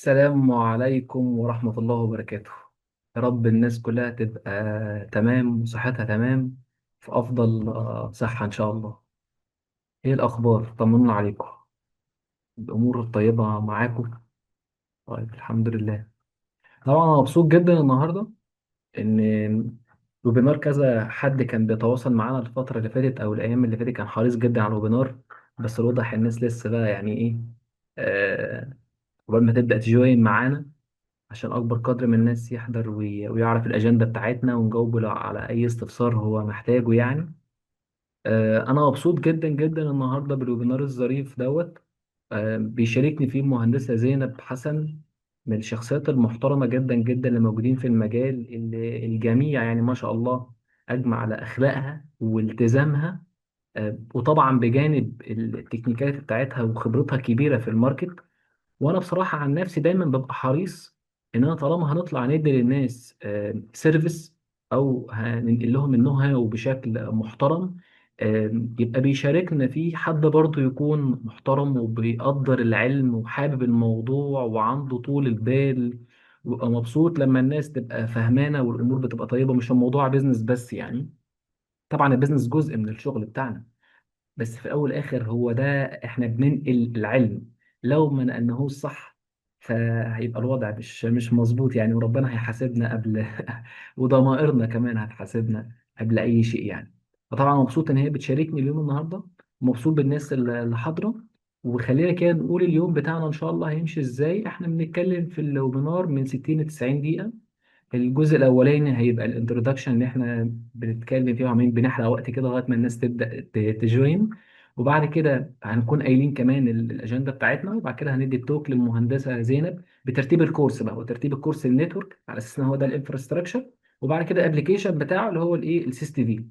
السلام عليكم ورحمة الله وبركاته. يا رب الناس كلها تبقى تمام وصحتها تمام في أفضل صحة إن شاء الله. إيه الأخبار؟ طمنا عليكم. الأمور الطيبة معاكم؟ طيب الحمد لله. طبعا أنا مبسوط جدا النهاردة إن ويبينار كذا حد كان بيتواصل معانا الفترة اللي فاتت أو الأيام اللي فاتت، كان حريص جدا على الويبينار. بس الواضح الناس لسه بقى يعني إيه، آه، قبل ما تبدأ تجوين معانا عشان أكبر قدر من الناس يحضر ويعرف الأجندة بتاعتنا ونجاوب له على أي استفسار هو محتاجه يعني. أنا مبسوط جدا جدا النهاردة بالويبينار الظريف دوت. بيشاركني فيه المهندسة زينب حسن، من الشخصيات المحترمة جدا جدا اللي موجودين في المجال، اللي الجميع يعني ما شاء الله أجمع على أخلاقها والتزامها. وطبعا بجانب التكنيكات بتاعتها وخبرتها كبيرة في الماركت. وانا بصراحه عن نفسي دايما ببقى حريص ان انا طالما هنطلع ندي للناس سيرفيس او هننقل لهم النو هاو بشكل محترم، يبقى بيشاركنا فيه حد برضه يكون محترم وبيقدر العلم وحابب الموضوع وعنده طول البال، ويبقى مبسوط لما الناس تبقى فهمانه والامور بتبقى طيبه، مش الموضوع بيزنس بس يعني. طبعا البيزنس جزء من الشغل بتاعنا، بس في الاول والاخر هو ده، احنا بننقل العلم. لو ما نقلناهوش صح فهيبقى الوضع مش مظبوط يعني، وربنا هيحاسبنا قبل وضمائرنا كمان هتحاسبنا قبل اي شيء يعني. فطبعا مبسوط ان هي بتشاركني اليوم النهارده، مبسوط بالناس اللي حاضره. وخلينا كده نقول اليوم بتاعنا ان شاء الله هيمشي ازاي. احنا بنتكلم في الويبينار من 60 ل 90 دقيقه. الجزء الاولاني هيبقى الانترودكشن اللي احنا بنتكلم فيه، وعمالين بنحرق وقت كده لغايه ما الناس تبدا تجوين. وبعد كده هنكون قايلين كمان الاجنده بتاعتنا، وبعد كده هندي التوك للمهندسه زينب بترتيب الكورس بقى، وترتيب الكورس النتورك على اساس ان هو ده الانفراستراكشر. وبعد كده الابلكيشن بتاعه اللي هو الايه السيس تي في.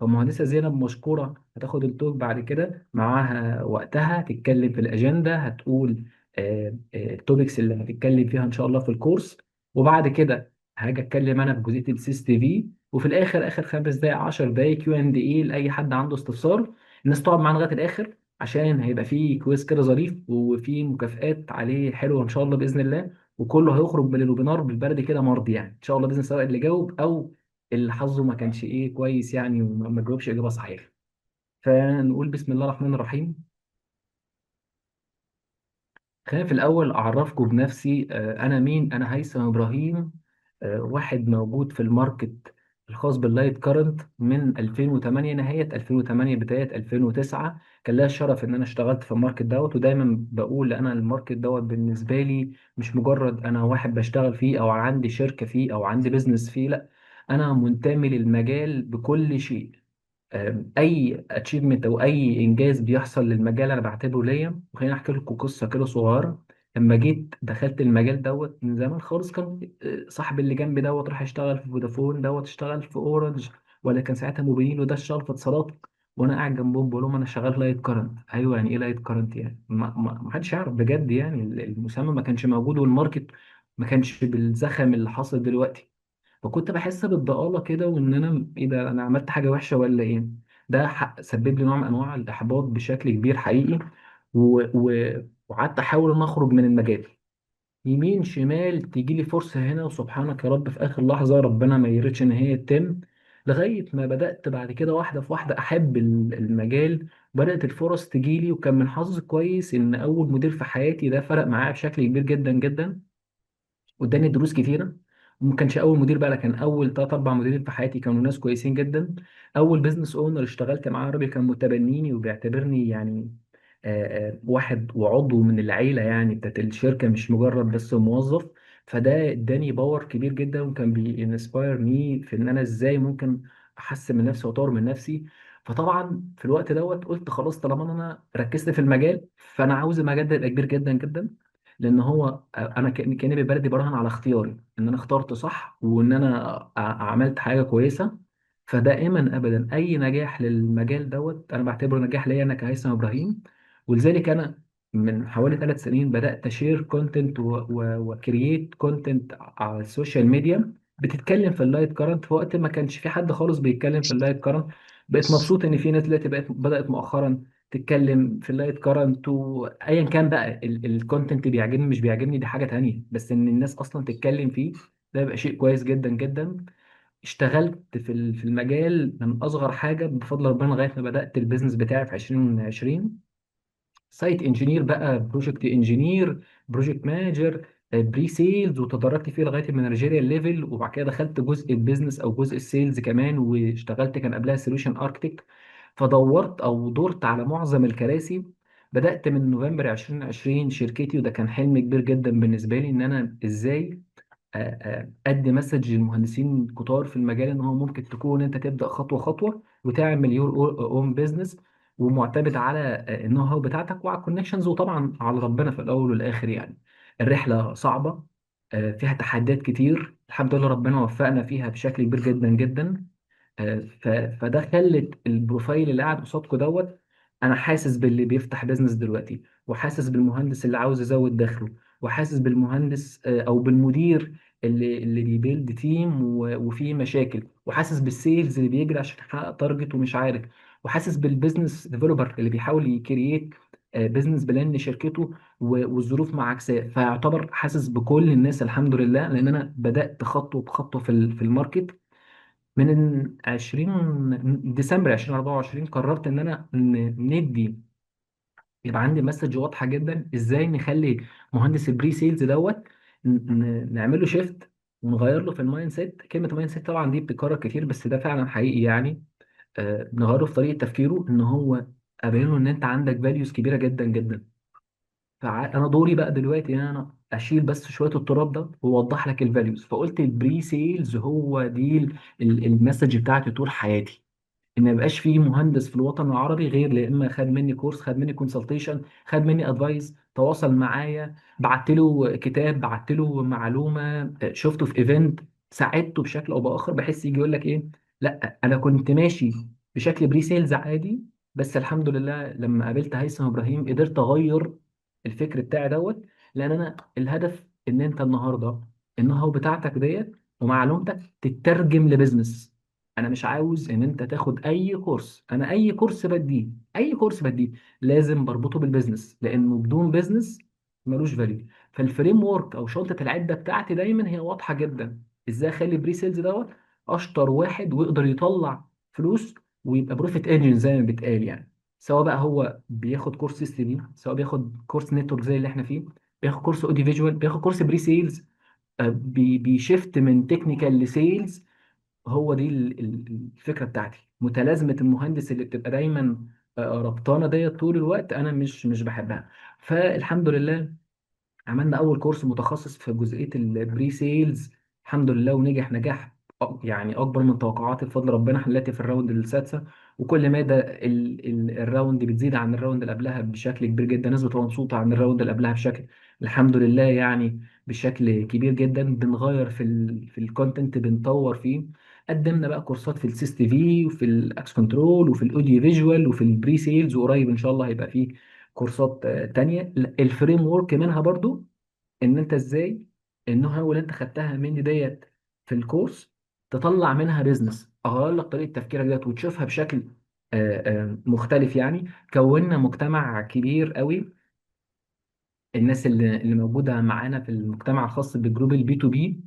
فالمهندسه زينب مشكوره هتاخد التوك، بعد كده معاها وقتها تتكلم في الاجنده، هتقول التوبكس اللي هتتكلم فيها ان شاء الله في الكورس. وبعد كده هاجي اتكلم انا في جزئيه السيس تي في. وفي الاخر اخر 5 دقائق 10 دقائق كيو اند اي لاي حد عنده استفسار. الناس تقعد معانا لغايه الاخر عشان هيبقى فيه كويس كده ظريف وفي مكافآت عليه حلوه ان شاء الله باذن الله. وكله هيخرج من الويبينار بالبلدي كده مرضي يعني ان شاء الله باذن الله، سواء اللي جاوب او اللي حظه ما كانش ايه كويس يعني وما ما جاوبش اجابه صحيحه. فنقول بسم الله الرحمن الرحيم. خلينا في الأول أعرفكم بنفسي. أنا مين؟ أنا هيثم إبراهيم. واحد موجود في الماركت الخاص باللايت كارنت من 2008، نهاية 2008 بداية 2009. كان ليا الشرف إن أنا اشتغلت في الماركت دوت، ودايما بقول أنا الماركت دوت بالنسبة لي مش مجرد أنا واحد بشتغل فيه أو عندي شركة فيه أو عندي بيزنس فيه، لأ، أنا منتمي للمجال بكل شيء. اي اتشيفمنت او اي انجاز بيحصل للمجال انا بعتبره ليا. وخليني احكي لكم قصه كده صغيره. لما جيت دخلت المجال دوت من زمان خالص، كان صاحبي اللي جنبي دوت راح يشتغل في فودافون، دوت اشتغل في اورنج، ولا كان ساعتها موبينيل، وده اشتغل في اتصالات. وانا قاعد جنبهم بقول لهم انا شغال لايت كارنت. ايوه يعني ايه لايت كارنت؟ يعني ما حدش يعرف بجد يعني، المسمى ما كانش موجود والماركت ما كانش بالزخم اللي حاصل دلوقتي. فكنت بحس بالضآلة كده، وان انا ايه ده، انا عملت حاجة وحشة ولا ايه؟ ده سبب لي نوع من انواع الاحباط بشكل كبير حقيقي. وقعدت احاول ان اخرج من المجال، يمين شمال تيجي لي فرصة هنا، وسبحانك يا رب في اخر لحظة ربنا ما يريدش ان هي تتم. لغاية ما بدأت بعد كده واحدة في واحدة احب المجال. بدأت الفرص تجي لي، وكان من حظي كويس ان اول مدير في حياتي ده فرق معايا بشكل كبير جدا جدا، واداني دروس كتيره. وما كانش اول مدير بقى، كان اول 3 4 مديرين في حياتي كانوا ناس كويسين جدا. اول بزنس اونر اشتغلت معاه راجل كان متبنيني وبيعتبرني يعني واحد وعضو من العيله يعني بتاعت الشركه، مش مجرد بس موظف. فده اداني باور كبير جدا، وكان بينسباير مي في ان انا ازاي ممكن احسن من نفسي واطور من نفسي. فطبعا في الوقت دوت قلت خلاص، طالما انا ركزت في المجال فانا عاوز المجال ده يبقى كبير جدا جدا. لان هو انا كاني بالبلدي براهن على اختياري ان انا اخترت صح، وان انا عملت حاجه كويسه. فدائما ابدا اي نجاح للمجال دوت انا بعتبره نجاح ليا انا كهيثم ابراهيم. ولذلك انا من حوالي 3 سنين بدات اشير كونتنت وكرييت كونتنت على السوشيال ميديا بتتكلم في اللايت كارنت في وقت ما كانش في حد خالص بيتكلم في اللايت كارنت. بقيت مبسوط ان في ناس دلوقتي بدات مؤخرا تتكلم في اللايت كارنت، وايا كان بقى الكونتنت بيعجبني مش بيعجبني دي حاجه تانية، بس ان الناس اصلا تتكلم فيه ده يبقى شيء كويس جدا جدا. اشتغلت في المجال من اصغر حاجه بفضل ربنا لغايه ما بدات البيزنس بتاعي في 2020. سايت انجينير بقى، بروجكت انجينير، بروجكت مانجر، بري سيلز، وتدرجت فيه لغايه المانجيريال ليفل، وبعد كده دخلت جزء البيزنس او جزء السيلز كمان، واشتغلت كان قبلها سوليوشن اركتكت. فدورت او دورت على معظم الكراسي. بدات من نوفمبر 2020 شركتي، وده كان حلم كبير جدا بالنسبه لي ان انا ازاي ادي مسج للمهندسين كتار في المجال ان هو ممكن تكون انت تبدا خطوه خطوه وتعمل يور اون بيزنس، ومعتمد على النو هاو بتاعتك وعلى الكونكشنز، وطبعا على ربنا في الاول والاخر يعني. الرحله صعبه، فيها تحديات كتير، الحمد لله ربنا وفقنا فيها بشكل كبير جدا جدا. فده خلت البروفايل اللي قاعد قصادكم دوت. انا حاسس باللي بيفتح بيزنس دلوقتي، وحاسس بالمهندس اللي عاوز يزود دخله، وحاسس بالمهندس او بالمدير اللي بيبيلد تيم وفيه مشاكل، وحاسس بالسيلز اللي بيجري عشان يحقق تارجت ومش عارف، وحاسس بالبيزنس ديفلوبر اللي بيحاول يكرييت بيزنس بلان لشركته والظروف معاكساه. فيعتبر حاسس بكل الناس الحمد لله، لان انا بدات خطوه بخطوه في الماركت. من 20 ديسمبر 2024 قررت ان انا ندي، يبقى عندي مسج واضحه جدا ازاي نخلي مهندس البري سيلز دوت نعمل له شيفت ونغير له في المايند سيت. كلمه مايند سيت طبعا دي بتتكرر كتير بس ده فعلا حقيقي يعني. نغيره في طريقه تفكيره، ان هو ابين له ان انت عندك فاليوز كبيره جدا جدا. فانا دوري بقى دلوقتي ان انا اشيل بس شويه التراب ده واوضح لك الفاليوز. فقلت البري سيلز هو دي المسج بتاعتي طول حياتي، ان ما يبقاش فيه مهندس في الوطن العربي غير لا اما خد مني كورس، خد مني كونسلتيشن، خد مني ادفايس، تواصل معايا، بعت له كتاب، بعت له معلومه، شفته في ايفنت، ساعدته بشكل او باخر، بحس يجي يقول لك ايه، لا انا كنت ماشي بشكل بري سيلز عادي، بس الحمد لله لما قابلت هيثم ابراهيم قدرت اغير الفكر بتاعي دوت. لان انا الهدف ان انت النهارده النهو بتاعتك ديت ومعلومتك تترجم لبزنس. انا مش عاوز ان انت تاخد اي كورس، انا اي كورس بديه، اي كورس بديه لازم بربطه بالبيزنس، لانه بدون بيزنس ملوش فاليو. فالفريم ورك او شنطه العده بتاعتي دايما هي واضحه جدا، ازاي اخلي بري سيلز دوت اشطر واحد ويقدر يطلع فلوس ويبقى بروفيت انجن زي ما بيتقال يعني. سواء بقى هو بياخد كورس اس بي، سواء بياخد كورس نتورك زي اللي احنا فيه، بياخد كورس اودي فيجوال، بياخد كورس بري سيلز، بيشفت من تكنيكال لسيلز. هو دي الفكره بتاعتي. متلازمه المهندس اللي بتبقى دايما ربطانه ديت طول الوقت انا مش بحبها. فالحمد لله عملنا اول كورس متخصص في جزئيه البري سيلز، الحمد لله، ونجح نجاح يعني اكبر من توقعاتي بفضل ربنا. احنا دلوقتي في الراوند السادسه، وكل ما ده الراوند بتزيد عن الراوند اللي قبلها بشكل كبير جدا، الناس بتبقى مبسوطه عن الراوند اللي قبلها بشكل الحمد لله يعني بشكل كبير جدا. بنغير في الكونتنت، بنطور فيه. قدمنا بقى كورسات في السيس تي في وفي الاكس كنترول وفي الاوديو فيجوال وفي البري سيلز، وقريب ان شاء الله هيبقى فيه كورسات تانية. الفريم ورك منها برضو ان انت ازاي النو هاو اللي انت خدتها مني ديت في الكورس تطلع منها بيزنس، اغير لك طريقه تفكيرك ديت وتشوفها بشكل مختلف يعني. كوننا مجتمع كبير قوي، الناس اللي موجوده معانا في المجتمع الخاص بالجروب البي تو بي.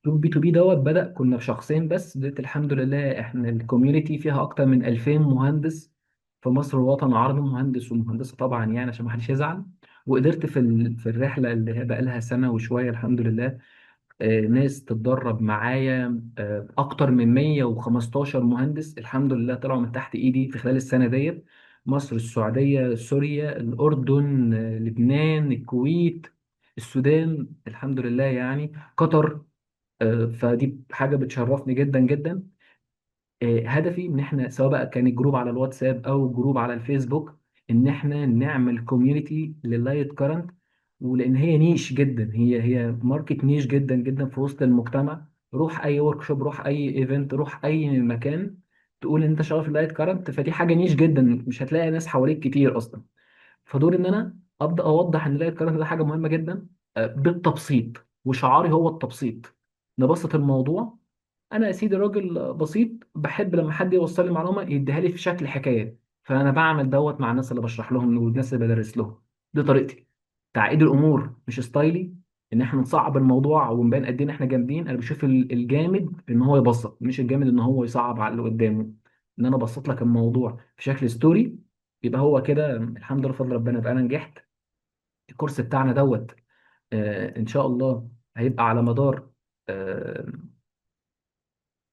جروب بي تو بي دوت بدأ كنا بشخصين بس، دلوقتي الحمد لله احنا الكوميونتي فيها اكتر من 2000 مهندس في مصر والوطن العربي، مهندس ومهندسه طبعا يعني عشان ما حدش يزعل. وقدرت في الرحله اللي هي بقى لها سنه وشويه الحمد لله ناس تتدرب معايا، اكتر من 115 مهندس الحمد لله طلعوا من تحت ايدي في خلال السنه ديت. مصر، السعوديه، سوريا، الاردن، لبنان، الكويت، السودان، الحمد لله يعني، قطر. فدي حاجه بتشرفني جدا جدا. هدفي ان احنا سواء بقى كان الجروب على الواتساب او جروب على الفيسبوك، ان احنا نعمل كوميونتي لللايت كارنت. ولان هي نيش جدا، هي ماركت نيش جدا جدا في وسط المجتمع. روح اي ورك شوب، روح اي ايفنت، روح اي مكان تقول ان انت شغال في اللايت كارنت، فدي حاجه نيش جدا مش هتلاقي ناس حواليك كتير اصلا. فدور ان انا ابدا اوضح ان اللايت كارنت ده حاجه مهمه جدا بالتبسيط. وشعاري هو التبسيط، نبسط الموضوع. انا يا سيدي راجل بسيط، بحب لما حد يوصل لي معلومه يديها لي في شكل حكايه. فانا بعمل دوت مع الناس اللي بشرح لهم والناس اللي بدرس لهم. دي طريقتي. تعقيد الامور مش ستايلي، ان احنا نصعب الموضوع ونبان قد ايه إن احنا جامدين. انا بشوف الجامد ان هو يبسط، مش الجامد ان هو يصعب على اللي قدامه. ان انا ابسط لك الموضوع في شكل ستوري، يبقى هو كده الحمد لله بفضل ربنا يبقى انا نجحت. الكورس بتاعنا دوت ان شاء الله هيبقى على مدار آه،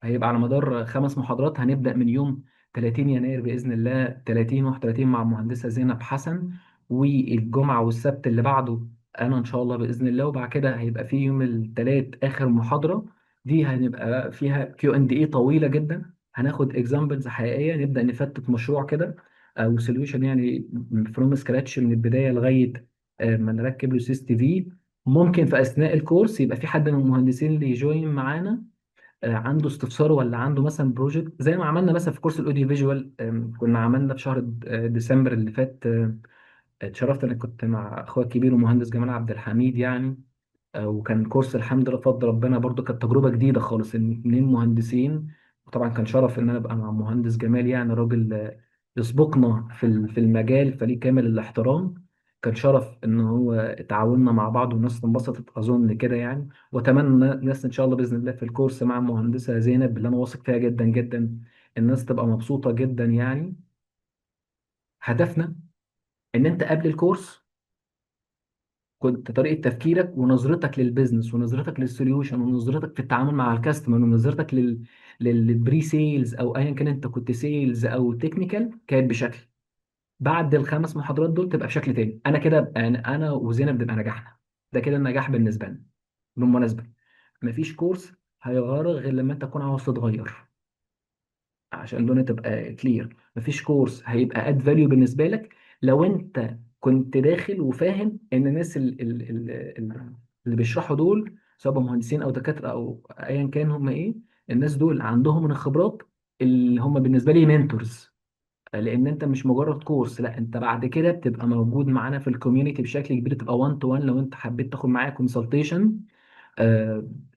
هيبقى على مدار 5 محاضرات. هنبدأ من يوم 30 يناير بإذن الله، 30 31 مع المهندسة زينب حسن. والجمعة والسبت اللي بعده أنا إن شاء الله بإذن الله. وبعد كده هيبقى في يوم الثلاث آخر محاضرة. دي هنبقى فيها كيو اند اي طويلة جدا. هناخد اكزامبلز حقيقية، نبدأ نفتت مشروع كده أو سوليوشن يعني فروم سكراتش من البداية لغاية ما نركب له سيس تي في. ممكن في أثناء الكورس يبقى في حد من المهندسين اللي يجوين معانا عنده استفسار ولا عنده مثلا بروجكت، زي ما عملنا مثلا في كورس الاوديو فيجوال. كنا عملنا في شهر ديسمبر اللي فات. اتشرفت انا كنت مع اخويا الكبير ومهندس جمال عبد الحميد يعني. وكان كورس الحمد لله بفضل ربنا برضو كانت تجربة جديدة خالص ان 2 مهندسين. وطبعا كان شرف ان انا ابقى مع مهندس جمال، يعني راجل يسبقنا في المجال، فليه كامل الاحترام. كان شرف ان هو تعاوننا مع بعض والناس انبسطت اظن كده يعني. واتمنى الناس ان شاء الله باذن الله في الكورس مع المهندسة زينب اللي انا واثق فيها جدا جدا الناس تبقى مبسوطة جدا يعني. هدفنا ان انت قبل الكورس كنت طريقة تفكيرك ونظرتك للبيزنس ونظرتك للسوليوشن ونظرتك في التعامل مع الكاستمر ونظرتك للبري سيلز او ايا كان انت كنت سيلز او تكنيكال كانت بشكل. بعد ال5 محاضرات دول تبقى بشكل تاني. انا كده انا وزينب نبقى نجحنا. ده كده النجاح بالنسبة لنا. بالمناسبة مفيش كورس هيغيرك غير لما انت تكون عاوز تتغير. عشان الدنيا تبقى كلير، مفيش كورس هيبقى اد فاليو بالنسبه لك لو انت كنت داخل وفاهم ان الناس اللي بيشرحوا دول سواء مهندسين او دكاتره او ايا كان هم ايه. الناس دول عندهم من الخبرات اللي هم بالنسبه لي منتورز. لان انت مش مجرد كورس، لا انت بعد كده بتبقى موجود معانا في الكوميونتي بشكل كبير، تبقى 1 تو 1 لو انت حبيت تاخد معايا كونسلتيشن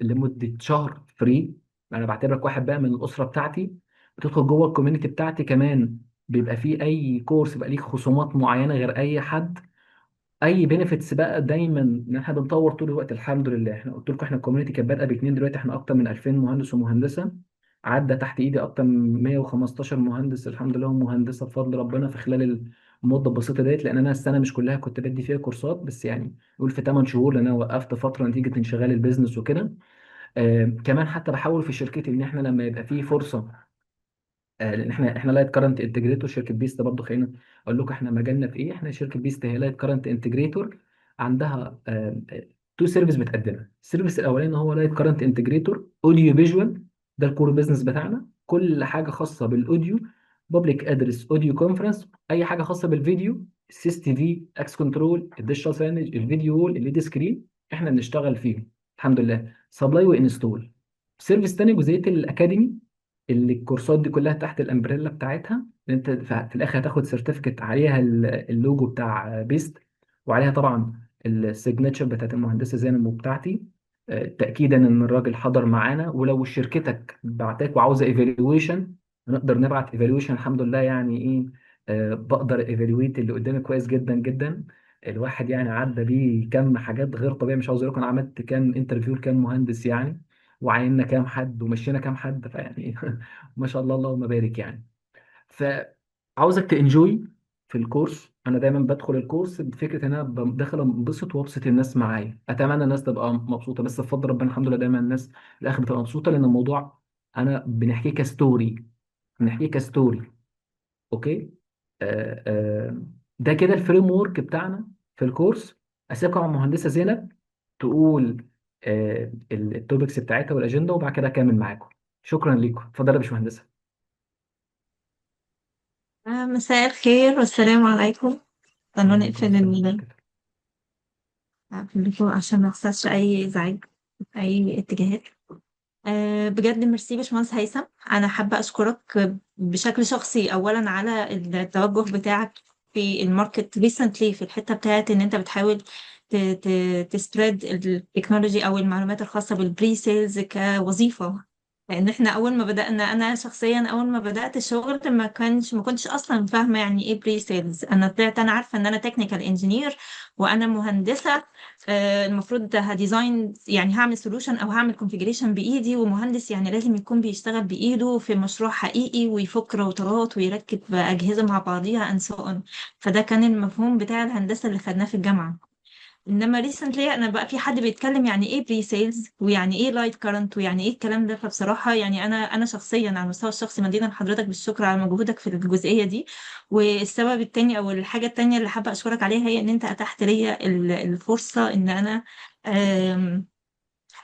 لمدة شهر فري. انا بعتبرك واحد بقى من الأسرة بتاعتي. بتدخل جوه الكوميونتي بتاعتي كمان، بيبقى فيه اي كورس بقى ليك خصومات معينة غير اي حد. اي بينيفيتس بقى دايما ان احنا بنطور طول الوقت الحمد لله. احنا قلت لكم احنا الكوميونتي كانت بادئه ب2، دلوقتي احنا اكتر من 2000 مهندس ومهندسه. عدى تحت ايدي اكتر من 115 مهندس الحمد لله ومهندسه بفضل ربنا في خلال المده البسيطه ديت. لان انا السنه مش كلها كنت بدي فيها كورسات، بس يعني نقول في 8 شهور لان انا وقفت فتره نتيجه انشغال البيزنس وكده. كمان حتى بحاول في شركتي ان احنا لما يبقى فيه فرصه لان احنا لايت كارنت انتجريتور شركه بيست برضه. خلينا اقول لكم احنا مجالنا في ايه. احنا شركه بيست هي لايت كارنت انتجريتور. عندها تو سيرفيس بتقدمها. السيرفيس الاولاني هو لايت كارنت انتجريتور اوديو فيجوال. ده الكور بيزنس بتاعنا، كل حاجه خاصه بالاوديو، بابليك ادرس اوديو كونفرنس، اي حاجه خاصه بالفيديو، سيس تي في، اكس كنترول، الديجيتال ساينج، الفيديو وول، الليد سكرين، احنا بنشتغل فيهم الحمد لله. سبلاي وانستول. سيرفيس تاني جزئيه الاكاديمي، اللي الكورسات دي كلها تحت الامبريلا بتاعتها. انت في الاخر هتاخد سيرتيفيكت عليها اللوجو بتاع بيست، وعليها طبعا السيجنتشر بتاعت المهندسه زينب وبتاعتي تاكيدا ان الراجل حضر معانا. ولو شركتك بعتاك وعاوزه ايفالويشن نقدر نبعت ايفالويشن الحمد لله يعني ايه. بقدر ايفالويت اللي قدامي كويس جدا جدا. الواحد يعني عدى بيه كم حاجات غير طبيعيه. مش عاوز اقول لكم انا عملت كام انترفيو لكام مهندس يعني، وعيننا كام حد ومشينا كام حد فيعني ما شاء الله اللهم بارك يعني. فعاوزك تنجوي في الكورس. انا دايما بدخل الكورس بفكره ان انا داخل انبسط وابسط الناس معايا. اتمنى الناس تبقى مبسوطه، بس بفضل ربنا الحمد لله دايما الناس في الاخر بتبقى مبسوطه لان الموضوع انا بنحكيه كستوري. بنحكيه كستوري. اوكي. آه آه ده كده الفريم ورك بتاعنا في الكورس. اسيبكم مع المهندسه زينب تقول التوبكس بتاعتها والاجنده، وبعد كده اكمل معاكم. شكرا لكم. اتفضل يا باشمهندسه. مساء الخير والسلام عليكم. خلونا وعليكم نقفل السلام ورحمه الله. نقفل عشان ما يحصلش أي إزعاج في أي اتجاهات. بجد ميرسي باشمهندس هيثم. أنا حابة أشكرك بشكل شخصي أولا على التوجه بتاعك في الماركت ريسنتلي في الحتة بتاعت إن أنت بتحاول تسبريد التكنولوجي أو المعلومات الخاصة بالبري سيلز كوظيفة لان احنا اول ما بدأنا، انا شخصيا اول ما بدأت الشغل ما كنتش اصلا فاهمة يعني ايه بري سيلز. انا طلعت انا عارفة ان انا تكنيكال انجينير وانا مهندسة، المفروض هديزاين يعني هعمل سولوشن او هعمل كونفيجريشن بايدي، ومهندس يعني لازم يكون بيشتغل بايده في مشروع حقيقي ويفك راوترات ويركب اجهزة مع بعضيها and so on. فده كان المفهوم بتاع الهندسة اللي خدناه في الجامعة. انما ريسنتلي انا بقى في حد بيتكلم يعني ايه بري سيلز ويعني ايه لايت كارنت ويعني ايه الكلام ده. فبصراحه يعني انا شخصيا على المستوى الشخصي مدينه لحضرتك بالشكر على مجهودك في الجزئيه دي. والسبب التاني او الحاجه التانيه اللي حابه اشكرك عليها هي ان انت اتحت لي الفرصه ان انا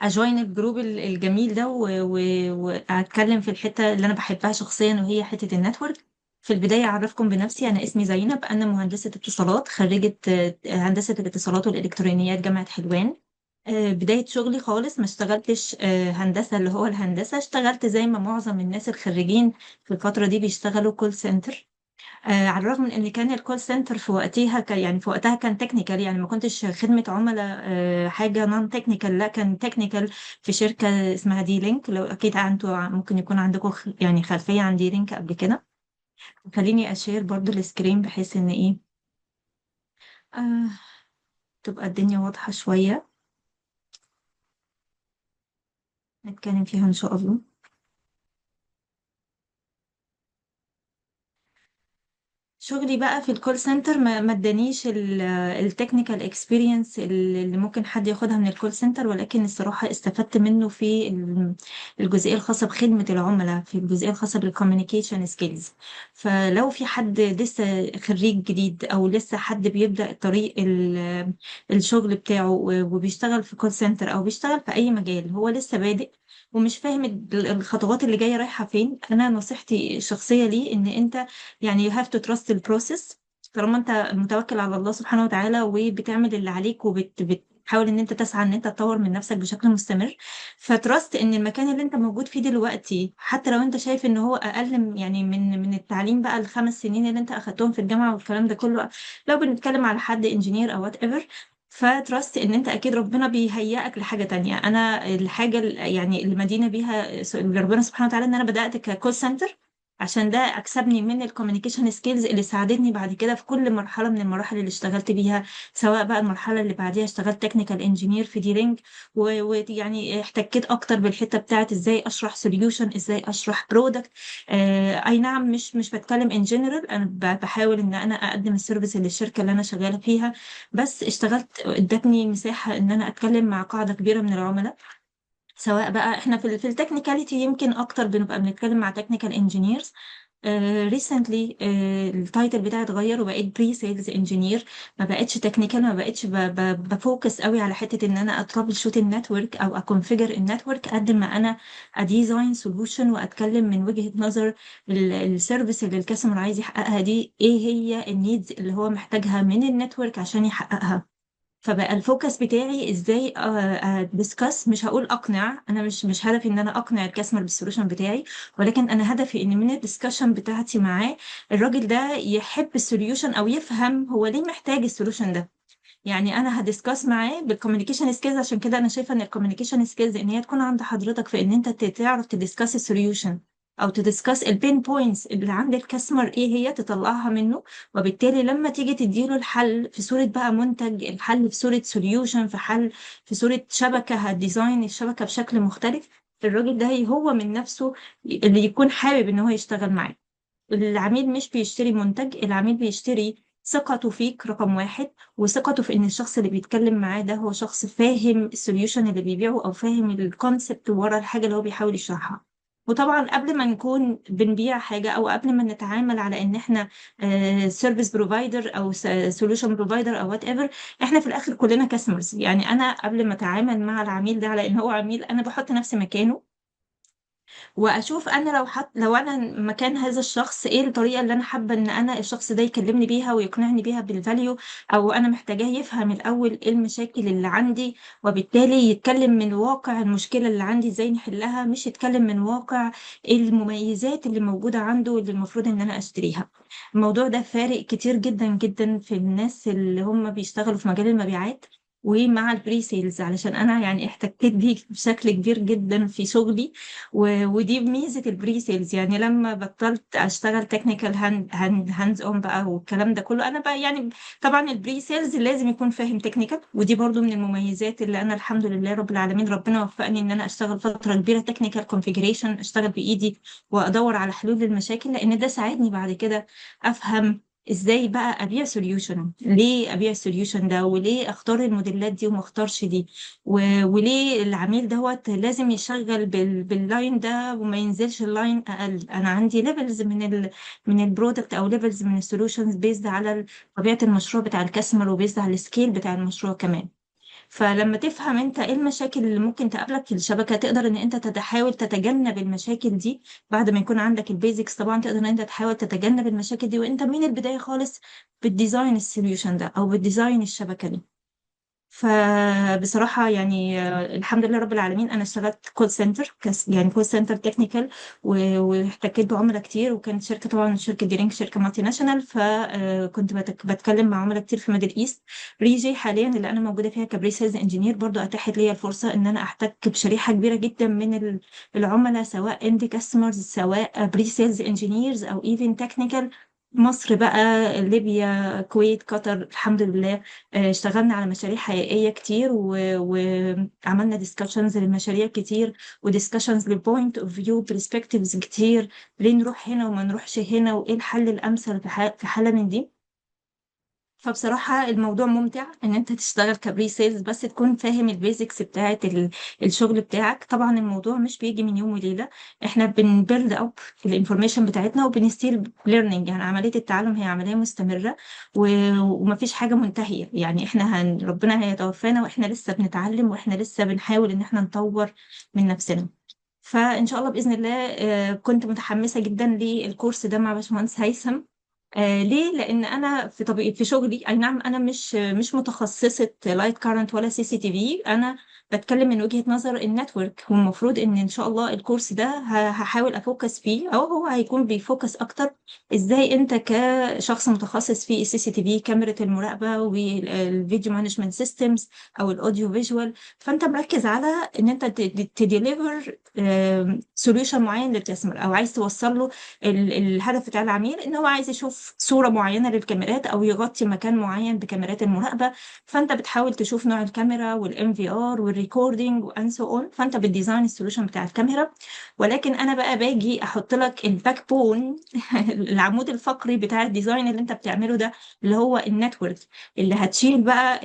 اجوين الجروب الجميل ده واتكلم في الحته اللي انا بحبها شخصيا وهي حته النتورك. في البدايه اعرفكم بنفسي، انا اسمي زينب، انا مهندسه اتصالات خريجه هندسه الاتصالات والالكترونيات جامعه حلوان. بدايه شغلي خالص ما اشتغلتش هندسه اللي هو الهندسه، اشتغلت زي ما معظم الناس الخريجين في الفتره دي بيشتغلوا كول سنتر. على الرغم من ان كان الكول سنتر في وقتها يعني في وقتها كان تكنيكال، يعني ما كنتش خدمة عملاء حاجة نون تكنيكال، لا كان تكنيكال في شركة اسمها دي لينك. لو اكيد انتوا ممكن يكون عندكم يعني خلفية عن دي لينك قبل كده. خليني اشير برضو السكرين بحيث ان ايه آه تبقى الدنيا واضحة شوية نتكلم فيها ان شاء الله. شغلي بقى في الكول سنتر ما ادانيش التكنيكال اكسبيرينس اللي ممكن حد ياخدها من الكول سنتر، ولكن الصراحة استفدت منه في الجزئية الخاصة بخدمة العملاء، في الجزئية الخاصة بالكوميونيكيشن سكيلز. فلو في حد لسه خريج جديد او لسه حد بيبدأ طريق الشغل بتاعه وبيشتغل في كول سنتر او بيشتغل في اي مجال، هو لسه بادئ ومش فاهم الخطوات اللي جاية رايحة فين، انا نصيحتي الشخصية ليه ان انت يعني you have to trust the process. طالما انت متوكل على الله سبحانه وتعالى وبتعمل اللي عليك وبتحاول ان انت تسعى ان انت تطور من نفسك بشكل مستمر، فترست ان المكان اللي انت موجود فيه دلوقتي حتى لو انت شايف ان هو اقل يعني من التعليم بقى ال5 سنين اللي انت اخدتهم في الجامعة والكلام ده كله، لو بنتكلم على حد انجينير او وات ايفر، فترست ان انت اكيد ربنا بيهيئك لحاجة تانية. انا الحاجة يعني اللي مدينة بيها ربنا سبحانه وتعالى ان انا بدأت ككول سنتر عشان ده اكسبني من الكوميونيكيشن سكيلز اللي ساعدتني بعد كده في كل مرحله من المراحل اللي اشتغلت بيها. سواء بقى المرحله اللي بعديها اشتغلت تكنيكال انجينير في دي رينج، ويعني احتكيت اكتر بالحته بتاعت ازاي اشرح سوليوشن، ازاي اشرح برودكت. اي نعم، مش بتكلم ان جنرال، انا بحاول ان انا اقدم السيرفيس اللي الشركه اللي انا شغاله فيها، بس اشتغلت ادتني مساحه ان انا اتكلم مع قاعده كبيره من العملاء. سواء بقى احنا في التكنيكاليتي يمكن اكتر بنبقى بنتكلم مع تكنيكال انجينيرز. ريسنتلي التايتل بتاعي اتغير وبقيت بري سيلز انجينير. ما بقتش تكنيكال، ما بقتش بفوكس قوي على حته ان انا اترابل شوت النتورك او اكونفيجر النتورك قد ما انا اديزاين سولوشن واتكلم من وجهه نظر السيرفيس اللي الكاستمر عايز يحققها دي ايه هي النيدز اللي هو محتاجها من النتورك عشان يحققها. فبقى الفوكس بتاعي ازاي ديسكاس، مش هقول اقنع، انا مش هدفي ان انا اقنع الكاستمر بالسولوشن بتاعي، ولكن انا هدفي ان من الديسكشن بتاعتي معاه الراجل ده يحب السوليوشن او يفهم هو ليه محتاج السولوشن ده. يعني انا هدiscuss معاه بالكوميونيكيشن سكيلز. عشان كده انا شايفه ان الكوميونيكيشن سكيلز ان هي تكون عند حضرتك في ان انت تعرف تدiscuss السوليوشن او تدiscuss البين بوينتس اللي عند الكاستمر ايه هي، تطلعها منه. وبالتالي لما تيجي تديله الحل في صوره بقى منتج، الحل في صوره سوليوشن، في حل في صوره شبكه، هتديزاين الشبكه بشكل مختلف، الراجل ده هو من نفسه اللي يكون حابب ان هو يشتغل معاه. العميل مش بيشتري منتج، العميل بيشتري ثقته فيك رقم واحد، وثقته في ان الشخص اللي بيتكلم معاه ده هو شخص فاهم السوليوشن اللي بيبيعه او فاهم الكونسبت ورا الحاجة اللي هو بيحاول يشرحها. وطبعا قبل ما نكون بنبيع حاجة او قبل ما نتعامل على ان احنا سيرفيس بروفايدر او سوليوشن بروفايدر او وات ايفر، احنا في الاخر كلنا كاستمرز. يعني انا قبل ما اتعامل مع العميل ده على ان هو عميل، انا بحط نفسي مكانه واشوف انا لو انا مكان هذا الشخص ايه الطريقه اللي انا حابه ان انا الشخص ده يكلمني بيها ويقنعني بيها بالفاليو، او انا محتاجاه يفهم الاول ايه المشاكل اللي عندي، وبالتالي يتكلم من واقع المشكله اللي عندي ازاي نحلها، مش يتكلم من واقع إيه المميزات اللي موجوده عنده اللي المفروض ان انا اشتريها. الموضوع ده فارق كتير جدا جدا في الناس اللي هم بيشتغلوا في مجال المبيعات. ومع البري سيلز، علشان انا يعني احتكيت بيه بشكل كبير جدا في شغلي. ودي ميزه البري سيلز. يعني لما بطلت اشتغل تكنيكال هاندز اون بقى والكلام ده كله، انا بقى يعني طبعا البري سيلز لازم يكون فاهم تكنيكال، ودي برضو من المميزات اللي انا الحمد لله رب العالمين ربنا وفقني ان انا اشتغل فتره كبيره تكنيكال كونفيجريشن، اشتغل بايدي وادور على حلول للمشاكل، لان ده ساعدني بعد كده افهم ازاي بقى ابيع سوليوشن، ليه ابيع السوليوشن ده، وليه اختار الموديلات دي وما اختارش دي، وليه العميل دوت لازم يشغل باللاين ده وما ينزلش اللاين اقل. انا عندي ليفلز من البرودكت او ليفلز من السوليوشنز بيزد على طبيعة المشروع بتاع الكاستمر وبيزد على السكيل بتاع المشروع كمان. فلما تفهم انت ايه المشاكل اللي ممكن تقابلك في الشبكة، تقدر ان انت تحاول تتجنب المشاكل دي. بعد ما يكون عندك البيزكس طبعا تقدر ان انت تحاول تتجنب المشاكل دي وانت من البداية خالص بالديزاين السوليوشن ده او بالديزاين الشبكة دي. فبصراحة يعني الحمد لله رب العالمين أنا اشتغلت كول سنتر، يعني كول سنتر تكنيكال، واحتكيت بعملاء كتير. وكانت شركة طبعا شركة ديرينج شركة مالتي ناشونال، فكنت بتكلم مع عملاء كتير في ميدل إيست. ريجي حاليا اللي أنا موجودة فيها كبري سيلز انجينير برضو أتاحت لي الفرصة إن أنا أحتك بشريحة كبيرة جدا من العملاء، سواء اند كاستمرز سواء بري سيلز انجينيرز أو ايفن تكنيكال. مصر بقى، ليبيا، كويت، قطر، الحمد لله. اشتغلنا على مشاريع حقيقية كتير وعملنا ديسكشنز للمشاريع كتير، وديسكشنز لبوينت اوف فيو برسبكتيفز كتير. ليه نروح هنا وما نروحش هنا، وايه الحل الامثل في حالة من دي. فبصراحة الموضوع ممتع ان انت تشتغل كبري سيلز، بس تكون فاهم البيزكس بتاعت الشغل بتاعك. طبعا الموضوع مش بيجي من يوم وليلة، احنا بنبيلد اب الانفورميشن بتاعتنا وبنستيل ليرنينج. يعني عملية التعلم هي عملية مستمرة ومفيش حاجة منتهية. يعني احنا ربنا هيتوفانا واحنا لسه بنتعلم، واحنا لسه بنحاول ان احنا نطور من نفسنا. فان شاء الله باذن الله. كنت متحمسه جدا للكورس ده مع باشمهندس هيثم. ليه؟ لأن أنا في طبيعي في شغلي، أي نعم أنا مش متخصصة لايت كارنت ولا سي سي تي في. أنا بتكلم من وجهة نظر النتورك، والمفروض إن شاء الله الكورس ده هحاول أفوكس فيه، أو هو هيكون بيفوكس أكتر إزاي أنت كشخص متخصص في السي سي تي في، كاميرا المراقبة والفيديو مانجمنت سيستمز أو الأوديو فيجوال. فأنت مركز على إن أنت تديليفر سوليوشن معين للكاستمر، أو عايز توصل له الهدف بتاع العميل ان هو عايز يشوف صورة معينة للكاميرات او يغطي مكان معين بكاميرات المراقبة. فانت بتحاول تشوف نوع الكاميرا والام في ار والريكوردينج وان سو اون، فانت بتديزاين السوليوشن بتاع الكاميرا. ولكن انا بقى باجي احط لك الباك بون العمود الفقري بتاع الديزاين اللي انت بتعمله ده، اللي هو النتورك، اللي هتشيل بقى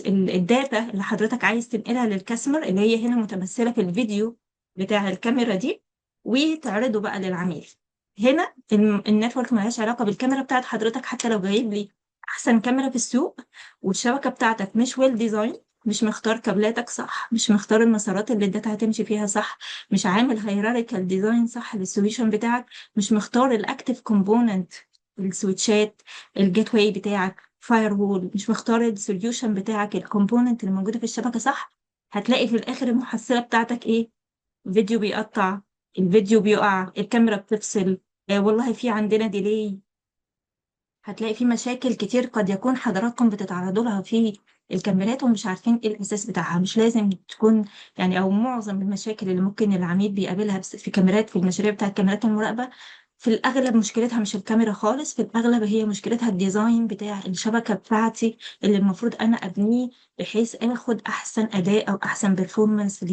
الداتا اللي حضرتك عايز تنقلها للكاستمر، اللي هي هنا متمثلة في الفيديو بتاع الكاميرا دي، وتعرضه بقى للعميل. هنا النتورك ملهاش علاقة بالكاميرا بتاعت حضرتك. حتى لو جايب لي أحسن كاميرا في السوق والشبكة بتاعتك مش ويل ديزاين، مش مختار كابلاتك صح، مش مختار المسارات اللي الداتا هتمشي فيها صح، مش عامل هيراريكال ديزاين صح للسوليوشن بتاعك، مش مختار الاكتيف كومبوننت، السويتشات، الجيت واي بتاعك، فاير وول، مش مختار السوليوشن بتاعك الكومبوننت اللي موجودة في الشبكة صح، هتلاقي في الآخر المحصلة بتاعتك إيه؟ فيديو بيقطع، الفيديو بيقع، الكاميرا بتفصل، والله في عندنا ديلي. هتلاقي في مشاكل كتير قد يكون حضراتكم بتتعرضوا لها في الكاميرات ومش عارفين ايه الاساس بتاعها. مش لازم تكون يعني، او معظم المشاكل اللي ممكن العميل بيقابلها في كاميرات، في المشاريع بتاعت كاميرات المراقبة، في الاغلب مشكلتها مش الكاميرا خالص، في الاغلب هي مشكلتها الديزاين بتاع الشبكة بتاعتي اللي المفروض انا ابنيه بحيث اخد احسن اداء او احسن بيرفورمانس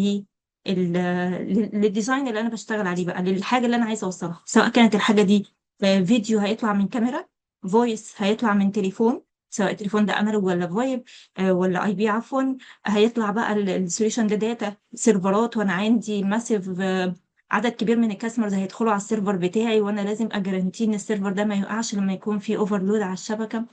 للديزاين اللي انا بشتغل عليه بقى، للحاجة اللي انا عايزة اوصلها. سواء كانت الحاجة دي فيديو هيطلع من كاميرا، فويس هيطلع من تليفون، سواء التليفون ده انالوج ولا فويب، ولا اي بي عفوا. هيطلع بقى السوليوشن ده داتا سيرفرات، وانا عندي ماسيف عدد كبير من الكاستمرز هيدخلوا على السيرفر بتاعي، وانا لازم اجرانتي ان السيرفر ده ما يقعش لما يكون في اوفرلود على الشبكه.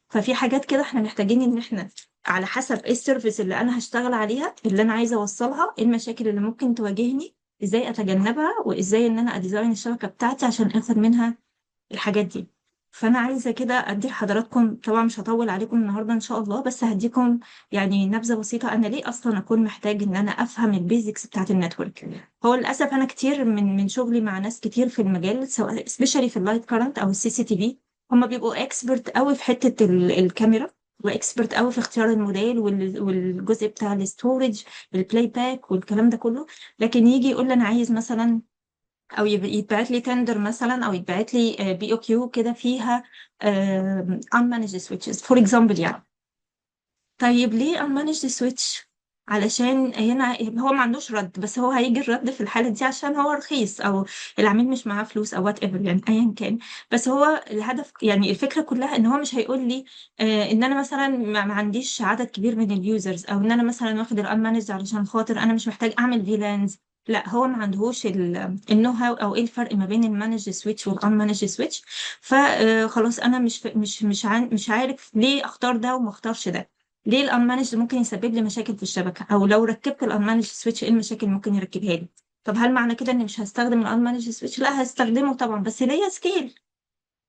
ففي حاجات كده احنا محتاجين ان احنا على حسب ايه السيرفيس اللي انا هشتغل عليها، اللي انا عايزه اوصلها، ايه المشاكل اللي ممكن تواجهني، ازاي اتجنبها، وازاي ان انا اديزاين الشبكه بتاعتي عشان اخد منها الحاجات دي. فانا عايزه كده ادي لحضراتكم، طبعا مش هطول عليكم النهارده ان شاء الله، بس هديكم يعني نبذه بسيطه انا ليه اصلا اكون محتاج ان انا افهم البيزكس بتاعت النتورك. هو للاسف انا كتير من شغلي مع ناس كتير في المجال، سواء سبيشالي في اللايت كارنت او السي سي تي في، هم بيبقوا اكسبرت قوي في حته الكاميرا واكسبرت قوي في اختيار الموديل والجزء بتاع الاستورج، البلاي باك والكلام ده كله. لكن يجي يقول لي انا عايز مثلا، او يتبعت لي تندر مثلا، او يتبعت لي بي او كيو كده فيها unmanaged switches فور اكزامبل يعني. طيب ليه unmanaged switch؟ علشان هنا هو ما عندوش رد، بس هو هيجي الرد في الحالة دي عشان هو رخيص، او العميل مش معاه فلوس، او وات ايفر يعني ايا كان. بس هو الهدف يعني الفكرة كلها ان هو مش هيقول لي ان انا مثلا ما عنديش عدد كبير من اليوزرز، او ان انا مثلا واخد الانمانجد علشان خاطر انا مش محتاج اعمل فيلانز. لا، هو ما عندهوش النو هاو، او ايه الفرق ما بين المانجد سويتش والانمانجد سويتش. فخلاص انا مش عارف ليه اختار ده وما اختارش ده. ليه الانمانجد ممكن يسبب لي مشاكل في الشبكه، او لو ركبت الانمانجد سويتش ايه المشاكل اللي ممكن يركبها لي. طب هل معنى كده اني مش هستخدم الانمانجد سويتش؟ لا، هستخدمه طبعا، بس ليا سكيل.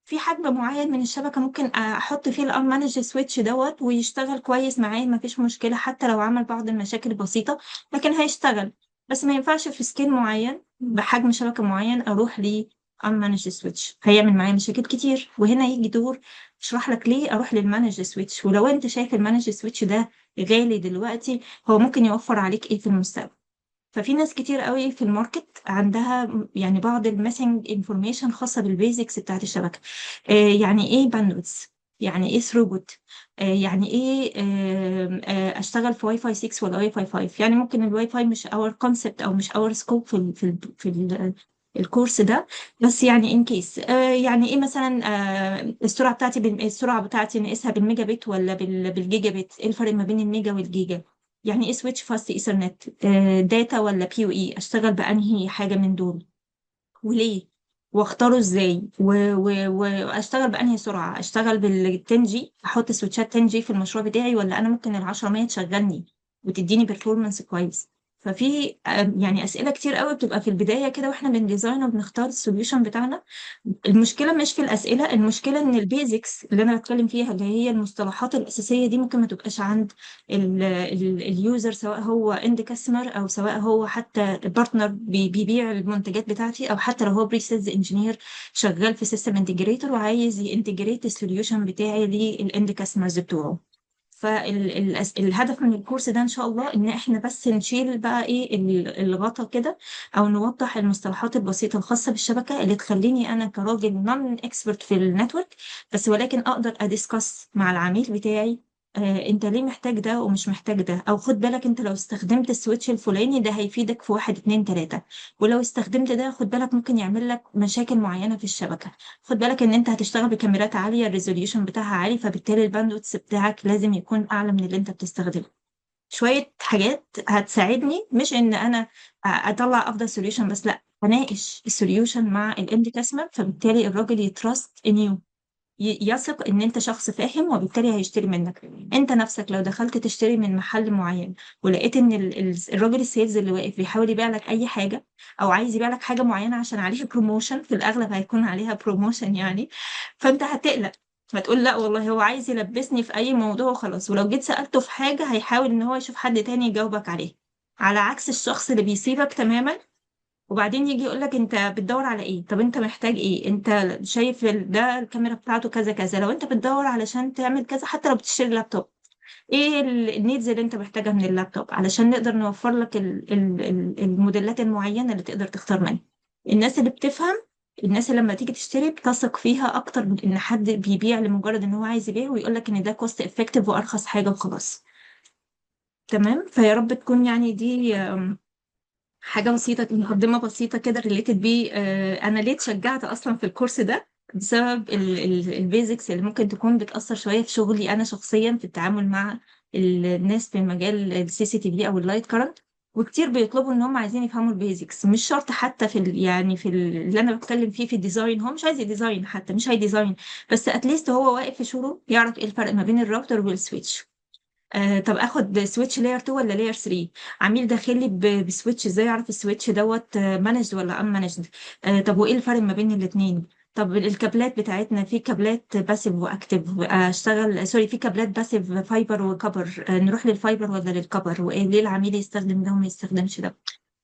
في حجم معين من الشبكه ممكن احط فيه الانمانجد سويتش دوت ويشتغل كويس معايا، مفيش مشكله حتى لو عمل بعض المشاكل البسيطه، لكن هيشتغل. بس ما ينفعش في سكيل معين بحجم شبكه معين اروح ل unmanaged switch، هيعمل معايا مشاكل كتير. وهنا يجي دور اشرح لك ليه اروح للمانج سويتش. ولو انت شايف المانج سويتش ده غالي دلوقتي، هو ممكن يوفر عليك ايه في المستقبل. ففي ناس كتير قوي في الماركت عندها يعني بعض الميسنج انفورميشن خاصة بالبيزكس بتاعت الشبكة. يعني ايه باندويث، يعني ايه ثروبوت، يعني ايه اشتغل في واي فاي 6 ولا واي فاي 5. يعني ممكن الواي فاي مش اور كونسبت، او مش اور سكوب الكورس ده. بس يعني ان كيس يعني ايه مثلا السرعه بتاعتي نقيسها بالميجا بت ولا بالجيجا بت؟ ايه الفرق ما بين الميجا والجيجا؟ يعني ايه سويتش فاست ايثرنت، داتا ولا بي يو اي؟ اشتغل بانهي حاجه من دول وليه؟ واختاره ازاي؟ واشتغل بانهي سرعه؟ اشتغل بال 10 جي، احط سويتشات 10 جي في المشروع بتاعي، ولا انا ممكن ال 10 100 تشغلني وتديني performance كويس؟ ففي يعني اسئله كتير قوي بتبقى في البدايه كده واحنا بنديزاين وبنختار السوليوشن بتاعنا. المشكله مش في الاسئله، المشكله ان البيزكس اللي انا بتكلم فيها، اللي هي المصطلحات الاساسيه دي، ممكن ما تبقاش عند اليوزر، سواء هو اند كاستمر، او سواء هو حتى بارتنر بيبيع المنتجات بتاعتي، او حتى لو هو بري سيلز انجينير شغال في سيستم انتجريتور وعايز ينتجريت السوليوشن بتاعي للاند كاستمرز بتوعه. فالهدف من الكورس ده ان شاء الله ان احنا بس نشيل بقى ايه الغطا كده، او نوضح المصطلحات البسيطه الخاصه بالشبكه اللي تخليني انا كراجل نون اكسبرت في النتورك، بس ولكن اقدر ادiscuss مع العميل بتاعي انت ليه محتاج ده ومش محتاج ده، او خد بالك انت لو استخدمت السويتش الفلاني ده هيفيدك في واحد اتنين تلاته، ولو استخدمت ده خد بالك ممكن يعمل لك مشاكل معينه في الشبكه. خد بالك ان انت هتشتغل بكاميرات عاليه، الريزوليوشن بتاعها عالي، فبالتالي الباندويث بتاعك لازم يكون اعلى من اللي انت بتستخدمه. شويه حاجات هتساعدني، مش ان انا اطلع افضل سوليوشن بس، لا، اناقش السوليوشن مع الاند كاستمر، فبالتالي الراجل يتراست ان يو، يثق ان انت شخص فاهم، وبالتالي هيشتري منك. انت نفسك لو دخلت تشتري من محل معين ولقيت ان الراجل السيلز اللي واقف بيحاول يبيع لك اي حاجه، او عايز يبيع لك حاجه معينه عشان عليها بروموشن، في الاغلب هيكون عليها بروموشن يعني، فانت هتقلق، هتقول لا والله هو عايز يلبسني في اي موضوع وخلاص. ولو جيت سألته في حاجه هيحاول ان هو يشوف حد تاني يجاوبك عليه، على عكس الشخص اللي بيسيبك تماما وبعدين يجي يقول لك انت بتدور على ايه، طب انت محتاج ايه، انت شايف ده الكاميرا بتاعته كذا كذا، لو انت بتدور علشان تعمل كذا، حتى لو بتشتري لابتوب، ايه النيدز اللي انت محتاجها من اللابتوب علشان نقدر نوفر لك الموديلات المعينة اللي تقدر تختار منها. الناس اللي بتفهم، الناس اللي لما تيجي تشتري بتثق فيها اكتر من ان حد بيبيع لمجرد ان هو عايز يبيع ويقول لك ان ده كوست افكتيف وارخص حاجة وخلاص. تمام، فيا رب تكون يعني دي حاجة بسيطة، مقدمة بسيطة كده ريليتد بيه أنا ليه اتشجعت أصلا في الكورس ده، بسبب البيزكس اللي ممكن تكون بتأثر شوية في شغلي أنا شخصيا في التعامل مع الناس في مجال السي سي تي في أو اللايت كارنت. وكتير بيطلبوا إن هم عايزين يفهموا البيزكس، مش شرط حتى يعني اللي أنا بتكلم فيه في الديزاين، هو مش عايز يديزاين، حتى مش هيديزاين، بس أتليست هو واقف في شغله يعرف إيه الفرق ما بين الراوتر والسويتش. طب اخد سويتش لاير 2 ولا لاير 3؟ عميل داخل لي بسويتش، ازاي اعرف السويتش دوت مانجد ولا ان مانجد؟ طب وايه الفرق ما بين الاثنين؟ طب الكابلات بتاعتنا، في كابلات باسيف واكتف، اشتغل سوري في كابلات باسيف فايبر وكبر، نروح للفايبر ولا للكبر؟ وايه ليه العميل يستخدم ده وما يستخدمش ده؟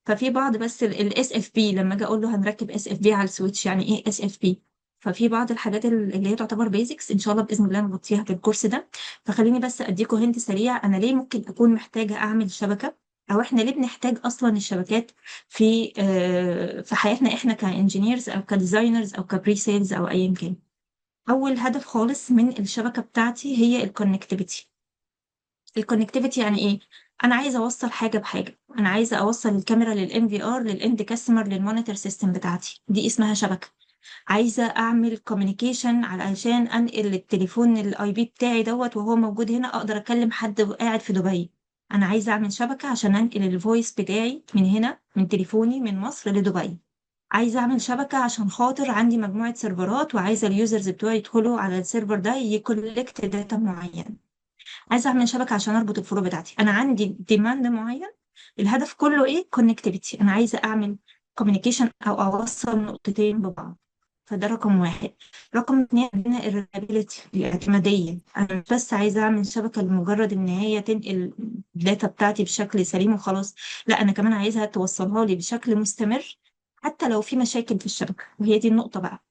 ففي بعض، بس الاس اف بي لما اجي اقول له هنركب اس اف بي على السويتش، يعني ايه اس اف بي؟ ففي بعض الحاجات اللي هي تعتبر بيزكس ان شاء الله باذن الله نغطيها في الكورس ده. فخليني بس اديكم هنت سريع، انا ليه ممكن اكون محتاجه اعمل شبكه، او احنا ليه بنحتاج اصلا الشبكات في حياتنا احنا كانجينيرز او كديزاينرز او كبري سيلز او ايا كان. اول هدف خالص من الشبكه بتاعتي هي الكونكتيفيتي. الكونكتيفيتي يعني ايه؟ انا عايزه اوصل حاجه بحاجه، انا عايزه اوصل الكاميرا للام في ار للاند كاستمر للمونيتور سيستم بتاعتي، دي اسمها شبكه. عايزه اعمل كوميونيكيشن علشان انقل التليفون الاي بي بتاعي دوت وهو موجود هنا اقدر اكلم حد قاعد في دبي. انا عايزه اعمل شبكه عشان انقل الفويس بتاعي من هنا من تليفوني من مصر لدبي. عايزه اعمل شبكه عشان خاطر عندي مجموعه سيرفرات وعايزه اليوزرز بتوعي يدخلوا على السيرفر ده يكولكت داتا معين. عايزه اعمل شبكه عشان اربط الفروع بتاعتي، انا عندي ديماند معين. الهدف كله ايه؟ كونكتيفيتي، انا عايزه اعمل كوميونيكيشن او اوصل نقطتين ببعض. فده رقم واحد. رقم اتنين عندنا الريلابيلتي، الاعتمادية. أنا مش بس عايزة أعمل شبكة لمجرد إن هي تنقل الداتا بتاعتي بشكل سليم وخلاص، لا أنا كمان عايزها توصلها لي بشكل مستمر حتى لو في مشاكل في الشبكة. وهي دي النقطة بقى،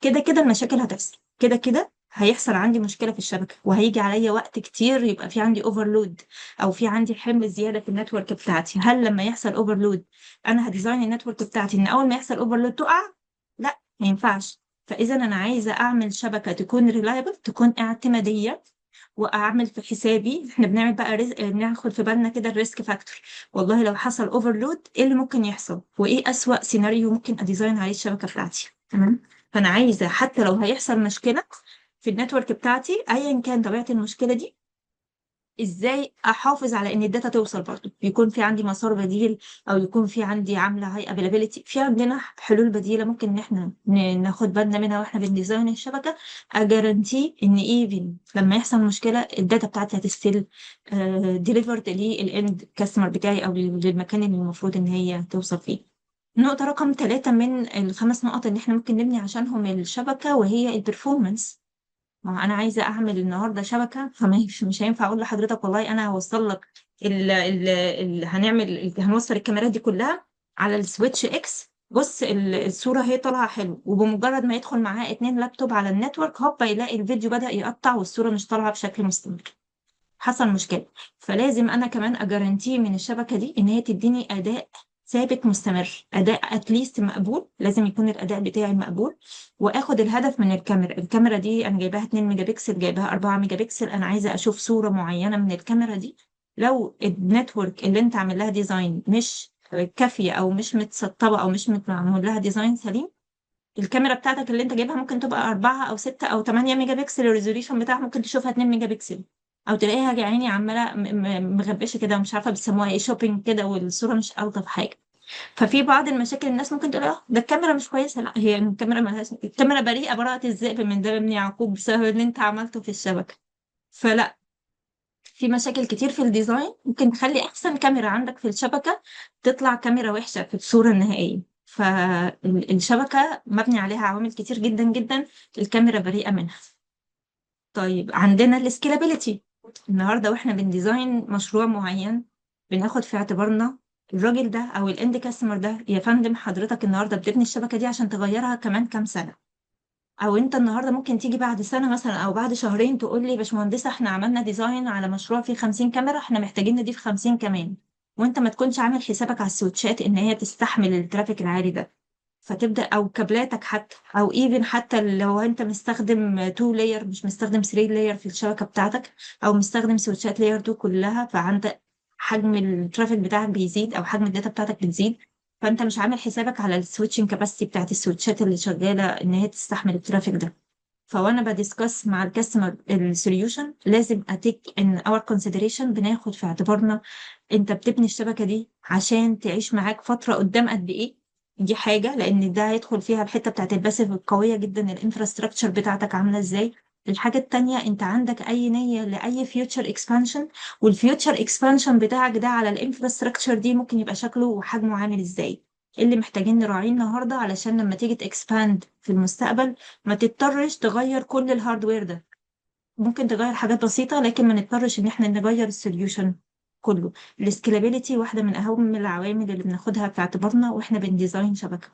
كده كده المشاكل هتحصل، كده كده هيحصل عندي مشكلة في الشبكة وهيجي عليا وقت كتير يبقى في عندي اوفرلود او في عندي حمل زيادة في النتورك بتاعتي. هل لما يحصل اوفرلود انا هديزاين النتورك بتاعتي ان اول ما يحصل اوفرلود تقع؟ لا، ما ينفعش. فاذا انا عايزة اعمل شبكة تكون ريلايبل، تكون اعتمادية، واعمل في حسابي احنا بنعمل بقى ناخد في بالنا كده الريسك فاكتور. والله لو حصل اوفرلود ايه اللي ممكن يحصل وايه اسوأ سيناريو ممكن اديزاين عليه الشبكة بتاعتي. تمام. فانا عايزه حتى لو هيحصل مشكله في النتورك بتاعتي ايا كان طبيعه المشكله دي، ازاي احافظ على ان الداتا توصل برضه، يكون في عندي مسار بديل، او يكون في عندي عامله هاي افيلابيلتي، في عندنا حلول بديله ممكن ان احنا ناخد بالنا منها واحنا بنديزاين الشبكه. اجارانتي ان ايفن لما يحصل مشكله الداتا بتاعتي هتستيل ديليفرد للاند كاستمر بتاعي او للمكان اللي المفروض ان هي توصل فيه. نقطة رقم ثلاثة من الخمس نقط اللي احنا ممكن نبني عشانهم الشبكة وهي البرفورمانس. ما هو انا عايزه اعمل النهارده شبكه، فمش هينفع اقول لحضرتك والله انا هوصل لك هنوصل الكاميرات دي كلها على السويتش اكس، بص الصوره هي طالعه حلو، وبمجرد ما يدخل معاه اتنين لابتوب على النتورك هوبا يلاقي الفيديو بدأ يقطع والصوره مش طالعه بشكل مستمر. حصل مشكلة. فلازم أنا كمان أجارنتي من الشبكة دي إن هي تديني أداء ثابت مستمر، أداء أتليست مقبول، لازم يكون الأداء بتاعي مقبول. وآخد الهدف من الكاميرا دي أنا جايباها 2 ميجا بكسل، جايباها 4 ميجا بكسل، أنا عايزة أشوف صورة معينة من الكاميرا دي. لو النتورك اللي أنت عامل لها ديزاين مش كافية أو مش متسطبة أو مش معمول لها ديزاين سليم، الكاميرا بتاعتك اللي انت جايبها ممكن تبقى 4 أو 6 أو 8 ميجا بكسل، الريزوليوشن بتاعها ممكن تشوفها 2 ميجا بكسل، أو تلاقيها يا عيني عمالة مغبشة كده ومش عارفة بيسموها ايه شوبينج كده والصورة مش ألطف حاجة. ففي بعض المشاكل الناس ممكن تقول اه ده الكاميرا مش كويسة، لا هي الكاميرا ملهاش، الكاميرا بريئة براءة الذئب من ده ابن يعقوب بسبب اللي انت عملته في الشبكة. فلا، في مشاكل كتير في الديزاين ممكن تخلي احسن كاميرا عندك في الشبكة تطلع كاميرا وحشة في الصورة النهائية. فالشبكة مبني عليها عوامل كتير جدا جدا، الكاميرا بريئة منها. طيب عندنا السكيلابيليتي. النهاردة واحنا بنديزاين مشروع معين بناخد في اعتبارنا الراجل ده او الاند كاستمر ده. يا فندم حضرتك النهارده بتبني الشبكة دي عشان تغيرها كمان كام سنة، او انت النهارده ممكن تيجي بعد سنه مثلا او بعد شهرين تقول لي يا باشمهندسه احنا عملنا ديزاين على مشروع فيه 50 كاميرا احنا محتاجين نضيف 50 كمان، وانت ما تكونش عامل حسابك على السويتشات ان هي تستحمل الترافيك العالي ده. فتبدا او كابلاتك حتى، او ايفن حتى لو انت مستخدم 2 لاير مش مستخدم 3 لاير في الشبكه بتاعتك، او مستخدم سويتشات لاير 2 كلها، فعندك حجم الترافيك بتاعك بيزيد او حجم الداتا بتاعتك بتزيد. فانت مش عامل حسابك على السويتشنج كاباسيتي بتاعت السويتشات اللي شغاله ان هي تستحمل الترافيك ده. فوانا بدiscuss مع الكاستمر السوليوشن لازم اتيك ان اور كونسيدريشن، بناخد في اعتبارنا انت بتبني الشبكه دي عشان تعيش معاك فتره قدام قد ايه. دي حاجه، لان ده هيدخل فيها الحته بتاعت الباسيف القويه جدا، الانفراستراكشر بتاعتك عامله ازاي. الحاجه التانيه انت عندك اي نيه لاي فيوتشر اكسبانشن، والفيوتشر اكسبانشن بتاعك ده على الانفراستراكشر دي ممكن يبقى شكله وحجمه عامل ازاي. إيه اللي محتاجين نراعيه النهارده علشان لما تيجي تكسباند في المستقبل ما تضطرش تغير كل الهاردوير ده. ممكن تغير حاجات بسيطة لكن ما نضطرش ان احنا نغير السوليوشن كله. السكيلابيليتي واحدة من اهم العوامل اللي بناخدها في اعتبارنا واحنا بنديزاين شبكة.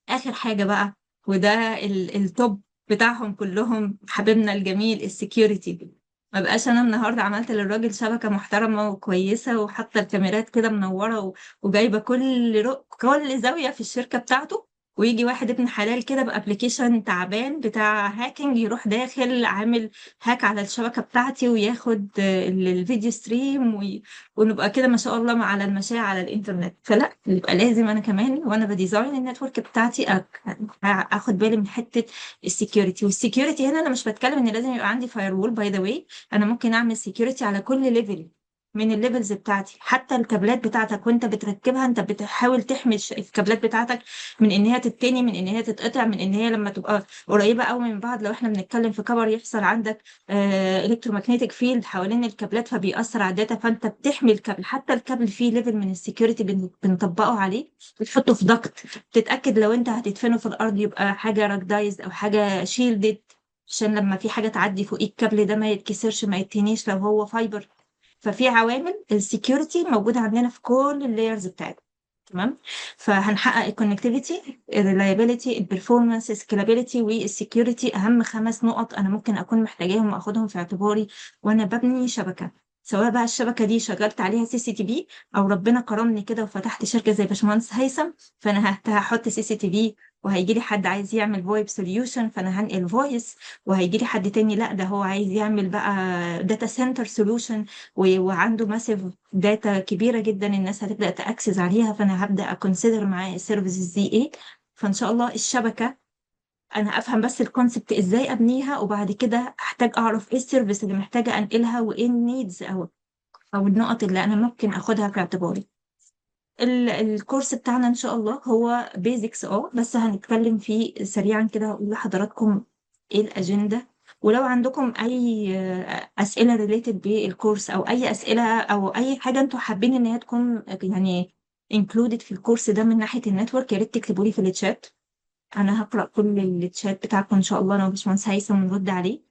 اخر حاجة بقى وده التوب بتاعهم كلهم، حبيبنا الجميل السكيورتي. ما بقاش انا النهارده عملت للراجل شبكه محترمه وكويسه وحاطه الكاميرات كده منوره وجايبه كل زاويه في الشركه بتاعته، ويجي واحد ابن حلال كده بابلكيشن تعبان بتاع هاكينج يروح داخل عامل هاك على الشبكه بتاعتي وياخد الفيديو ستريم ونبقى كده ما شاء الله على المشاع على الانترنت. فلا، يبقى لازم انا كمان وانا بديزاين النتورك بتاعتي اخد بالي من حته السكيورتي. والسكيورتي هنا انا مش بتكلم ان لازم يبقى عندي فاير وول، باي ذا واي انا ممكن اعمل سكيورتي على كل ليفل من الليفلز بتاعتي. حتى الكابلات بتاعتك وانت بتركبها انت بتحاول تحمي الكابلات بتاعتك من ان هي تتني، من ان هي تتقطع، من ان هي لما تبقى قريبه قوي من بعض، لو احنا بنتكلم في كبر يحصل عندك الكترومagnetic فيلد حوالين الكابلات فبيأثر على الداتا، فانت بتحمي الكابل. حتى الكابل فيه ليفل من السكيورتي بنطبقه عليه، بتحطه في ضغط، تتأكد لو انت هتدفنه في الارض يبقى حاجه راكدايزد او حاجه شيلدد، عشان لما في حاجه تعدي فوق الكابل ده ما يتكسرش ما يتنيش لو هو فايبر. ففي عوامل السكيورتي موجوده عندنا في كل اللايرز بتاعتنا. تمام. فهنحقق الكونكتيفيتي، الريلايبيليتي، البرفورمانس، السكيلابيليتي، والسكيورتي. اهم 5 نقط انا ممكن اكون محتاجاهم واخدهم في اعتباري وانا ببني شبكه. سواء بقى الشبكه دي شغلت عليها CCTV، او ربنا كرمني كده وفتحت شركه زي باشمهندس هيثم، فانا هحط CCTV، وهيجي لي حد عايز يعمل فويب سوليوشن فانا هنقل فويس، وهيجي لي حد تاني لا ده هو عايز يعمل بقى داتا سنتر سوليوشن وعنده ماسيف داتا كبيرة جدا الناس هتبدأ تأكسس عليها، فأنا هبدأ أكونسيدر معاه السيرفيسز دي إيه. فإن شاء الله الشبكة أنا أفهم بس الكونسبت إزاي أبنيها، وبعد كده أحتاج أعرف إيه السيرفيس اللي محتاجة أنقلها وإيه النيدز أو النقط اللي أنا ممكن أخدها في اعتباري. الكورس بتاعنا إن شاء الله هو بيزكس بس هنتكلم فيه سريعا كده، هقول لحضراتكم إيه الأجندة. ولو عندكم أي أسئلة ريليتد بالكورس أو أي أسئلة أو أي حاجة أنتوا حابين إن هي تكون يعني included في الكورس ده من ناحية النتورك، يا ريت تكتبوا لي في الشات. انا هقرا كل التشات بتاعكم ان شاء الله انا وباشمهندس هيثم ونرد عليه.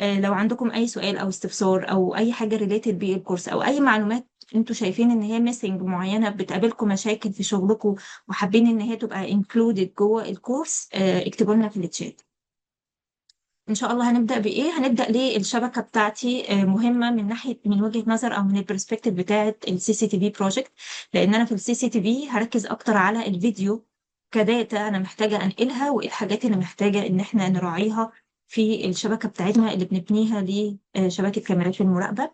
لو عندكم اي سؤال او استفسار او اي حاجه ريليتد بالكورس او اي معلومات انتوا شايفين ان هي ميسنج معينه بتقابلكم مشاكل في شغلكم وحابين ان هي تبقى انكلودد جوه الكورس، اكتبوا لنا في التشات. ان شاء الله هنبدا بايه؟ هنبدا ليه الشبكه بتاعتي مهمه من ناحيه من وجهه نظر او من البرسبكتيف بتاعه CCTV بروجكت. لان انا في CCTV هركز اكتر على الفيديو كداتا انا محتاجه انقلها، وايه الحاجات اللي محتاجه ان احنا نراعيها في الشبكه بتاعتنا اللي بنبنيها لشبكه كاميرات المراقبه.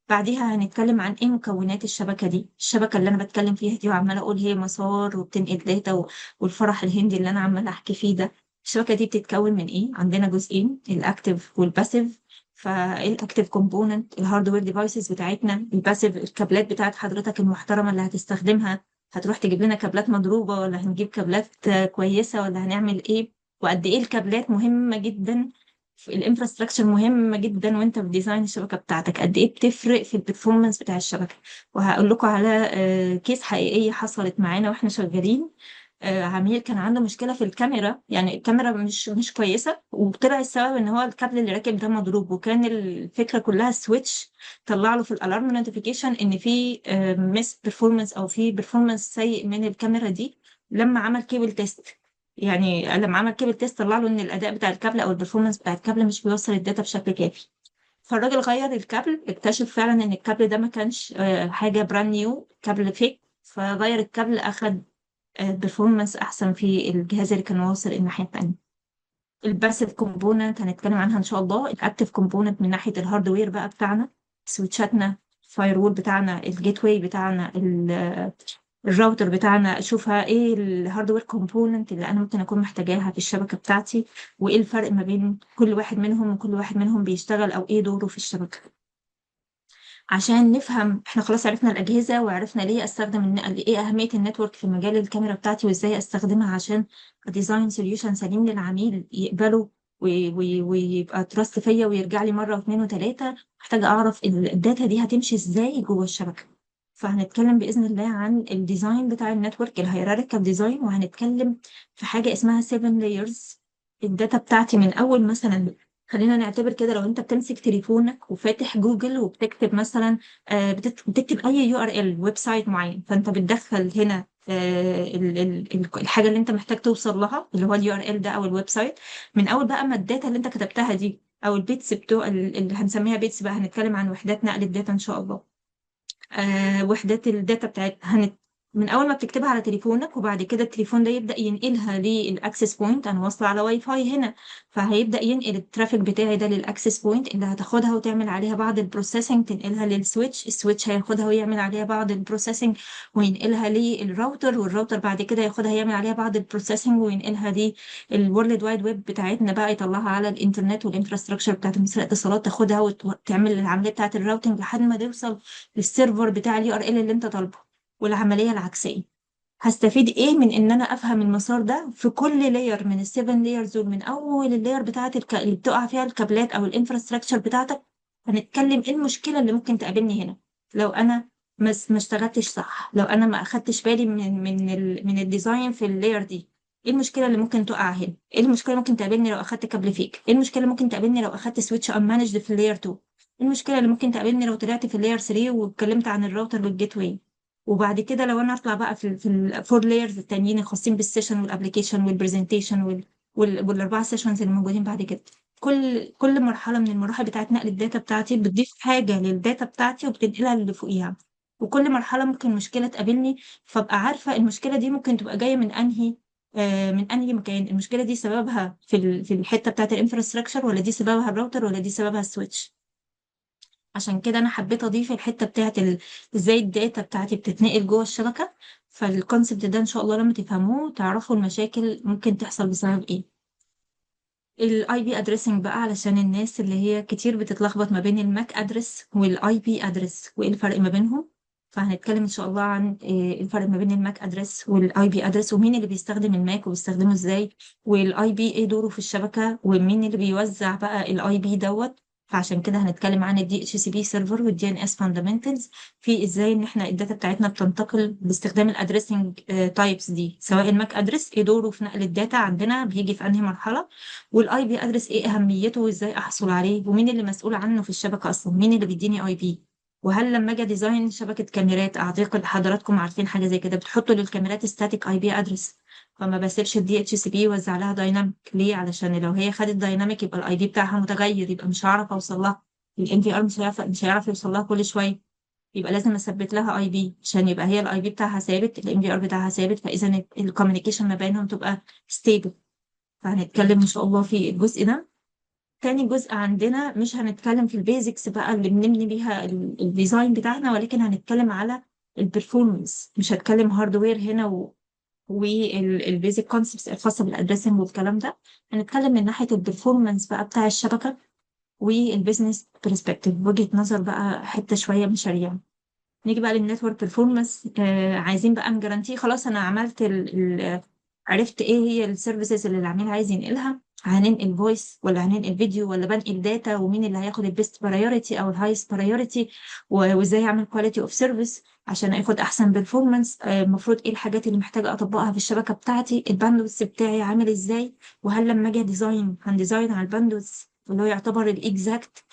بعديها هنتكلم عن ايه مكونات الشبكه دي. الشبكه اللي انا بتكلم فيها دي وعماله اقول هي مسار وبتنقل داتا والفرح الهندي اللي انا عماله احكي فيه ده، الشبكة دي بتتكون من ايه؟ عندنا جزئين، الاكتف والباسيف. فالاكتف كومبوننت الهاردوير ديفايسز بتاعتنا، الباسيف الكابلات بتاعت حضرتك المحترمة اللي هتستخدمها. هتروح تجيب لنا كابلات مضروبة ولا هنجيب كابلات كويسة ولا هنعمل ايه؟ وقد ايه الكابلات مهمة جدا في الانفراستراكشر، مهمة جدا وانت بتديزاين الشبكة بتاعتك، قد ايه بتفرق في البرفورمانس بتاع الشبكة. وهقول لكم على كيس حقيقية حصلت معانا واحنا شغالين. عميل كان عنده مشكلة في الكاميرا، يعني الكاميرا مش كويسة، وطلع السبب ان هو الكابل اللي راكب ده مضروب، وكان الفكرة كلها السويتش طلع له في الالارم نوتيفيكيشن ان في مس بيرفورمانس او في بيرفورمانس سيء من الكاميرا دي. لما عمل كيبل تيست، يعني لما عمل كيبل تيست طلع له ان الاداء بتاع الكابل او البرفورمانس بتاع الكابل مش بيوصل الداتا بشكل كافي. فالراجل غير الكابل، اكتشف فعلا ان الكابل ده ما كانش حاجة براند نيو، كابل فيك. فغير الكابل، اخد performance احسن في الجهاز اللي كان واصل الناحيه التانيه. الباسيف كومبوننت هنتكلم عنها ان شاء الله. الاكتيف كومبوننت من ناحيه الهاردوير بقى بتاعنا، سويتشاتنا، الفاير وول بتاعنا، الجيت واي بتاعنا، الراوتر بتاعنا، اشوفها ايه الهاردوير كومبوننت اللي انا ممكن اكون محتاجاها في الشبكه بتاعتي، وايه الفرق ما بين كل واحد منهم وكل واحد منهم بيشتغل او ايه دوره في الشبكه. عشان نفهم احنا خلاص عرفنا الأجهزة وعرفنا ليه استخدم ايه أهمية النتورك في مجال الكاميرا بتاعتي وازاي استخدمها عشان ديزاين سوليوشن سليم للعميل يقبله ويبقى تراست فيا ويرجع لي مرة واثنين وثلاثة. محتاجة أعرف الداتا دي هتمشي ازاي جوه الشبكة. فهنتكلم بإذن الله عن الديزاين بتاع النتورك، الهيراريكال ديزاين، وهنتكلم في حاجة اسمها 7 layers. الداتا بتاعتي من أول مثلا خلينا نعتبر كده، لو انت بتمسك تليفونك وفاتح جوجل وبتكتب مثلا، بتكتب اي يو ار ال ويب سايت معين، فانت بتدخل هنا الحاجه اللي انت محتاج توصل لها اللي هو اليو ار ال ده او الويب سايت. من اول بقى ما الداتا اللي انت كتبتها دي او البيتس بتوع اللي هنسميها بيتس بقى، هنتكلم عن وحدات نقل الداتا ان شاء الله. وحدات الداتا بتاعتها من اول ما بتكتبها على تليفونك، وبعد كده التليفون ده يبدا ينقلها للاكسس بوينت. انا واصله على واي فاي هنا، فهيبدا ينقل الترافيك بتاعي ده للاكسس بوينت اللي هتاخدها وتعمل عليها بعض البروسيسنج، تنقلها للسويتش، السويتش هياخدها ويعمل عليها بعض البروسيسنج وينقلها للراوتر، والراوتر بعد كده ياخدها يعمل عليها بعض البروسيسنج وينقلها للورلد وايد ويب بتاعتنا بقى، يطلعها على الانترنت والانفراستراكشر بتاعت مصر الاتصالات، تاخدها وتعمل العمليه بتاعت الراوتنج لحد ما توصل للسيرفر بتاع اليو ار ال اللي انت طالبه. والعمليه العكسيه، هستفيد ايه من ان انا افهم المسار ده في كل لاير من السيفن لايرز دول، من اول اللاير بتاعت اللي بتقع فيها الكابلات او الانفراستراكشر بتاعتك. هنتكلم ايه المشكله اللي ممكن تقابلني هنا لو انا ما اشتغلتش صح، لو انا ما اخدتش بالي من الديزاين في اللاير دي. ايه المشكله اللي ممكن تقع هنا؟ ايه المشكله اللي ممكن تقابلني لو اخدت كابل فيك؟ ايه المشكله اللي ممكن تقابلني لو اخدت سويتش ان مانجد في اللاير 2؟ ايه المشكله اللي ممكن تقابلني لو طلعت في اللاير 3 واتكلمت عن الراوتر والجيت واي؟ وبعد كده لو انا اطلع بقى في الفور لايرز التانيين الخاصين بالسيشن والابلكيشن والبرزنتيشن والاربعه سيشنز اللي موجودين بعد كده. كل مرحله من المراحل بتاعت نقل الداتا بتاعتي بتضيف حاجه للداتا بتاعتي وبتنقلها للي فوقيها. وكل مرحله ممكن مشكله تقابلني، فابقى عارفه المشكله دي ممكن تبقى جايه من انهي مكان. المشكله دي سببها في الحته بتاعت الانفراستراكشر، ولا دي سببها الراوتر، ولا دي سببها السويتش. عشان كده انا حبيت اضيف الحته بتاعت ازاي الداتا بتاعتي بتتنقل جوه الشبكه. فالكونسبت ده ان شاء الله لما تفهموه تعرفوا المشاكل ممكن تحصل بسبب ايه. الاي بي ادريسنج بقى، علشان الناس اللي هي كتير بتتلخبط ما بين الماك ادرس والاي بي ادرس وايه الفرق ما بينهم. فهنتكلم ان شاء الله عن الفرق ما بين الماك ادرس والاي بي ادرس، ومين اللي بيستخدم الماك وبيستخدمه ازاي، والاي بي ايه دوره في الشبكة، ومين اللي بيوزع بقى الاي بي دوت. فعشان كده هنتكلم عن الدي اتش سي بي سيرفر والدي ان اس فاندامنتالز، في ازاي ان احنا الداتا بتاعتنا بتنتقل باستخدام الادريسنج تايبس دي، سواء الماك ادرس ايه دوره في نقل الداتا عندنا بيجي في انهي مرحلة، والاي بي ادرس ايه اهميته وازاي احصل عليه، ومين اللي مسؤول عنه في الشبكه اصلا، مين اللي بيديني اي بي. وهل لما اجي ديزاين شبكه كاميرات، اعتقد حضراتكم عارفين حاجه زي كده، بتحطوا للكاميرات ستاتيك اي بي ادرس، فما بسيبش الدي اتش سي بي يوزع لها دايناميك. ليه؟ علشان لو هي خدت دايناميك يبقى الاي بي بتاعها متغير، يبقى مش هعرف اوصل لها. الان في ار مش هيعرف يوصل لها كل شويه، يبقى لازم اثبت لها اي بي عشان يبقى هي الاي بي بتاعها ثابت، الام في ار بتاعها ثابت، فاذا الكوميونيكيشن ما بينهم تبقى ستيبل. فهنتكلم ان شاء الله في الجزء ده. تاني جزء عندنا مش هنتكلم في البيزكس بقى اللي بنبني بيها الديزاين بتاعنا، ولكن هنتكلم على البرفورمانس. مش هتكلم هاردوير هنا والبيزك كونسبتس الخاصه بالادريسنج والكلام ده. هنتكلم من ناحيه البرفورمانس بقى بتاع الشبكه والبيزنس برسبكتيف، وجهه نظر بقى حته شويه مشاريع. نيجي بقى للنتورك بيرفورمانس. عايزين بقى نجرانتي، خلاص انا عملت عرفت ايه هي السيرفيسز اللي العميل عايز ينقلها، هننقل فويس ولا هننقل فيديو ولا بنقل داتا، ومين اللي هياخد البيست برايورتي او الهايست برايورتي، وازاي اعمل كواليتي اوف سيرفيس عشان اخد احسن بيرفورمانس. المفروض ايه الحاجات اللي محتاجه اطبقها في الشبكه بتاعتي، الباندوث بتاعي عامل ازاي، وهل لما اجي ديزاين هنديزاين على الباندوث اللي هو يعتبر الاكزاكت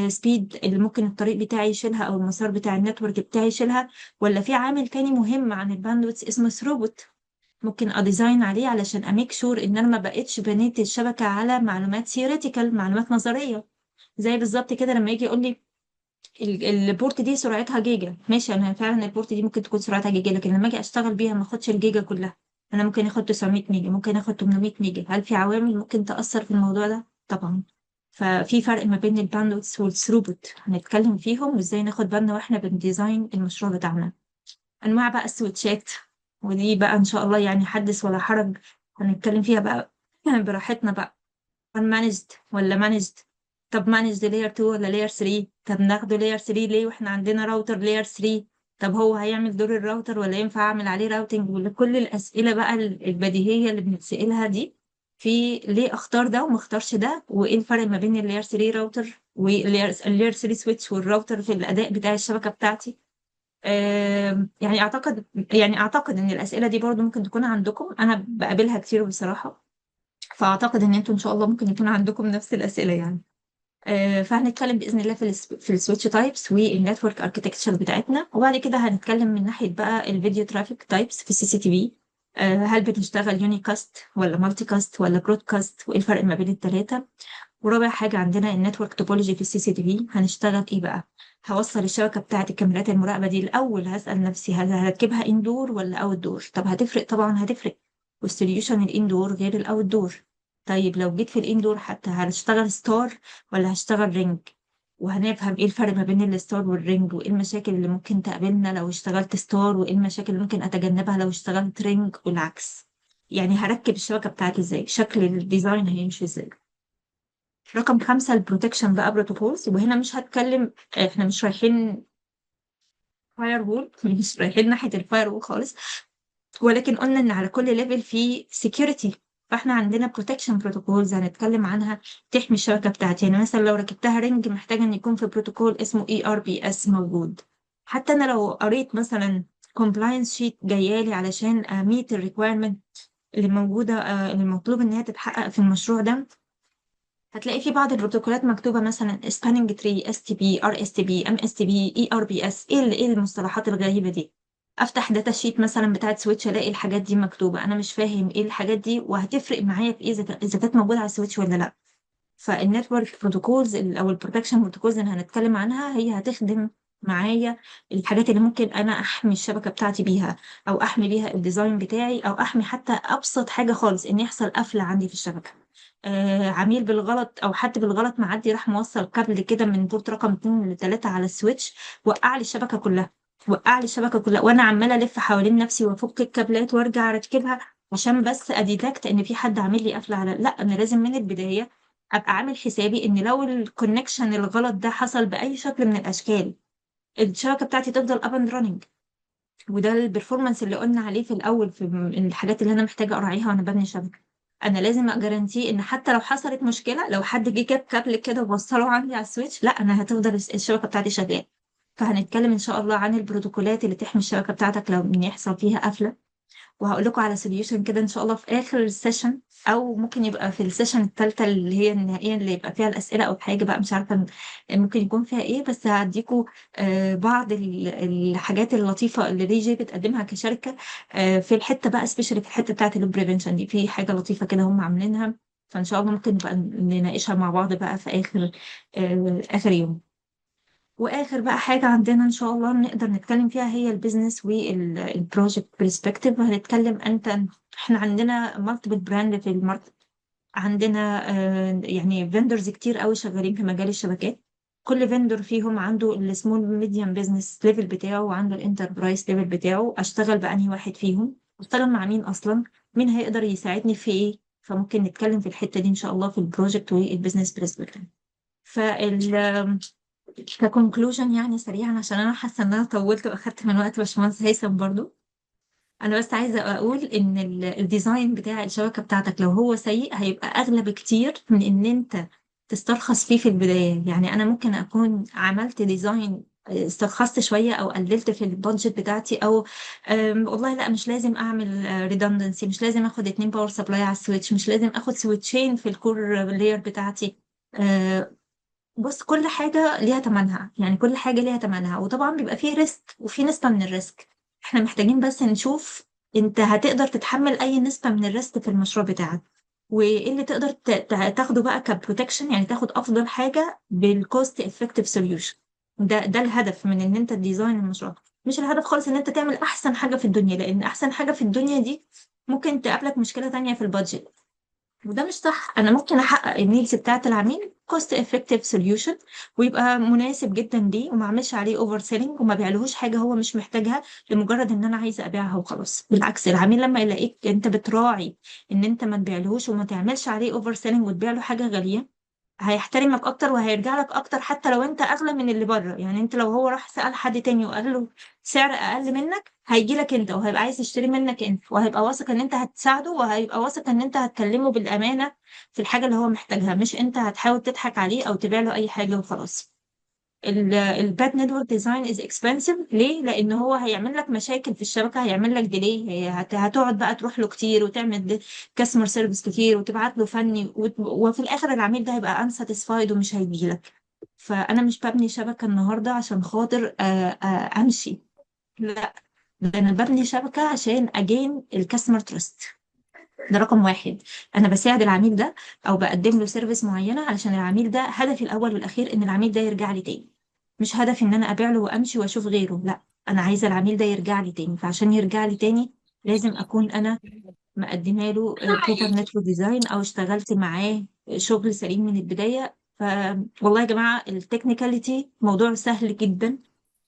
سبيد اللي ممكن الطريق بتاعي يشيلها او المسار بتاع النتورك بتاعي يشيلها، ولا في عامل تاني مهم عن الباندويث اسمه ثروبوت ممكن اديزاين عليه علشان اميك شور ان انا ما بقتش بنيت الشبكه على معلومات ثيوريتيكال، معلومات نظريه. زي بالظبط كده لما يجي يقول لي البورت دي سرعتها جيجا، ماشي، انا فعلا البورت دي ممكن تكون سرعتها جيجا، لكن لما اجي اشتغل بيها ما اخدش الجيجا كلها. انا ممكن اخد 900 ميجا، ممكن اخد 800 ميجا. هل في عوامل ممكن تاثر في الموضوع ده؟ طبعا. ففي فرق ما بين الباندويث والثروبوت هنتكلم فيهم، وازاي ناخد بالنا واحنا بنديزاين المشروع بتاعنا. انواع بقى السويتشات، ودي بقى ان شاء الله يعني حدث ولا حرج، هنتكلم فيها بقى براحتنا بقى. unmanaged ولا managed؟ طب managed layer 2 ولا layer 3؟ طب ناخده layer 3 ليه واحنا عندنا راوتر layer 3؟ طب هو هيعمل دور الراوتر ولا ينفع اعمل عليه راوتنج؟ وكل الاسئله بقى البديهيه اللي بنتسالها دي، في ليه اختار ده وما اختارش ده، وايه الفرق ما بين اللاير 3 راوتر واللاير 3 سويتش والراوتر في الاداء بتاع الشبكه بتاعتي. يعني اعتقد ان الاسئله دي برضو ممكن تكون عندكم، انا بقابلها كتير بصراحه. فاعتقد ان انتوا ان شاء الله ممكن يكون عندكم نفس الاسئله يعني. فهنتكلم باذن الله في السويتش تايبس والنتورك اركتكتشر بتاعتنا، وبعد كده هنتكلم من ناحيه بقى الفيديو ترافيك تايبس في السي سي تي في. هل بنشتغل يونيكاست ولا مالتي كاست ولا برودكاست، وايه الفرق ما بين الثلاثه. ورابع حاجه عندنا النتورك توبولوجي في السي سي تي في، هنشتغل ايه بقى. هوصل الشبكه بتاعه الكاميرات المراقبه دي الاول، هسال نفسي هل هركبها اندور ولا اوت دور. طب هتفرق، طبعا هتفرق. والسوليوشن الاندور غير الاوت دور. طيب لو جيت في الاندور حتى هشتغل ستار ولا هشتغل رينج. وهنفهم ايه الفرق ما بين الستار والرينج، وايه المشاكل اللي ممكن تقابلنا لو اشتغلت ستار، وايه المشاكل اللي ممكن اتجنبها لو اشتغلت رينج والعكس. يعني هركب الشبكة بتاعتي ازاي، شكل الديزاين هيمشي ازاي. رقم 5 البروتكشن بقى بروتوكولز، وهنا مش هتكلم، احنا مش رايحين فاير وول مش رايحين ناحية الفاير وول خالص. ولكن قلنا ان على كل ليفل في سكيورتي. فاحنا عندنا بروتكشن بروتوكولز هنتكلم عنها تحمي الشبكه بتاعتي. يعني مثلا لو ركبتها رينج محتاجه ان يكون في بروتوكول اسمه اي ار بي اس موجود. حتى انا لو قريت مثلا كومبلاينس شيت جايالي علشان اميت الريكويرمنت اللي موجوده، اللي المطلوب ان هي تتحقق في المشروع ده، هتلاقي في بعض البروتوكولات مكتوبه مثلا سباننج تري، اس تي بي، ار اس تي بي، ام اس تي بي، اي ار بي اس. ايه المصطلحات الغريبه دي. افتح داتا شيت مثلا بتاعت سويتش الاقي الحاجات دي مكتوبه، انا مش فاهم ايه الحاجات دي وهتفرق معايا في ايه، اذا كانت موجوده على السويتش ولا لا. فالنتورك بروتوكولز او البروتكشن بروتوكولز اللي هنتكلم عنها هي هتخدم معايا الحاجات اللي ممكن انا احمي الشبكه بتاعتي بيها، او احمي بيها الديزاين بتاعي، او احمي حتى ابسط حاجه خالص ان يحصل قفله عندي في الشبكه. عميل بالغلط او حد بالغلط معدي راح موصل كابل كده من بورت رقم 2 ل 3 على السويتش، وقع لي الشبكه كلها. وقع لي الشبكه كلها وانا عماله الف حوالين نفسي وافك الكابلات وارجع اركبها، عشان بس اديتكت ان في حد عامل لي قفله. على لا، انا لازم من البدايه ابقى عامل حسابي ان لو الكونكشن الغلط ده حصل باي شكل من الاشكال، الشبكه بتاعتي تفضل اب اند راننج. وده البرفورمانس اللي قلنا عليه في الاول، في الحاجات اللي انا محتاجه اراعيها وانا ببني شبكه. انا لازم اجارانتي ان حتى لو حصلت مشكله، لو حد جه جاب كابل كده ووصله عندي على السويتش، لا انا هتفضل الشبكه بتاعتي شغاله. فهنتكلم ان شاء الله عن البروتوكولات اللي تحمي الشبكه بتاعتك لو من يحصل فيها قفله. وهقول لكم على سوليوشن كده ان شاء الله في اخر السيشن، او ممكن يبقى في السيشن الثالثه اللي هي النهائيه اللي يبقى فيها الاسئله او حاجه بقى، مش عارفه ممكن يكون فيها ايه. بس هديكوا بعض الحاجات اللطيفه اللي دي جي بتقدمها كشركه، في الحته بقى سبيشالي في الحته بتاعت البريفنشن دي، في حاجه لطيفه كده هم عاملينها. فان شاء الله ممكن نبقى نناقشها مع بعض بقى في اخر يوم. واخر بقى حاجه عندنا ان شاء الله نقدر نتكلم فيها هي البيزنس والبروجكت برسبكتيف. هنتكلم احنا عندنا مالتيبل براند في الماركت. عندنا يعني فيندورز كتير قوي شغالين في مجال الشبكات. كل فيندور فيهم عنده السمول ميديوم بيزنس ليفل بتاعه وعنده الانتربرايز ليفل بتاعه. اشتغل بأنهي واحد فيهم، اشتغل مع مين اصلا، مين هيقدر يساعدني في ايه. فممكن نتكلم في الحته دي ان شاء الله في البروجكت والبيزنس برسبكتيف. فال ككونكلوجن يعني سريعا، عشان انا حاسه ان انا طولت واخدت من وقت باشمهندس هيثم برضو. انا بس عايزه اقول ان الديزاين بتاع الشبكه بتاعتك لو هو سيء هيبقى اغلى بكتير من ان انت تسترخص فيه في البدايه. يعني انا ممكن اكون عملت ديزاين، استرخصت شويه او قللت في البادجت بتاعتي، او والله لا مش لازم اعمل ريدندنسي، مش لازم اخد 2 باور سبلاي على السويتش، مش لازم اخد سويتشين في الكور لاير بتاعتي. آه، بص، كل حاجة ليها تمنها، يعني كل حاجة ليها تمنها، وطبعا بيبقى فيه ريسك وفي نسبة من الريسك. احنا محتاجين بس نشوف انت هتقدر تتحمل اي نسبة من الريسك في المشروع بتاعك، وايه اللي تقدر تاخده بقى كبروتكشن، يعني تاخد افضل حاجة بالكوست افكتيف سوليوشن. ده الهدف من ان انت تديزاين المشروع. مش الهدف خالص ان انت تعمل احسن حاجة في الدنيا، لان احسن حاجة في الدنيا دي ممكن تقابلك مشكلة تانية في البادجت. وده مش صح. انا ممكن احقق النيدز بتاعت العميل كوست افكتيف سوليوشن، ويبقى مناسب جدا ليه، وما اعملش عليه اوفر سيلينج، وما بيعلهوش حاجه هو مش محتاجها لمجرد ان انا عايزه ابيعها وخلاص. بالعكس، العميل لما يلاقيك انت بتراعي ان انت ما تبيعلهوش وما تعملش عليه اوفر سيلينج وتبيع له حاجه غاليه، هيحترمك اكتر وهيرجع لك اكتر، حتى لو انت اغلى من اللي بره. يعني انت لو هو راح سأل حد تاني وقال له سعر اقل منك، هيجي لك انت وهيبقى عايز يشتري منك انت، وهيبقى واثق ان انت هتساعده، وهيبقى واثق ان انت هتكلمه بالامانه في الحاجه اللي هو محتاجها، مش انت هتحاول تضحك عليه او تبيع له اي حاجه وخلاص. الباد نتورك ديزاين از اكسبنسيف. ليه؟ لان هو هيعمل لك مشاكل في الشبكه، هيعمل لك ديلي، هتقعد بقى تروح له كتير وتعمل كاستمر سيرفيس كتير وتبعت له فني، وفي الاخر العميل ده هيبقى انساتيسفايد ومش هيجي لك. فانا مش ببني شبكه النهارده عشان خاطر امشي، لا، ده انا ببني شبكه عشان اجين الكاستمر تراست. ده رقم واحد. انا بساعد العميل ده او بقدم له سيرفيس معينه علشان العميل ده هدفي الاول والاخير ان العميل ده يرجع لي تاني. مش هدفي ان انا ابيع له وامشي واشوف غيره، لا، انا عايزه العميل ده يرجع لي تاني. فعشان يرجع لي تاني لازم اكون انا مقدمه له بروبر نتورك ديزاين او اشتغلت معاه شغل سليم من البدايه. ف والله يا جماعه التكنيكاليتي موضوع سهل جدا،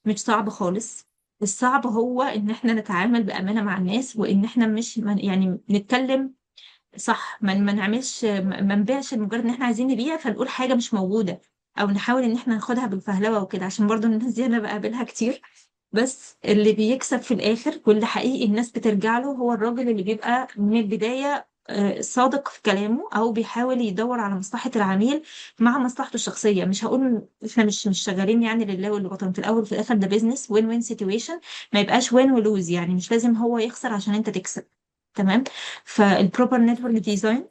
مش صعب خالص. الصعب هو ان احنا نتعامل بامانه مع الناس، وان احنا مش يعني نتكلم صح، ما نعملش، ما نبيعش لمجرد ان احنا عايزين نبيع فنقول حاجه مش موجوده، او نحاول ان احنا ناخدها بالفهلوه وكده، عشان برضو الناس دي انا بقابلها كتير. بس اللي بيكسب في الاخر واللي حقيقي الناس بترجع له هو الراجل اللي بيبقى من البدايه صادق في كلامه، او بيحاول يدور على مصلحه العميل مع مصلحته الشخصيه. مش هقول احنا مش شغالين يعني لله وللوطن، في الاول وفي الاخر ده بيزنس وين وين سيتويشن، ما يبقاش وين ولوز، يعني مش لازم هو يخسر عشان انت تكسب. تمام. فالبروبر نتورك ديزاين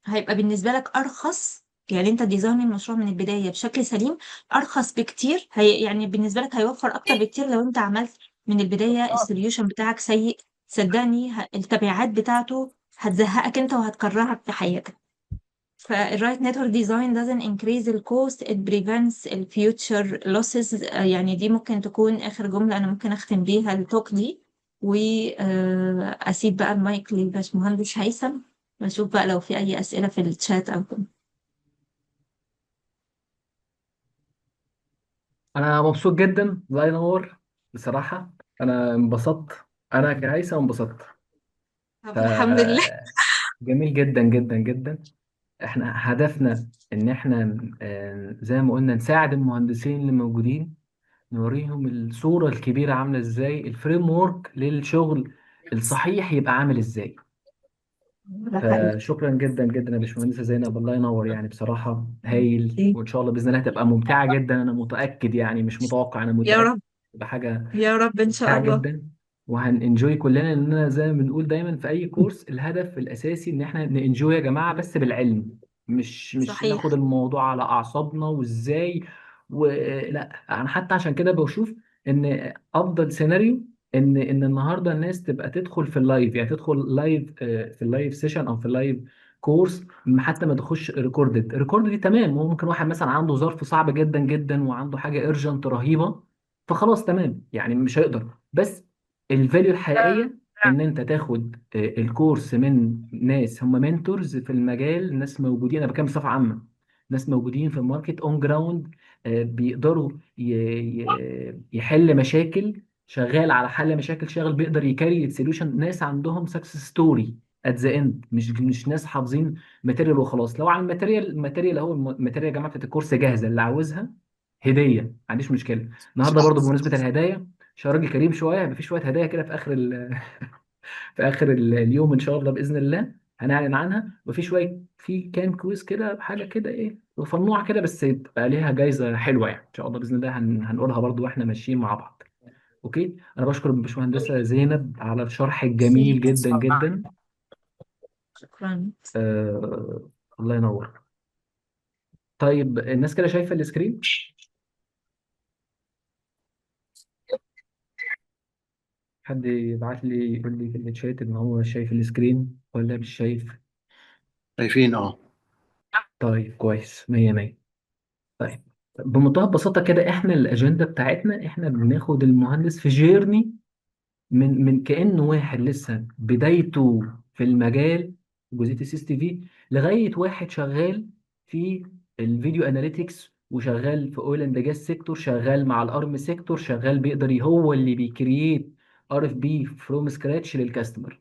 هيبقى بالنسبة لك أرخص، يعني أنت ديزاين المشروع من البداية بشكل سليم أرخص بكتير. يعني بالنسبة لك هيوفر أكتر بكتير لو أنت عملت من البداية السوليوشن بتاعك سيء. صدقني التبعات بتاعته هتزهقك أنت وهتكرهك في حياتك. فالرايت نتورك ديزاين doesn't increase the cost, it prevents the future losses. يعني دي ممكن تكون آخر جملة أنا ممكن أختم بيها التوك دي، وأسيب بقى المايك للباشمهندس هيثم، وأشوف بقى لو في أي أسئلة في الشات أو كده. انا مبسوط جدا، الله ينور. بصراحه انا انبسطت، انا كهيثم انبسطت. طب الحمد لله. ف جميل جدا جدا جدا. احنا هدفنا ان احنا زي ما قلنا نساعد المهندسين اللي موجودين، نوريهم الصورة الكبيرة عاملة ازاي، الفريم ورك للشغل الصحيح يبقى عامل ازاي. ده حقيقي. فشكرا جدا جدا يا باشمهندسة زينب، الله ينور، يعني بصراحة هايل، وان شاء الله بإذن الله هتبقى ممتعة جدا. انا متأكد، يعني مش متوقع، انا يا متأكد رب. بحاجة يا رب إن شاء ممتعة الله. جدا. وهننجوي كلنا، لاننا زي ما بنقول دايما في اي كورس، الهدف الاساسي ان احنا ننجوي يا جماعة، بس بالعلم، مش ناخد صحيح. الموضوع على اعصابنا وازاي. ولا انا حتى عشان كده بشوف ان افضل سيناريو ان النهارده الناس تبقى تدخل في اللايف، يعني تدخل لايف في اللايف سيشن او في اللايف كورس، حتى ما تخش ريكوردد. ريكورد دي تمام، هو ممكن واحد مثلا عنده ظرف صعب جدا جدا وعنده حاجه ايرجنت رهيبه، فخلاص تمام يعني مش هيقدر. بس الفاليو الحقيقيه ان انت تاخد الكورس من ناس هم منتورز في المجال، ناس موجودين، انا بتكلم بصفه عامه، ناس موجودين في الماركت اون جراوند، بيقدروا يحل مشاكل، شغال على حل مشاكل، شغال بيقدر يكري سوليوشن، ناس عندهم سكسس ستوري ات ذا اند، مش ناس حافظين ماتيريال وخلاص. لو على الماتيريال اهو، الماتيريال يا جماعه بتاعت الكورس جاهزه، اللي عاوزها هديه ما عنديش مشكله. النهارده برضو بمناسبه الهدايا، عشان راجل كريم شويه، هيبقى في شويه هدايا كده في اخر في اخر اليوم ان شاء الله باذن الله هنعلن عنها. وفي شويه، في كام كويز كده، حاجه كده ايه وفنوع كده، بس تبقى ليها جايزه حلوه يعني ان شاء الله باذن الله، هنقولها برضو واحنا ماشيين مع بعض. اوكي. انا بشكر الباشمهندسه زينب على الشرح الجميل جدا جدا. شكرا. آه الله ينور. طيب الناس كده شايفه السكرين؟ حد يبعت لي يقول لي في الشات ان هو شايف السكرين ولا مش شايف؟ شايفين اه. طيب كويس، مية مية. طيب بمنتهى البساطة كده، احنا الأجندة بتاعتنا احنا بناخد المهندس في جيرني، من كأنه واحد لسه بدايته في المجال، جزئية السيس تي في، لغاية واحد شغال في الفيديو اناليتكس، وشغال في اويل اند جاس سيكتور، شغال مع الارم سيكتور، شغال بيقدر هو اللي بيكرييت ار اف بي فروم سكراتش للكاستمر.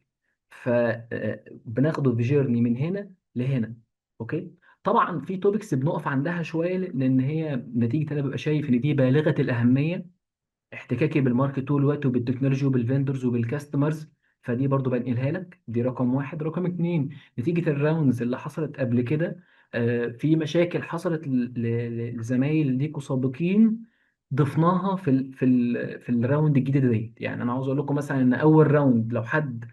فبناخده في جيرني من هنا لهنا. اوكي. طبعا في توبكس بنقف عندها شويه، لان هي نتيجه انا ببقى شايف ان دي بالغه الاهميه، احتكاكي بالماركت طول الوقت وبالتكنولوجي وبالفندرز وبالكاستمرز، فدي برضو بنقلها لك، دي رقم واحد. رقم اتنين، نتيجة الراوندز اللي حصلت قبل كده، في مشاكل حصلت لزمايل ليكوا سابقين، ضفناها في الراوند الجديد ديت. يعني انا عاوز اقول لكم مثلا ان اول راوند لو حد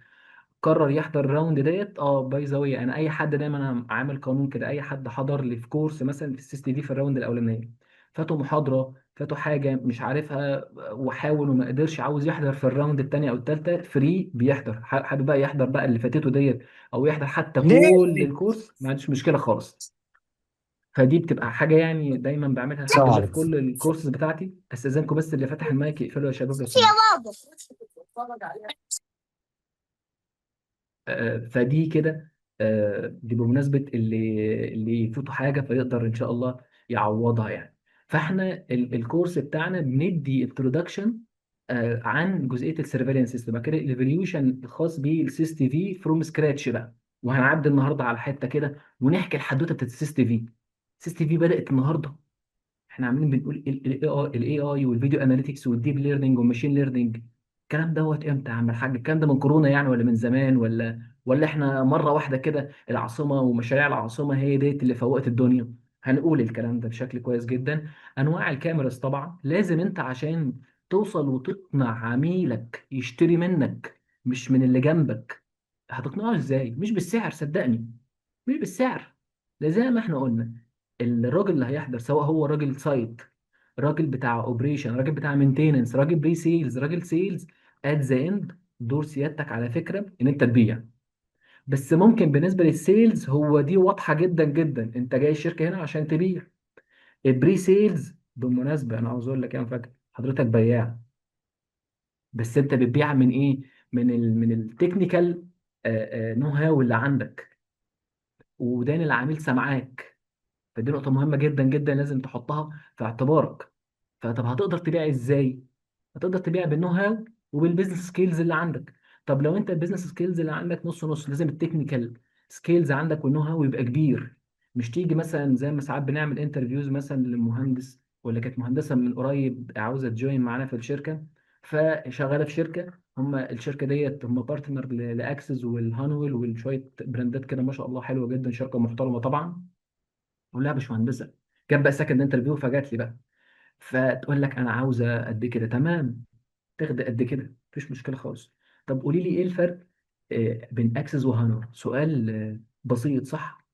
قرر يحضر الراوند ديت، باي ذا واي، انا اي حد دايما انا عامل قانون كده، اي حد حضر لي في كورس مثلا في السيس تي في في الراوند الاولانيه، فاتوا محاضره، فاتوا حاجه مش عارفها، وحاول وما قدرش، عاوز يحضر في الراوند الثانيه او الثالثه فري بيحضر، حابب بقى يحضر بقى اللي فاتته ديت، او يحضر حتى كل ليه؟ الكورس، ما عنديش مشكله خالص. فدي بتبقى حاجه يعني دايما بعملها الحمد لله في صعب. كل الكورسز بتاعتي. استاذنكم بس اللي فاتح المايك يقفله يا شباب لو يا سمحت. بابا. فدي كده، دي بمناسبة اللي يفوتوا حاجة فيقدر إن شاء الله يعوضها يعني. فإحنا الكورس بتاعنا بندي انترودكشن عن جزئية السيرفيلانس سيستم، بعد كده الايفوليوشن الخاص بالسيس تي في فروم سكراتش بقى. وهنعدي النهارده على حتة كده ونحكي الحدوتة بتاعت السيس تي في. السيس تي في بدأت النهارده، احنا عاملين بنقول الاي اي والفيديو اناليتكس والديب ليرنينج والماشين ليرنينج. الكلام دوت امتى يا عم الحاج؟ الكلام ده من كورونا يعني، ولا من زمان، ولا احنا مره واحده كده العاصمه ومشاريع العاصمه هي ديت اللي فوقت الدنيا؟ هنقول الكلام ده بشكل كويس جدا. انواع الكاميراز طبعا لازم انت عشان توصل وتقنع عميلك يشتري منك مش من اللي جنبك، هتقنعه ازاي؟ مش بالسعر صدقني، مش بالسعر. ده زي ما احنا قلنا، الراجل اللي هيحضر سواء هو راجل سايت، راجل بتاع اوبريشن، راجل بتاع مينتيننس، راجل بري سيلز، راجل سيلز، ات ذا اند دور سيادتك على فكره ان انت تبيع. بس ممكن بالنسبه للسيلز هو دي واضحه جدا جدا، انت جاي الشركه هنا عشان تبيع. البري سيلز بالمناسبه انا عاوز اقول لك ايه فاكر، حضرتك بياع، بس انت بتبيع من ايه؟ من التكنيكال نو هاو اللي عندك، ودان العميل سامعاك. فدي نقطة مهمة جدا جدا لازم تحطها في اعتبارك. فطب هتقدر تبيع ازاي؟ هتقدر تبيع بالنو هاو وبالبيزنس سكيلز اللي عندك. طب لو انت البيزنس سكيلز اللي عندك نص نص، لازم التكنيكال سكيلز عندك والنو هاو يبقى كبير. مش تيجي مثلا زي ما ساعات بنعمل انترفيوز مثلا للمهندس، ولا كانت مهندسة من قريب عاوزة تجوين معانا في الشركة، فشغالة في شركة، هم الشركة ديت هم بارتنر لأكسس والهانويل وشوية براندات كده ما شاء الله حلوة جدا، شركة محترمة طبعا. بقول لها يا باشمهندسه، جاب بقى سكند انترفيو فجات لي بقى، فتقول لك انا عاوزه قد كده، تمام، تاخد قد كده مفيش مشكله خالص. طب قولي لي ايه الفرق بين اكسس وهانر؟ سؤال بسيط صح؟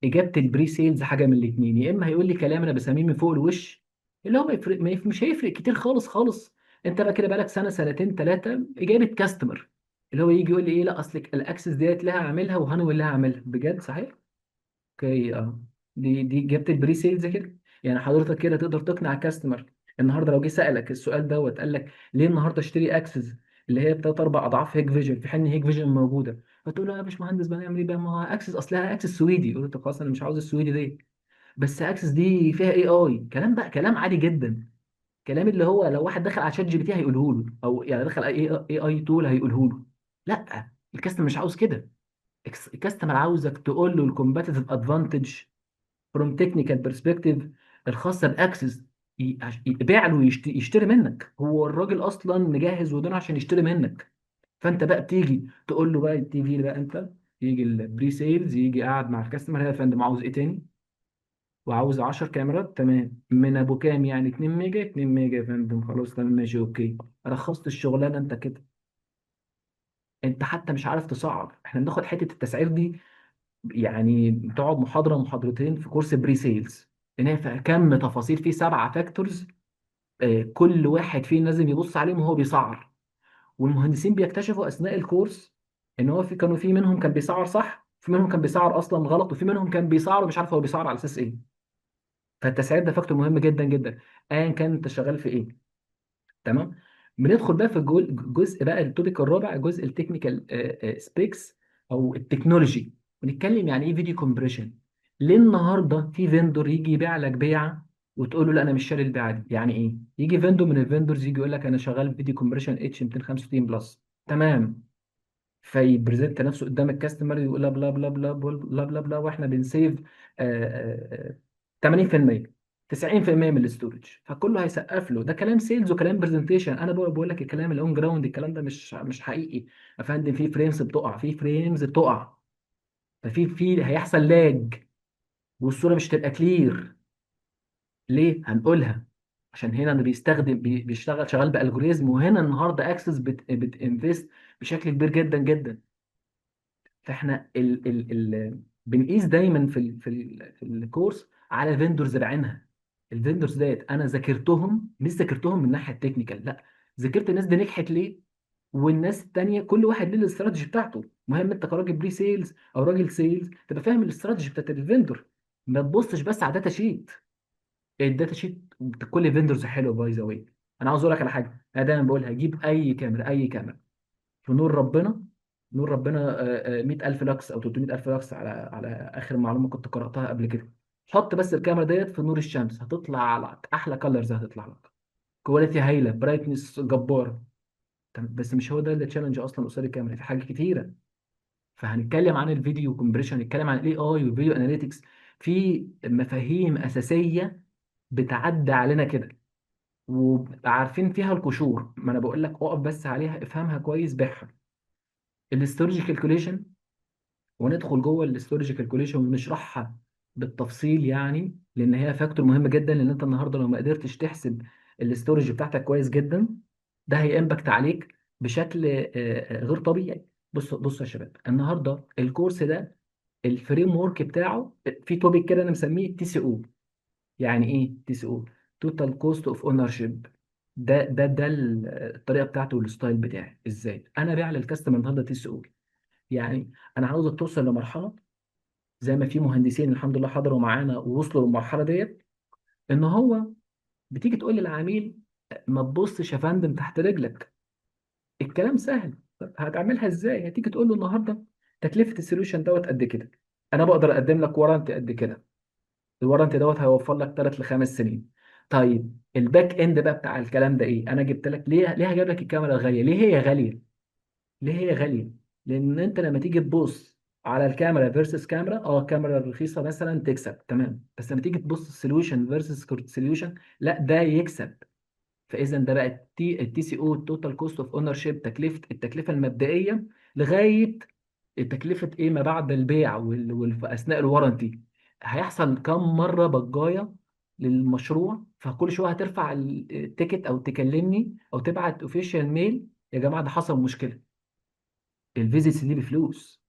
اجابه البري سيلز حاجه من الاثنين، يا اما هيقول لي كلام انا بسميه من فوق الوش، اللي هو مش هيفرق كتير خالص خالص. انت بقى كده بقالك سنه سنتين ثلاثه اجابه كاستمر، اللي هو يجي يقول لي ايه، لا اصلك الاكسس ديت لها عاملها وهانوي لها عاملها بجد صحيح. اوكي دي جبت البري سيلز كده. يعني حضرتك كده تقدر تقنع الكاستمر النهارده لو جه سالك السؤال دوت قال لك ليه النهارده اشتري اكسس اللي هي بتلات اربع اضعاف هيك فيجن في حين هيك فيجن موجوده، فتقول له يا باشمهندس بقى نعمل ايه بقى، ما هو اكسس اصلها اكسس سويدي. يقول له طب خلاص انا مش عاوز السويدي دي، بس اكسس دي فيها اي اي. كلام بقى كلام عادي جدا، كلام اللي هو لو واحد دخل على شات جي بي تي هيقوله له، او يعني دخل اي تول هيقوله له. لا، الكاستمر مش عاوز كده. الكاستمر عاوزك تقول له الكومبetitive ادفانتج فروم تكنيكال برسبكتيف الخاصه باكسس، يبيع له يشتري منك. هو الراجل اصلا مجهز ودان عشان يشتري منك. فانت بقى بتيجي تقول له بقى، تيجي لي بقى انت، يجي البري سيلز يجي قاعد مع الكاستمر، يا فندم عاوز ايه تاني؟ وعاوز 10 كاميرات، تمام، من ابو كام يعني 2 ميجا؟ 2 ميجا يا فندم، خلاص تمام ماشي اوكي. رخصت الشغلانه انت كده. انت حتى مش عارف تسعر. احنا بناخد حته التسعير دي يعني تقعد محاضره محاضرتين في كورس بري سيلز، ان هي فيها كم تفاصيل، فيه 7 فاكتورز كل واحد فينا لازم يبص عليهم وهو بيسعر. والمهندسين بيكتشفوا اثناء الكورس ان هو كانوا في منهم كان بيسعر صح، في منهم كان بيسعر اصلا غلط، وفي منهم كان بيسعر مش عارف هو بيسعر على اساس ايه. فالتسعير ده فاكتور مهم جدا جدا ايا كان انت شغال في ايه. تمام. بندخل بقى في الجزء بقى التوبيك الرابع، جزء التكنيكال سبيكس او التكنولوجي. ونتكلم يعني ايه فيديو كومبريشن. ليه النهارده في فيندور يجي يبيع لك بيعه وتقول له لا انا مش شاري البيعه دي؟ يعني ايه يجي فيندور من الفيندورز يجي يقول لك انا شغال فيديو كومبريشن اتش 265 بلس، تمام، فيبريزنت نفسه قدام الكاستمر يقول لا بلا بلا بلا بلا بلا بلا بلا، واحنا بنسيف 80% 90% من الاستورج، فكله هيسقف له. ده كلام سيلز وكلام برزنتيشن. انا بقول لك الكلام الاون جراوند، الكلام ده مش حقيقي يا فندم. في فريمز بتقع، في فريمز بتقع، ففي هيحصل لاج. والصوره مش تبقى كلير. ليه؟ هنقولها. عشان هنا انا بيشتغل شغال بالجوريزم، وهنا النهارده اكسس بتنفست بشكل كبير جدا جدا. فاحنا بنقيس دايما في الكورس على فيندورز بعينها. الفيندورز ديت انا ذاكرتهم، مش ذاكرتهم من الناحيه التكنيكال، لا، ذاكرت الناس دي نجحت ليه، والناس التانيه كل واحد ليه الاستراتيجي بتاعته. مهم انت كراجل بري سيلز او راجل سيلز تبقى فاهم الاستراتيجي بتاعت الفيندور. ما تبصش بس على داتا شيت. الداتا شيت بتاع كل فيندورز حلو باي ذا واي. انا عاوز اقول لك على حاجه، انا دايما بقولها: جيب اي كاميرا، اي كاميرا في نور ربنا، نور ربنا 100,000 لكس او 300,000 لكس على اخر معلومه كنت قراتها قبل كده. حط بس الكاميرا ديت في نور الشمس، هتطلع لك احلى كالرز، هتطلع لك كواليتي هايله، برايتنس جباره. بس مش هو ده اللي تشالنج اصلا قصاد الكاميرا، في حاجات كتيره. فهنتكلم عن الفيديو كومبريشن، هنتكلم عن الاي اي والفيديو اناليتكس، في مفاهيم اساسيه بتعدي علينا كده، وعارفين فيها القشور. ما انا بقول لك اقف بس عليها، افهمها كويس، بيعها. الاستورج كالكوليشن، وندخل جوه الاستورج كالكوليشن ونشرحها بالتفصيل، يعني لان هي فاكتور مهم جدا. لان انت النهارده لو ما قدرتش تحسب الاستورج بتاعتك كويس جدا، ده هيمبكت عليك بشكل غير طبيعي. بص يا شباب، النهارده الكورس ده الفريم ورك بتاعه في توبيك كده انا مسميه تي سي او. يعني ايه تي سي او؟ توتال كوست اوف اونر شيب. ده الطريقه بتاعته والستايل بتاعي ازاي انا ابيع للكاستمر النهارده تي سي او. يعني انا عاوزك توصل لمرحله زي ما في مهندسين الحمد لله حضروا معانا ووصلوا للمرحله ديت، ان هو بتيجي تقول للعميل: ما تبصش يا فندم تحت رجلك، الكلام سهل. طب هتعملها ازاي؟ هتيجي تقول له: النهارده تكلفه السوليوشن دوت قد كده، انا بقدر اقدم لك ورنتي قد كده، الورنتي دوت هيوفر لك 3 ل5 سنين. طيب الباك اند بقى بتاع الكلام ده ايه؟ انا جبت لك ليه هجيب لك الكاميرا الغاليه؟ ليه هي غاليه؟ ليه هي غاليه؟ لان انت لما تيجي تبص على الكاميرا فيرسس كاميرا، الكاميرا الرخيصه مثلا تكسب تمام، بس لما تيجي تبص السوليوشن فيرسس سوليوشن، لا ده يكسب. فاذا ده بقى التي سي او، التوتال كوست اوف اونر شيب، التكلفه المبدئيه لغايه تكلفه ايه ما بعد البيع في اثناء الورنتي. هيحصل كم مره بجايه للمشروع، فكل شويه هترفع التيكت او تكلمني او تبعت اوفيشال ميل: يا جماعه ده حصل مشكله. الفيزيتس دي بفلوس،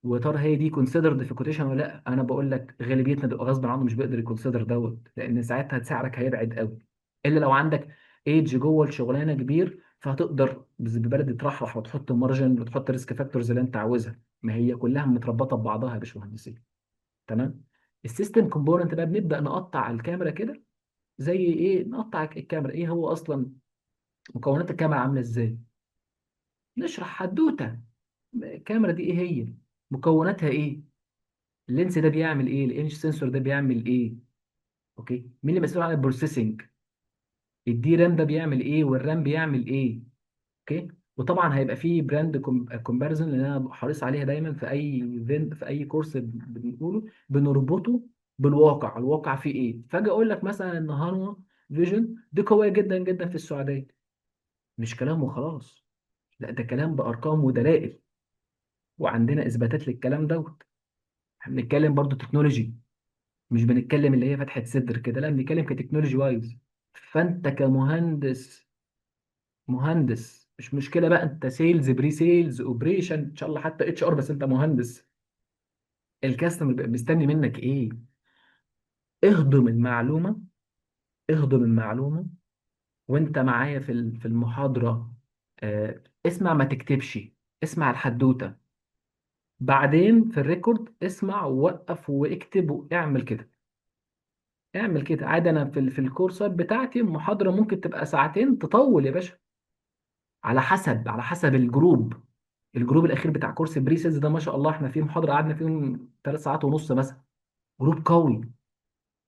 ويا ترى هي دي كونسيدرد في كوتيشن ولا لا؟ انا بقول لك غالبيتنا بيبقى غصب عنه مش بيقدر يكونسيدر دوت، لان ساعتها سعرك هيبعد قوي. الا لو عندك ايدج جوه الشغلانه كبير، فهتقدر ببلد ترحرح وتحط مارجن وتحط ريسك فاكتورز اللي انت عاوزها. ما هي كلها متربطه ببعضها يا باشمهندسين. تمام. السيستم كومبوننت بقى بنبدا نقطع الكاميرا كده. زي ايه نقطع الكاميرا؟ ايه هو اصلا مكونات الكاميرا عامله ازاي؟ نشرح حدوته. الكاميرا دي ايه هي؟ مكوناتها ايه؟ اللينس ده بيعمل ايه؟ الانش سنسور ده بيعمل ايه؟ اوكي، مين اللي مسؤول عن البروسيسنج؟ الدي رام ده بيعمل ايه والرام بيعمل ايه؟ اوكي. وطبعا هيبقى فيه براند كومباريزون، اللي انا حريص عليها دايما في اي في اي كورس بنقوله، بنربطه بالواقع. الواقع فيه ايه؟ فاجي اقول لك مثلا ان هانوا فيجن دي قويه جدا جدا في السعوديه. مش كلام وخلاص، لا ده كلام بارقام ودلائل، وعندنا اثباتات للكلام دوت. احنا بنتكلم برضو تكنولوجي، مش بنتكلم اللي هي فتحة صدر كده، لا بنتكلم كتكنولوجي وايز. فانت كمهندس، مهندس مش مشكلة بقى، انت سيلز، بري سيلز، اوبريشن، ان شاء الله حتى اتش ار، بس انت مهندس. الكاستمر بيبقى مستني منك ايه؟ اهضم المعلومة، اهضم المعلومة. وانت معايا في المحاضرة، اسمع ما تكتبش، اسمع الحدوتة. بعدين في الريكورد اسمع ووقف واكتب واعمل كده. اعمل كده عادي. انا في الكورسات بتاعتي المحاضره ممكن تبقى ساعتين، تطول يا باشا، على حسب الجروب. الجروب الاخير بتاع كورس بريسيلز ده ما شاء الله احنا فيه محاضره قعدنا فيهم 3 ساعات ونص مثلا. جروب قوي،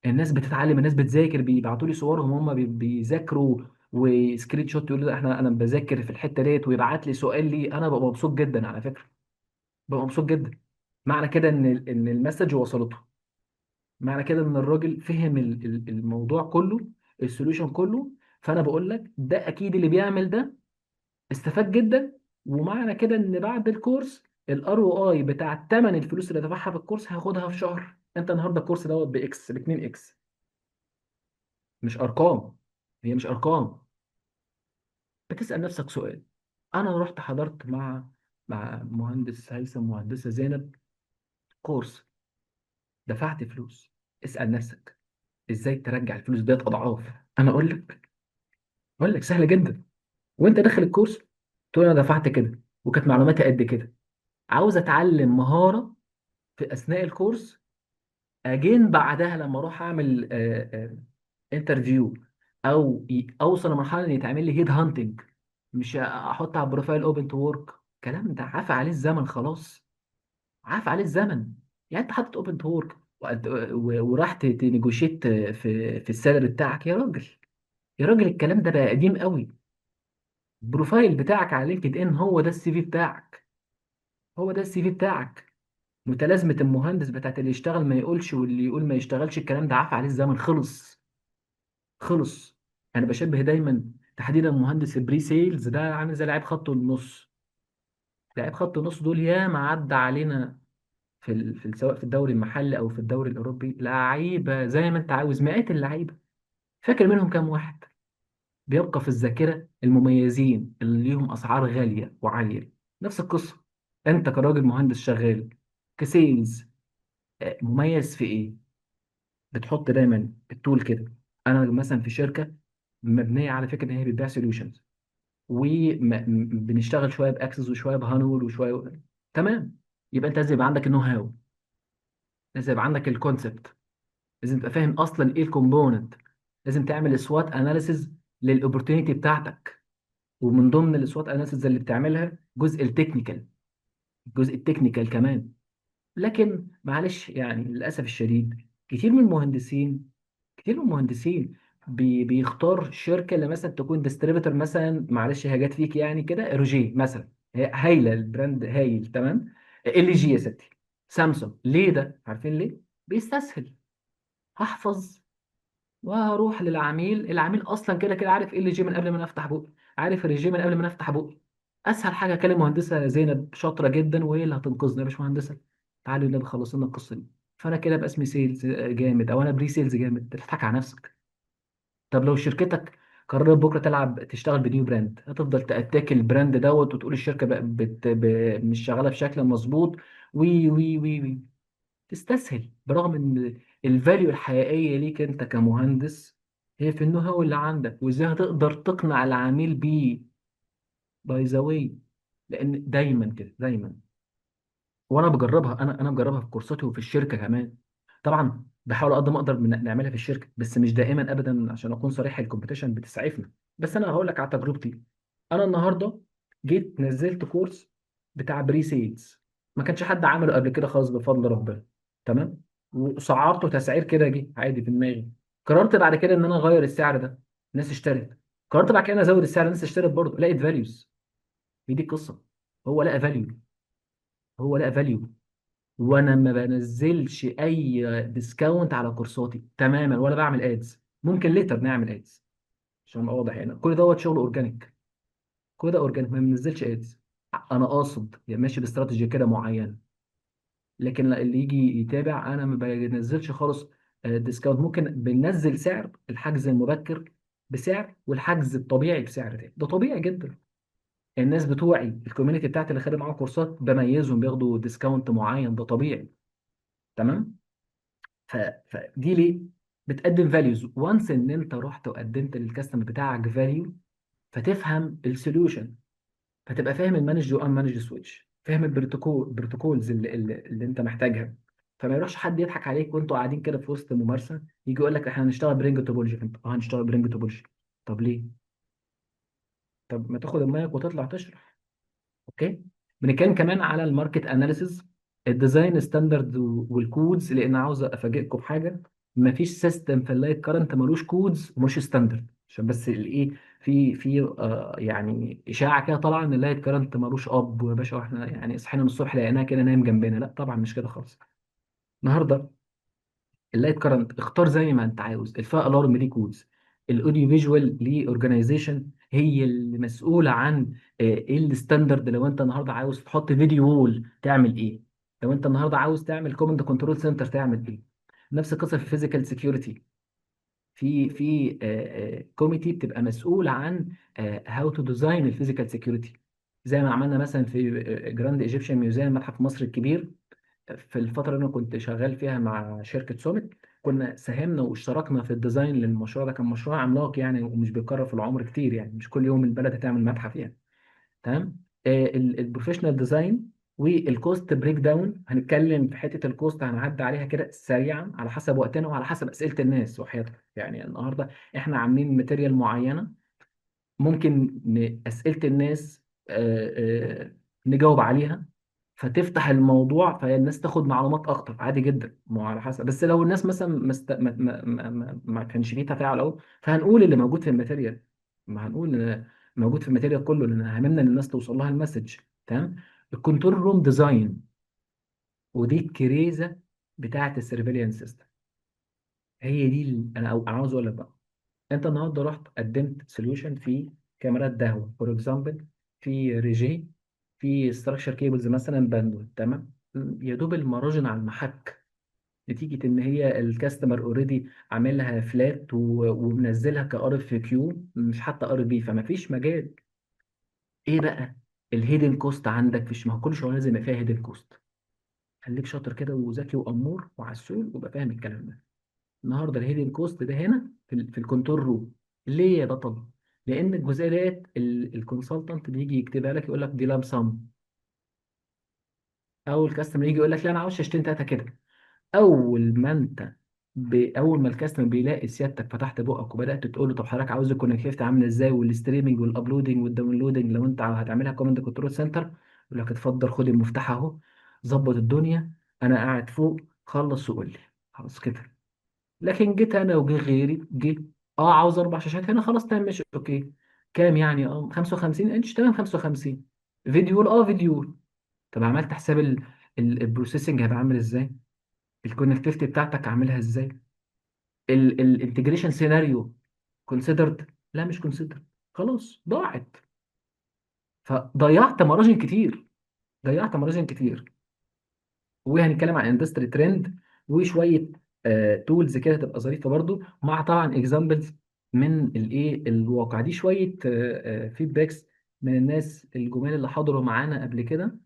الناس بتتعلم، الناس بتذاكر، بيبعتوا لي صورهم هم بيذاكروا وسكرين شوت، يقول لي انا بذاكر في الحته ديت، ويبعت لي سؤال لي، انا ببقى مبسوط جدا على فكره، ببقى مبسوط جدا. معنى كده ان المسج وصلته، معنى كده ان الراجل فهم الموضوع كله، السوليوشن كله. فانا بقول لك ده اكيد اللي بيعمل ده استفاد جدا. ومعنى كده ان بعد الكورس الار او اي بتاع الثمن الفلوس اللي دفعها في الكورس هياخدها في شهر. انت النهارده الكورس دوت باكس ب 2 اكس، مش ارقام، هي مش ارقام. بتسال نفسك سؤال. انا رحت حضرت مع مهندس هيثم ومهندسه زينب كورس، دفعت فلوس. اسال نفسك ازاي ترجع الفلوس ديت اضعاف. انا اقول لك سهله جدا. وانت داخل الكورس تقول انا دفعت كده وكانت معلوماتي قد كده، عاوز اتعلم مهاره في اثناء الكورس، اجين بعدها لما اروح اعمل انترفيو، او اوصل لمرحله ان يتعمل لي هيد هانتنج، مش احط على البروفايل اوبن تو ورك. الكلام ده عفى عليه الزمن خلاص، عفى عليه الزمن. يعني انت حاطط اوبن تو ورك وراح تنيجوشيت في السالري بتاعك، يا راجل يا راجل الكلام ده بقى قديم قوي. البروفايل بتاعك على لينكد ان هو ده السي في بتاعك، هو ده السي في بتاعك. متلازمه المهندس بتاعت اللي يشتغل ما يقولش واللي يقول ما يشتغلش، الكلام ده عفى عليه الزمن خلص، خلص. انا بشبه دايما تحديدا مهندس البري سيلز ده عامل زي لاعب خط النص. لاعب خط النص دول ياما عدى علينا سواء في الدوري المحلي او في الدوري الاوروبي، لعيبه زي ما انت عاوز، مئات اللعيبه. فاكر منهم كام واحد؟ بيبقى في الذاكره المميزين اللي ليهم اسعار غاليه وعاليه. نفس القصه، انت كراجل مهندس شغال كسيلز، مميز في ايه؟ بتحط دايما التول كده. انا مثلا في شركه مبنيه على فكره ان هي بتبيع سوليوشنز، وبنشتغل شويه باكسس وشويه بهانول وشويه، تمام. يبقى انت لازم يبقى عندك النو هاو، لازم يبقى عندك الكونسبت، لازم تبقى فاهم اصلا ايه الكومبوننت، لازم تعمل سوات اناليسز للاوبورتونيتي بتاعتك. ومن ضمن السوات اناليسز اللي بتعملها جزء التكنيكال، الجزء التكنيكال كمان. لكن معلش يعني للاسف الشديد كتير من المهندسين بيختار شركه اللي مثلا تكون ديستريبيتور، مثلا معلش هي جت فيك يعني كده، روجيه مثلا، هي هايله البراند هايل تمام، ال جي يا ستي، سامسونج. ليه ده؟ عارفين ليه؟ بيستسهل. هحفظ وهروح للعميل، العميل اصلا كده كده عارف ال جي من قبل ما أنا افتح بقي، عارف الرجي من قبل ما أنا افتح بقي. اسهل حاجه اكلم مهندسه زينب شاطره جدا وهي اللي هتنقذنا، يا باشمهندسه تعالي النبي خلص لنا القصه دي. فانا كده بقى اسمي سيلز جامد او انا بري سيلز جامد، انت بتضحك على نفسك. طب لو شركتك قررت بكره تشتغل بنيو براند، هتفضل تأتاك البراند دوت وتقول الشركه بقى مش شغاله بشكل مظبوط، وي وي وي وي تستسهل، برغم ان الفاليو الحقيقيه ليك انت كمهندس هي في النو هاو اللي عندك، وازاي هتقدر تقنع العميل بيه. باي ذا واي، لان دايما كده دايما، وانا بجربها، انا مجربها في كورساتي وفي الشركه كمان. طبعا بحاول قد ما اقدر نعملها في الشركه، بس مش دائما ابدا، عشان اكون صريح الكومبيتيشن بتسعفنا. بس انا هقول لك على تجربتي. انا النهارده جيت نزلت كورس بتاع بري سيلز، ما كانش حد عمله قبل كده خالص بفضل ربنا، تمام. وسعرته تسعير كده جه عادي في دماغي. قررت بعد كده ان انا اغير السعر ده، الناس اشترت. قررت بعد كده إن أنا ازود السعر، الناس اشترت برضه، لقيت فاليوز. هي دي القصه، هو لقى فاليو، هو لقى فاليو. وانا ما بنزلش اي ديسكاونت على كورساتي تماما، ولا بعمل ادز. ممكن ليتر نعمل ادز عشان ابقى واضح هنا، كل دوت شغل اورجانيك، كل ده اورجانيك، ما بنزلش ادز. انا قاصد يعني ماشي باستراتيجي كده معينه، لكن اللي يجي يتابع انا ما بنزلش خالص ديسكاونت. ممكن بننزل سعر الحجز المبكر بسعر، والحجز الطبيعي بسعر تاني، ده طبيعي جدا. الناس بتوعي الكوميونتي بتاعتي اللي خدوا معاهم كورسات بميزهم بياخدوا ديسكاونت معين، ده طبيعي، تمام. فدي ليه؟ بتقدم فاليوز. وانس ان انت رحت وقدمت للكاستمر بتاعك فاليو، فتفهم السوليوشن، فتبقى فاهم المانج وان مانج سويتش، فاهم البروتوكولز اللي انت محتاجها. فما يروحش حد يضحك عليك وانتوا قاعدين كده في وسط ممارسه، يجي يقول لك احنا هنشتغل برينج توبولوجي، فانت هنشتغل برينج توبولوجي. طب ليه؟ طب ما تاخد المايك وتطلع تشرح. اوكي. بنتكلم كمان على الماركت اناليسز، الديزاين ستاندرد والكودز، لان عاوز افاجئكم بحاجه. مفيش سيستم في اللايت كارنت ملوش كودز وملوش ستاندرد، عشان بس الايه، في يعني اشاعه كده طالعه ان اللايت كارنت ملوش اب، ويا باشا واحنا يعني صحينا من الصبح لقيناها كده نايم جنبنا. لا طبعا مش كده خالص. النهارده اللايت كارنت اختار زي ما انت عاوز، الفا الارم ليه كودز، الاوديو فيجوال ليه اورجانيزيشن هي اللي مسؤوله عن ايه الستاندرد. لو انت النهارده عاوز تحط فيديو وول تعمل ايه، لو انت النهارده عاوز تعمل كوماند كنترول سنتر تعمل ايه. نفس القصه في الفيزيكال سيكيورتي. في كوميتي بتبقى مسؤول عن هاو تو ديزاين الفيزيكال سيكيورتي، زي ما عملنا مثلا في جراند ايجيبشن ميوزيوم، متحف مصر الكبير. في الفتره اللي انا كنت شغال فيها مع شركه سوميت، كنا ساهمنا واشتركنا في الديزاين للمشروع ده. كان مشروع عملاق يعني، ومش بيتكرر في العمر كتير يعني، مش كل يوم البلد هتعمل متحف يعني. تمام. البروفيشنال ديزاين والكوست بريك داون، هنتكلم في حته الكوست، هنعدي عليها كده سريعا على حسب وقتنا وعلى حسب اسئله الناس وحياتك. يعني النهارده احنا عاملين ماتيريال معينه، ممكن اسئله الناس نجاوب عليها، فتفتح الموضوع فالناس تاخد معلومات اكتر، عادي جدا. ما هو على حسب، بس لو الناس مثلا ما كانش فيه تفاعل اهو، فهنقول اللي موجود في الماتيريال. ما هنقول إن موجود في الماتيريال كله، لان هممنا ان الناس توصل لها المسج. تمام. الكنترول روم ديزاين، ودي الكريزه بتاعه السيرفيليانس سيستم. هي دي أنا عاوز اقول لك بقى، انت النهارده رحت قدمت سوليوشن في كاميرات دهوه فور اكزامبل، في ريجي، في ستراكشر كيبلز مثلا باندول. تمام. يا دوب المراجن على المحك، نتيجه ان هي الكاستمر اوريدي عاملها فلات ومنزلها كار اف كيو، مش حتى ار بي، فما فيش مجال. ايه بقى الهيدن كوست عندك؟ فيش، ما هو كل شغلانه لازم يبقى فيها هيدن كوست. خليك شاطر كده وذكي وامور وعسول ويبقى فاهم الكلام ده. النهارده الهيدن كوست ده هنا في الكنترول روم. ليه يا بطل؟ لان الجزئيه ديت الكونسلتنت بيجي يكتبها لك، يقول لك دي لام سم. او الكاستمر يجي يقول لك لا انا عاوز شاشتين تلاته كده. اول ما الكاستمر بيلاقي سيادتك فتحت بقك وبدات تقول له طب حضرتك عاوز الكونكتيفيتي عامله ازاي، والستريمنج والابلودنج والداونلودنج، لو انت هتعملها كوماند كنترول سنتر، يقول لك اتفضل خد المفتاح اهو، ظبط الدنيا، انا قاعد فوق، خلص وقول لي. خلاص كده. لكن جيت انا وجي غيري جه، اه عاوز اربع شاشات هنا، خلاص تمام ماشي اوكي. كام يعني؟ 55 انش، تمام 55. فيديو، فيديو. طب عملت حساب البروسيسنج هيبقى عامل ازاي؟ الكونكتيفيتي بتاعتك عاملها ازاي؟ الانتجريشن سيناريو كونسيدرد؟ لا مش كونسيدرد. خلاص ضاعت. فضيعت مراجع كتير، ضيعت مراجع كتير. وهنتكلم عن اندستري ترند وشويه تولز كده تبقى ظريفه برضو، مع طبعا اكزامبلز من الايه الواقع. دي شويه فيدباكس من الناس الجمال اللي حضروا معانا قبل كده.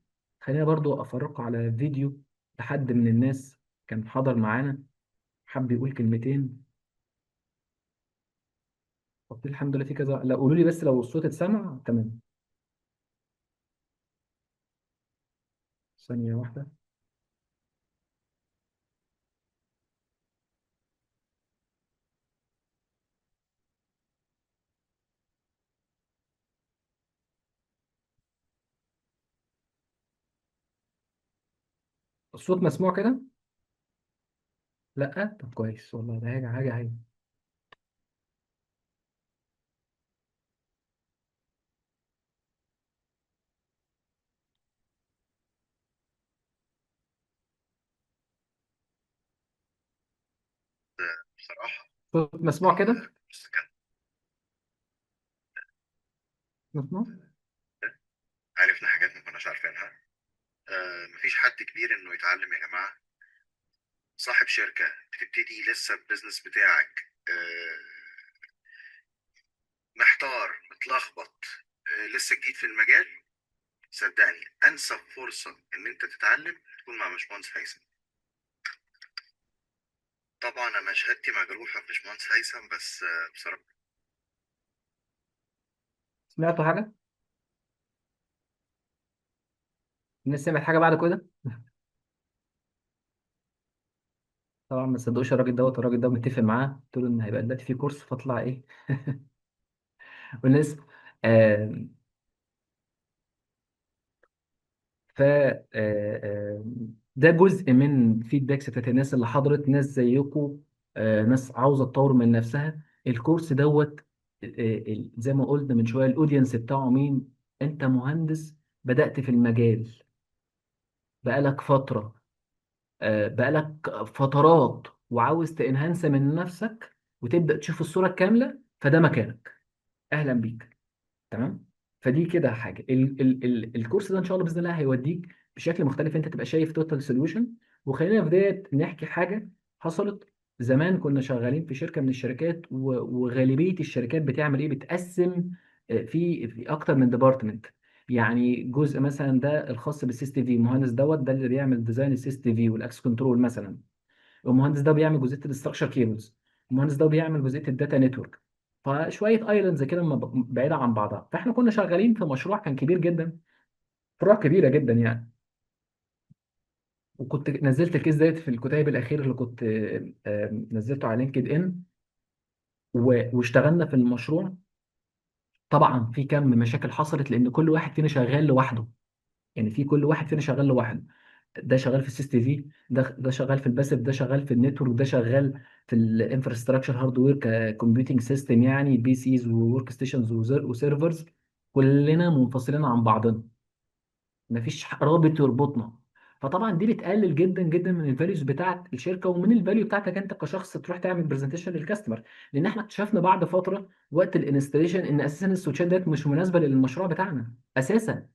خلينا برضو افرقوا على فيديو لحد من الناس كان حضر معانا، حب يقول كلمتين. طب الحمد لله في كذا، لا قولوا لي بس لو الصوت اتسمع تمام. ثانيه واحده. الصوت مسموع كده؟ لا طب كويس والله، ده حاجه. بصراحة الصوت مسموع كده؟ بس كان مسموع. عرفنا حاجات ما كناش عارفينها. مفيش حد كبير إنه يتعلم يا جماعة. صاحب شركة بتبتدي لسه البيزنس بتاعك، محتار متلخبط، لسه جديد في المجال، صدقني أنسب فرصة إن أنت تتعلم تكون مع باشمهندس هيثم. طبعا أنا شهادتي مجروحة في باشمهندس هيثم، بس بصراحة سمعتوا حاجه؟ الناس سمعت حاجه بعد كده؟ طبعا ما تصدقوش الراجل دوت، الراجل ده متفق معاه، قلت له ان هيبقى دلوقتي في كورس فاطلع ايه. والناس آه ف ده جزء من فيدباكس بتاعت الناس اللي حضرت، ناس زيكم، ناس عاوزه تطور من نفسها. الكورس دوت زي ما قلنا من شويه، الاودينس بتاعه مين؟ انت مهندس بدأت في المجال، بقالك فتره، بقالك فترات، وعاوز تنهانس من نفسك وتبدأ تشوف الصورة الكاملة، فده مكانك. أهلا بيك. تمام. فدي كده حاجة الكورس ده إن شاء الله بإذن الله هيوديك بشكل مختلف، أنت تبقى شايف توتال سوليوشن. وخلينا في ديت نحكي حاجة حصلت. زمان كنا شغالين في شركه من الشركات، وغالبيه الشركات بتعمل ايه؟ بتقسم في اكتر من ديبارتمنت. يعني جزء مثلا ده الخاص بالسيس تي في، المهندس دوت ده اللي بيعمل ديزاين السيس تي في والاكس كنترول مثلا. المهندس ده بيعمل جزئيه الاستراكشر كيبلز. المهندس ده بيعمل جزئيه الداتا نتورك. فشويه ايلاندز كده بعيده عن بعضها. فاحنا كنا شغالين في مشروع كان كبير جدا، فروع كبيره جدا يعني. وكنت نزلت الكيس ديت في الكتيب الاخير اللي كنت نزلته على لينكد ان. واشتغلنا في المشروع. طبعا في كم مشاكل حصلت لان كل واحد فينا شغال لوحده. يعني في كل واحد فينا شغال لوحده. ده شغال في السيس تي في، ده شغال في الباسيف، ده شغال في النتورك، ده شغال في الانفراستراكشر هاردوير ككمبيوتنج سيستم، يعني بي سيز وورك ستيشنز وسيرفرز. كلنا منفصلين عن بعضنا، مفيش رابط يربطنا. فطبعا دي بتقلل جدا جدا من الفاليوز بتاعت الشركه ومن الفاليو بتاعتك انت كشخص تروح تعمل برزنتيشن للكاستمر. لان احنا اكتشفنا بعد فتره وقت الانستليشن ان اساسا السويتشات ديت مش مناسبه للمشروع بتاعنا اساسا.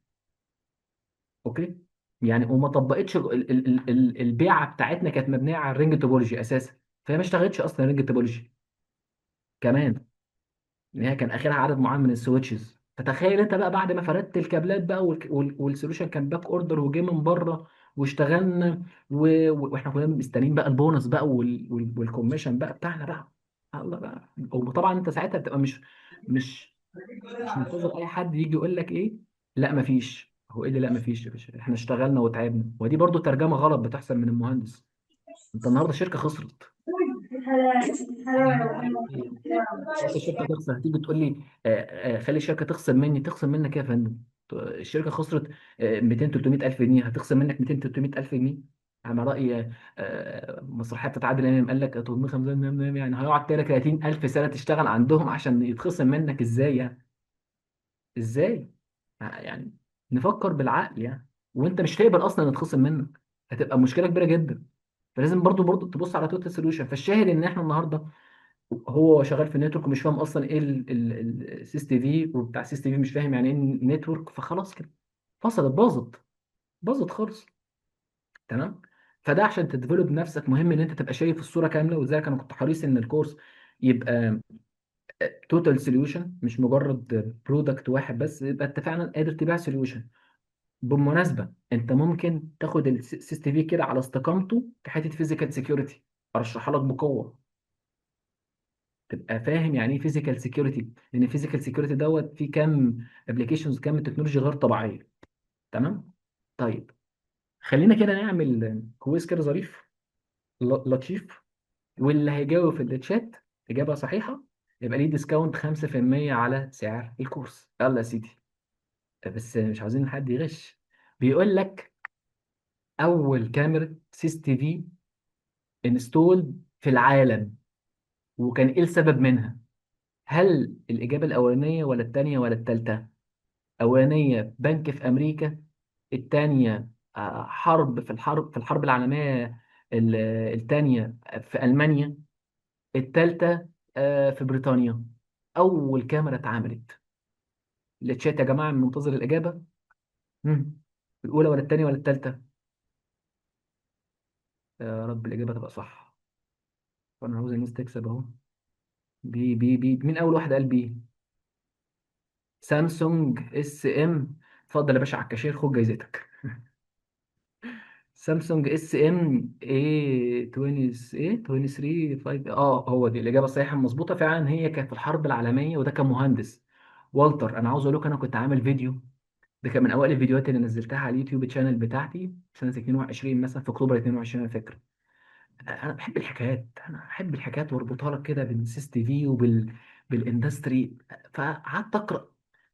اوكي. يعني وما طبقتش البيعه بتاعتنا كانت مبنيه على الرينج توبولوجي اساسا. فهي ما اشتغلتش اصلا رينج توبولوجي كمان. ان هي كان اخرها عدد معين من السويتشز. فتخيل انت بقى بعد ما فردت الكابلات بقى والسوليوشن كان باك اوردر وجه من بره واشتغلنا واحنا كنا مستنيين بقى البونص بقى والكوميشن بقى بتاعنا بقى. الله بقى. وطبعا انت ساعتها بتبقى مش مش منتظر اي حد يجي يقول لك ايه. لا مفيش. هو ايه اللي لا مفيش يا باشا؟ احنا اشتغلنا وتعبنا. ودي برضو ترجمه غلط بتحصل من المهندس. انت النهارده الشركه خسرت. انت الشركه تخسر هتيجي تقول لي خلي الشركه تخسر مني. تخسر منك إيه يا فندم؟ الشركه خسرت 200 300 الف جنيه، هتخسر منك 200 300 الف جنيه؟ على راي مسرحيه بتاعت عادل امام قال لك 850 يعني هيقعد 30 الف سنه تشتغل عندهم عشان يتخصم منك؟ ازاي يعني؟ ازاي؟ يعني نفكر بالعقل يعني. وانت مش هتقبل اصلا يتخصم منك، هتبقى مشكله كبيره جدا. فلازم برضو تبص على توتال سوليوشن. فالشاهد ان احنا النهارده هو شغال في النتورك ومش فاهم اصلا ايه السيس تي في، وبتاع سيس تي في مش فاهم يعني ايه نتورك. فخلاص كده فصلت، باظت خالص. تمام. فده عشان تديفلوب نفسك مهم ان انت تبقى شايف الصوره كامله. وذلك انا كنت حريص ان الكورس يبقى توتال سوليوشن، مش مجرد برودكت واحد بس. يبقى انت فعلا قادر تبيع سوليوشن. بالمناسبه انت ممكن تاخد السيس تي في كده على استقامته كحته فيزيكال سيكيورتي. ارشحها لك بقوه. تبقى فاهم يعني ايه فيزيكال سيكيورتي. لان فيزيكال سيكيورتي دوت في كام ابلكيشنز، كام تكنولوجي غير طبيعيه. تمام. طيب خلينا كده نعمل كويس كده ظريف لطيف. واللي هيجاوب في الشات اجابه صحيحه يبقى ليه ديسكاونت 5% على سعر الكورس. يلا يا سيدي. بس مش عاوزين حد يغش. بيقول لك اول كاميرا سيس تي في انستول في العالم، وكان ايه السبب منها؟ هل الاجابه الاولانيه ولا الثانيه ولا الثالثه؟ أولانية بنك في أمريكا، التانية في الحرب العالمية التانية في ألمانيا، التالتة في بريطانيا. أول كاميرا اتعملت. التشات يا جماعة منتظر الإجابة. مم. الأولى ولا التانية ولا التالتة؟ يا رب الإجابة تبقى صح. وأنا عاوز الناس تكسب أهو. بي مين أول واحد قال بي؟ سامسونج اس ام. اتفضل يا باشا على الكاشير، خد جايزتك. سامسونج اس ام اي 20 ايه 23 5. هو دي الاجابه الصحيحه المظبوطه فعلا. هي كانت في الحرب العالميه وده كان مهندس والتر. انا عاوز اقول لك انا كنت عامل فيديو. ده كان من اوائل الفيديوهات اللي نزلتها على اليوتيوب تشانل بتاعتي سنه 22 مثلا، في اكتوبر 22 انا فاكر. انا بحب الحكايات. انا احب الحكايات واربطها لك كده بالسيس تي في بالاندستري. فقعدت اقرا.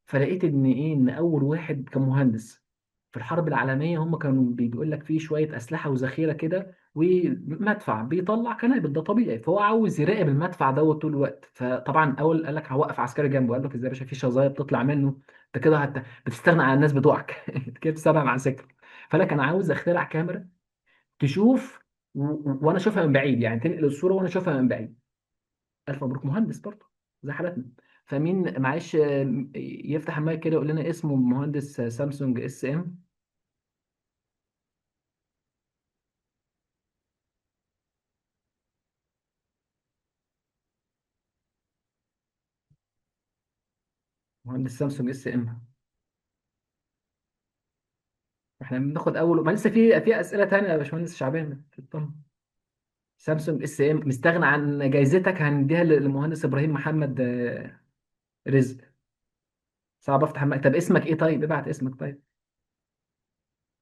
فلقيت ان ايه، ان اول واحد كان مهندس في الحرب العالميه. هم كانوا بيقول لك فيه شويه اسلحه وذخيره كده ومدفع بيطلع قنابل، ده طبيعي. فهو عاوز يراقب المدفع دوت طول الوقت. فطبعا اول قال لك هوقف عسكري جنبه. قال لك ازاي يا باشا؟ في شظايا بتطلع منه. انت كده بتستغنى عن الناس بتوعك. انت كده بتستغنى عن عساكر. فقال لك انا عاوز اخترع كاميرا تشوف وانا اشوفها من بعيد. يعني تنقل الصوره وانا اشوفها من بعيد. الف مبروك، مهندس برضه زي حالتنا. فمين معلش يفتح المايك كده يقول لنا اسمه مهندس سامسونج اس ام. مهندس سامسونج اس ام. احنا بناخد اول، ما لسه في اسئله تانية يا باشمهندس شعبان في الطن. سامسونج اس ام مستغنى عن جايزتك، هنديها للمهندس ابراهيم محمد رزق. صعب افتح طب اسمك ايه؟ طيب ابعت اسمك طيب.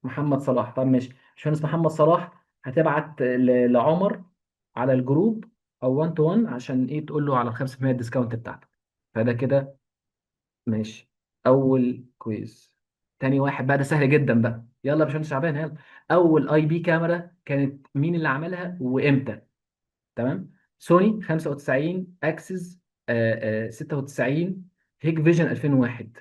محمد صلاح. طب ماشي باشمهندس محمد صلاح، هتبعت لعمر على الجروب او 1 تو 1 عشان ايه تقول له على ال 5% ديسكاونت بتاعتك. فده كده ماشي. اول كويز. تاني واحد بقى ده سهل جدا بقى، يلا يا باشمهندس شعبان يلا. اول اي بي كاميرا كانت مين اللي عملها وامتى؟ تمام. سوني 95، اكسس 96، هيك فيجن 2001.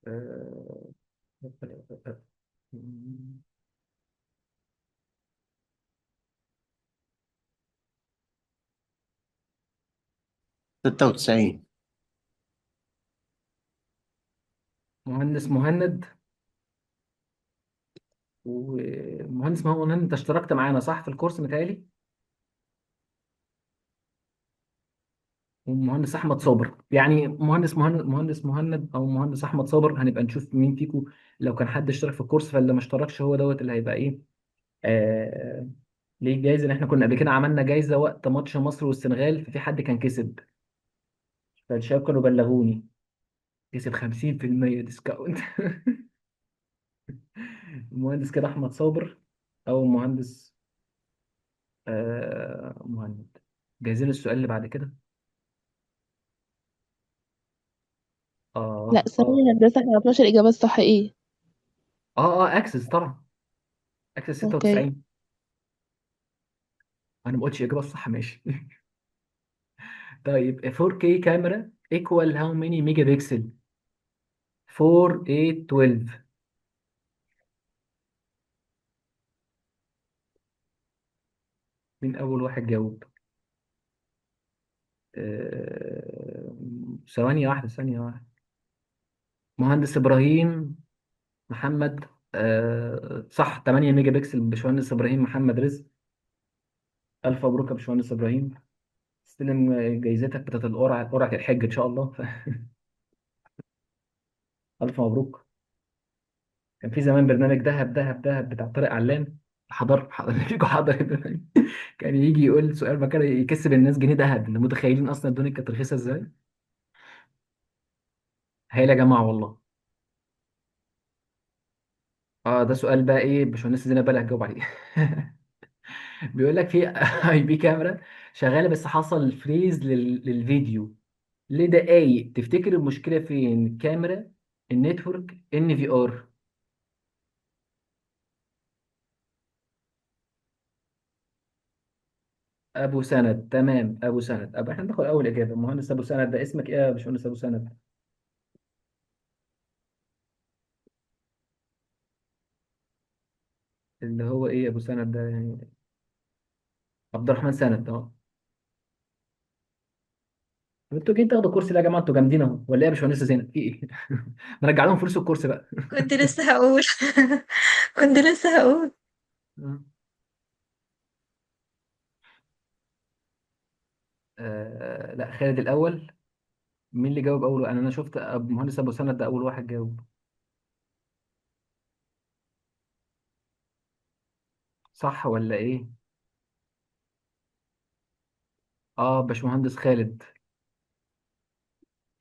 آه، 96. مهندس مهند. ومهندس مهند انت اشتركت معانا صح في الكورس متهيألي؟ ومهندس احمد صابر، يعني مهندس مهند او مهندس احمد صابر، هنبقى نشوف مين فيكم. لو كان حد اشترك في الكورس فاللي ما اشتركش هو دوت اللي هيبقى ايه. آه ليه جايزه ان احنا كنا قبل كده عملنا جايزه وقت ماتش مصر والسنغال، ففي حد كان كسب، فالشباب كانوا بلغوني كسب 50% ديسكاونت. المهندس كده احمد صابر او مهندس مهند. جايزين السؤال اللي بعد كده. لا اه اه ثانية هندسة، احنا معرفناش الإجابة الصح ايه. اكسس طبعا. اكسس اوكي. 96. انا ما قلتش الاجابه الصح ماشي. طيب 4K كاميرا equal how many ميجا بكسل؟ 4 8 12. مين اول واحد جاوب؟ ثوانيه واحده ثانيه واحده. مهندس ابراهيم محمد. صح 8 ميجا بكسل باشمهندس ابراهيم محمد رزق. الف مبروك يا باشمهندس ابراهيم. استلم جايزتك بتاعت قرعه الحج ان شاء الله. الف مبروك. كان في زمان برنامج دهب دهب دهب بتاع طارق علام. حضر فيكم حضر البرنامج. كان يجي يقول سؤال مكان يكسب الناس جنيه دهب. انتوا متخيلين اصلا الدنيا كانت رخيصه ازاي؟ هايل يا جماعه والله. اه ده سؤال بقى ايه باشمهندس زينب بقى اللي هتجاوب عليه. بيقول لك في اي بي كاميرا شغاله بس حصل فريز للفيديو لدقايق، تفتكر المشكله فين؟ الكاميرا، النتورك، ان في ار؟ ابو سند. تمام ابو سند. احنا ندخل اول اجابه. مهندس ابو سند ده اسمك ايه يا باشمهندس ابو سند؟ اللي هو ايه ابو سند ده يعني؟ عبد الرحمن سند اه. طب انتوا جايين تاخدوا كورس ليه يا جماعه؟ انتوا جامدين اهو ولا ايه يا باشمهندس زينب في ايه؟ نرجع لهم فلوس الكورس بقى. كنت لسه هقول. كنت لسه هقول. لا خالد الاول. مين اللي جاوب اول؟ انا شفت مهندس ابو سند ده اول واحد جاوب. صح ولا ايه؟ اه باشمهندس خالد.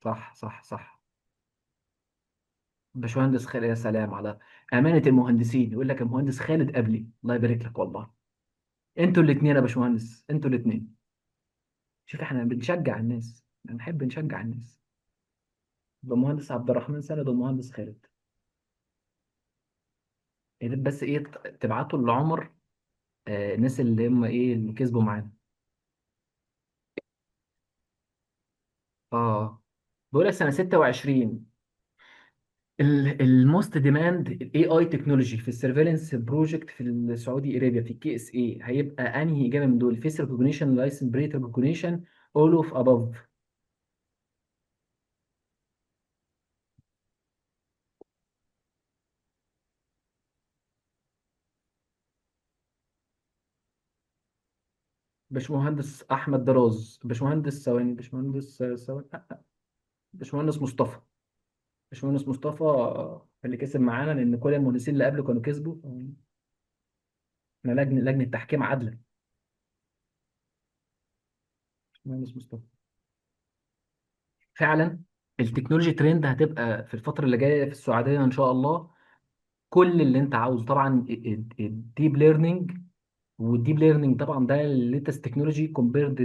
صح صح صح. باشمهندس خالد. يا سلام على امانه المهندسين، يقول لك المهندس خالد قبلي. الله يبارك لك والله. انتوا الاثنين يا باشمهندس، انتوا الاثنين. شوف احنا بنشجع الناس، بنحب نشجع الناس. يبقى مهندس عبد الرحمن سند ومهندس خالد. يا ريت بس ايه تبعتوا لعمر الناس اللي هم ايه اللي كسبوا معانا. اه بيقول لك سنه 26 الموست ديماند الاي اي تكنولوجي في السيرفيلانس بروجكت في السعودي ارابيا في الكي اس اي، هيبقى انهي اجابه من دول؟ فيس ريكوجنيشن، لايسن بريت ريكوجنيشن، اول اوف اباف؟ باشمهندس احمد دراز، باشمهندس ثواني، باشمهندس ثواني، باشمهندس مصطفى. باشمهندس مصطفى اللي كسب معانا، لان كل المهندسين اللي قبله كانوا كسبوا. احنا لجنه تحكيم عادله. باشمهندس مصطفى. فعلا التكنولوجي ترند هتبقى في الفتره اللي جايه في السعوديه ان شاء الله. كل اللي انت عاوزه طبعا الديب ليرنينج. والديب ليرنينج طبعا ده الليتست تكنولوجي كومبيرد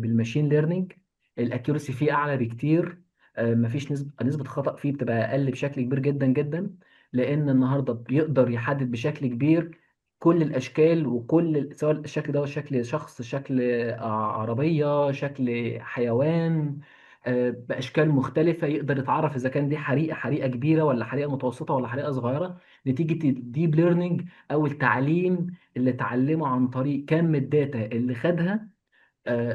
بالماشين ليرنينج. الاكيورسي فيه اعلى بكتير. مفيش نسبه خطأ فيه بتبقى اقل بشكل كبير جدا جدا. لان النهارده بيقدر يحدد بشكل كبير كل الاشكال، سواء الشكل ده شكل شخص، شكل عربيه، شكل حيوان، باشكال مختلفه. يقدر يتعرف اذا كان دي حريقه كبيره ولا حريقه متوسطه ولا حريقه صغيره، نتيجه الديب ليرنينج او التعليم اللي اتعلمه عن طريق كم الداتا اللي خدها.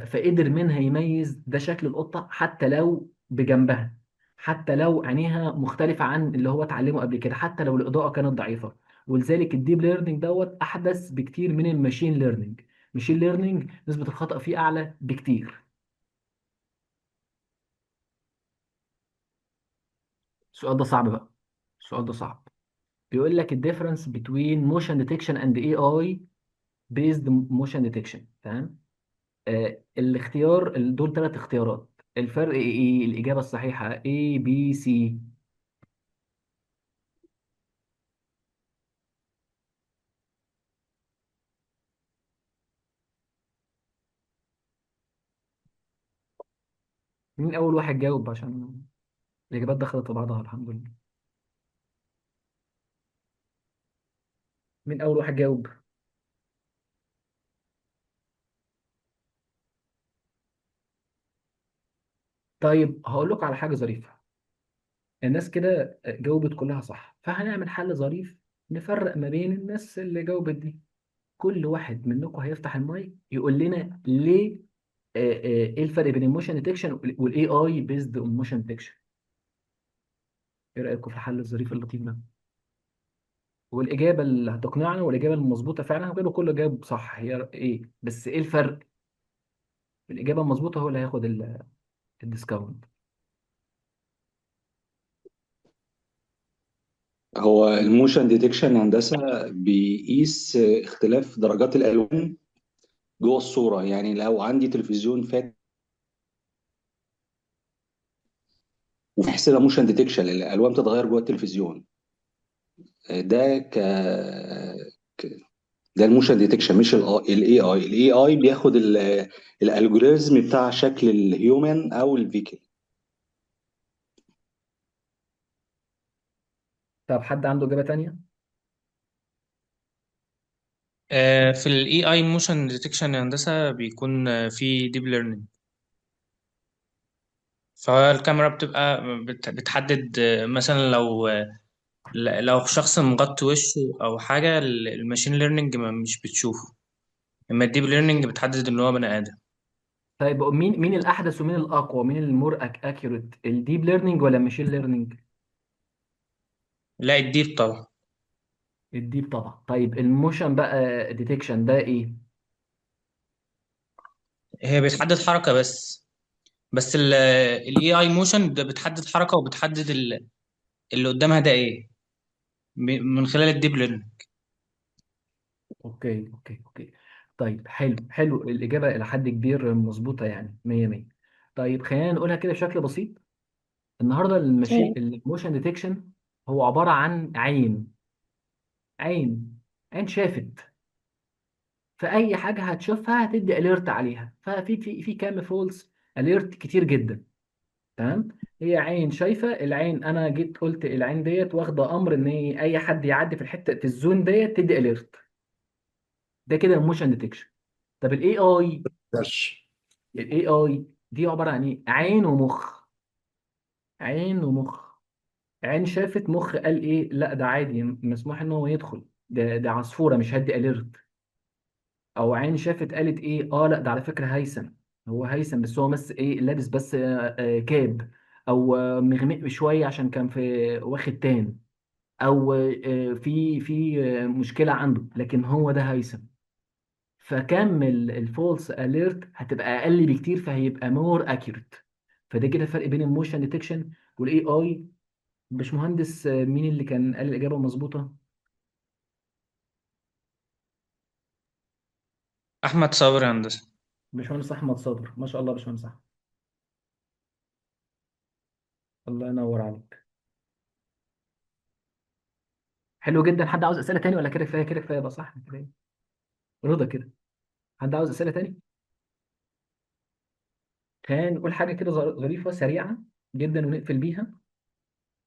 فقدر منها يميز ده شكل القطة حتى لو بجنبها، حتى لو عينيها مختلفة عن اللي هو اتعلمه قبل كده، حتى لو الإضاءة كانت ضعيفة. ولذلك الديب ليرنينج أحدث بكتير من الماشين ليرنينج. ماشين ليرنينج نسبة الخطأ فيه أعلى بكتير. السؤال ده صعب بقى. السؤال ده صعب. بيقول لك الديفرنس بين موشن ديتكشن اند اي اي بيزد موشن ديتكشن. تمام. دول ثلاث اختيارات. الفرق ايه؟ الإجابة الصحيحة A B C. مين أول واحد جاوب؟ عشان الإجابات دخلت في بعضها الحمد لله. مين أول واحد جاوب؟ طيب هقول لكم على حاجة ظريفة. الناس كده جاوبت كلها صح، فهنعمل حل ظريف نفرق ما بين الناس اللي جاوبت دي. كل واحد منكم هيفتح المايك يقول لنا ليه، ايه الفرق بين الموشن ديتكشن والاي اي بيزد اون موشن ديتكشن. ايه رأيكم في الحل الظريف اللطيف ده؟ والاجابه اللي هتقنعنا والاجابه المظبوطه فعلا، هو كله جاب صح، هي ايه بس ايه الفرق؟ الاجابه المظبوطه هو اللي هياخد الديسكاونت. هو الموشن ديتكشن هندسة بيقيس اختلاف درجات الألوان جوه الصورة. يعني لو عندي تلفزيون فات وبيحسبها موشن ديتكشن، الألوان بتتغير جوه التلفزيون. ده ك... ده الموشن ديتكشن، مش الاي اي بياخد الالجوريزم بتاع شكل الهيومن او الفيكل. طب حد عنده اجابه تانية؟ في ال AI motion detection هندسة بيكون في deep learning. فالكاميرا بتبقى بتحدد مثلا لو شخص مغطي وشه أو حاجة، الماشين ليرنينج مش بتشوفه. اما الديب ليرنينج بتحدد ان هو بني ادم. طيب مين الاحدث ومين الاقوى، مين المور اكيوريت، الديب ليرنينج ولا الماشين ليرنينج؟ لا، الديب طبعا. الديب طبعا. طيب الموشن بقى ديتكشن ده ايه؟ هي بتحدد حركة بس الاي اي موشن ده بتحدد حركة وبتحدد اللي قدامها ده ايه، من خلال الديب ليرنينج. اوكي اوكي اوكي. طيب حلو حلو، الاجابه الى حد كبير مظبوطه يعني 100 100. طيب خلينا نقولها كده بشكل بسيط. النهارده تمام. الموشن ديتكشن هو عباره عن عين عين شافت. فاي حاجه هتشوفها هتدي اليرت عليها، ففي كام فولس اليرت كتير جدا. تمام. هي عين شايفه، العين انا جيت قلت العين ديت واخده امر ان هي اي حد يعدي في الحته في الزون ديت تدي اليرت. ده كده الموشن ديتكشن. طب الاي اي دي عباره عن ايه؟ عين ومخ. عين ومخ. عين شافت، مخ قال ايه؟ لا ده عادي مسموح ان هو يدخل، ده عصفوره مش هدي اليرت. او عين شافت قالت ايه؟ اه لا ده على فكره هيثم. هو هيثم بس هو بس ايه لابس بس كاب، او مغمق شويه عشان كان في واخد تان، او في مشكله عنده، لكن هو ده هيثم. فكم الفولس اليرت هتبقى اقل بكتير، فهيبقى مور اكيوريت. فده كده الفرق بين الموشن ديتكشن والاي اي. باشمهندس مين اللي كان قال الاجابه مظبوطه؟ احمد صبري هندسه. باشمهندس احمد صابر، ما شاء الله يا باشمهندس احمد، الله ينور عليك. حلو جدا. حد عاوز اسئله تاني ولا كده كفايه؟ كده كفايه بقى، صح كده؟ رضا كده. حد عاوز اسئله تاني؟ كان نقول حاجه كده ظريفه سريعه جدا ونقفل بيها،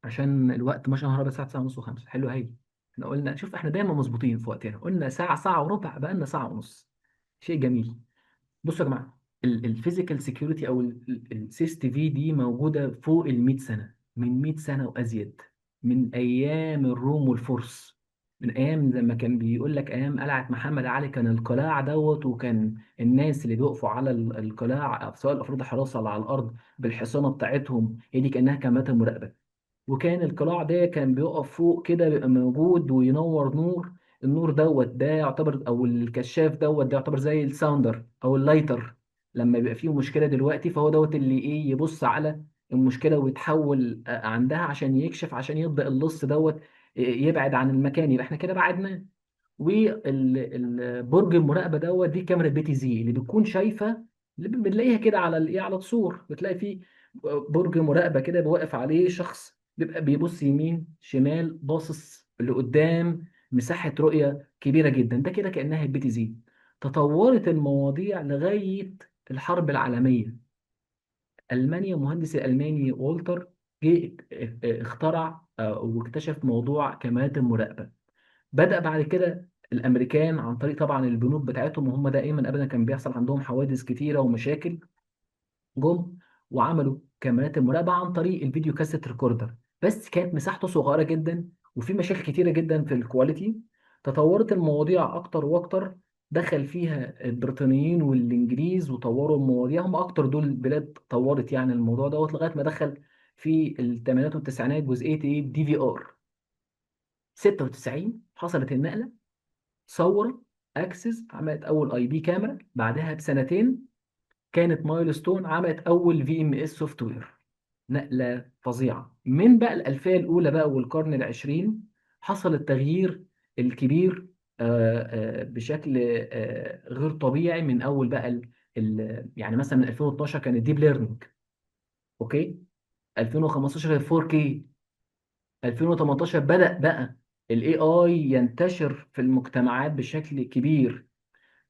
عشان الوقت ما شاء الله الساعه 9 ونص و5. حلو هاي. احنا قلنا شوف احنا دايما مظبوطين في وقتنا، قلنا ساعه، ساعه وربع، بقى لنا ساعه ونص. شيء جميل. بصوا يا جماعه، الفيزيكال سيكيورتي او السيس تي في دي موجوده فوق ال 100 سنه، من 100 سنه وازيد، من ايام الروم والفرس، من ايام لما كان بيقول لك ايام قلعه محمد علي، كان القلاع دوت، وكان الناس اللي بيقفوا على القلاع سواء الافراد الحراسه اللي على الارض بالحصانه بتاعتهم، هي دي كانها كاميرات المراقبه. وكان القلاع ده كان بيقف فوق كده، بيبقى موجود وينور نور. النور دوت ده يعتبر، او الكشاف دوت ده يعتبر زي الساوندر او اللايتر. لما بيبقى فيه مشكله دلوقتي، فهو دوت اللي ايه يبص على المشكله ويتحول عندها عشان يكشف، عشان يبدا اللص دوت يبعد عن المكان، يبقى احنا كده بعدنا. والبرج المراقبه دوت دي كاميرا بي تي زي اللي بتكون شايفه، اللي بنلاقيها كده على الايه، على الصور بتلاقي فيه برج مراقبه كده بيوقف عليه شخص، بيبقى بيبص يمين شمال باصص لقدام، مساحه رؤيه كبيره جدا. ده كده كانها البي تي زي. تطورت المواضيع لغايه الحرب العالميه. المانيا، مهندس الالماني والتر جه اخترع واكتشف موضوع كاميرات المراقبه. بدأ بعد كده الامريكان عن طريق طبعا البنوك بتاعتهم، وهم دائما ابدا كان بيحصل عندهم حوادث كتيره ومشاكل، جم وعملوا كاميرات المراقبه عن طريق الفيديو كاسيت ريكوردر، بس كانت مساحته صغيره جدا وفي مشاكل كتيره جدا في الكواليتي. تطورت المواضيع اكتر واكتر، دخل فيها البريطانيين والانجليز وطوروا المواضيع، هم اكتر دول البلاد طورت يعني الموضوع دوت، لغايه ما دخل في الثمانينات والتسعينات جزئيه ايه دي في ار. 96 حصلت النقله، ثوره. اكسس عملت اول اي بي كاميرا، بعدها بسنتين كانت مايلستون عملت اول في ام اس سوفت وير. نقله فظيعه. من بقى الالفيه الاولى بقى والقرن العشرين، حصل التغيير الكبير بشكل غير طبيعي. من اول بقى يعني مثلا من 2012 كان الديب ليرنينج، اوكي، 2015 ال 4K، 2018 بدأ بقى الاي اي ينتشر في المجتمعات بشكل كبير.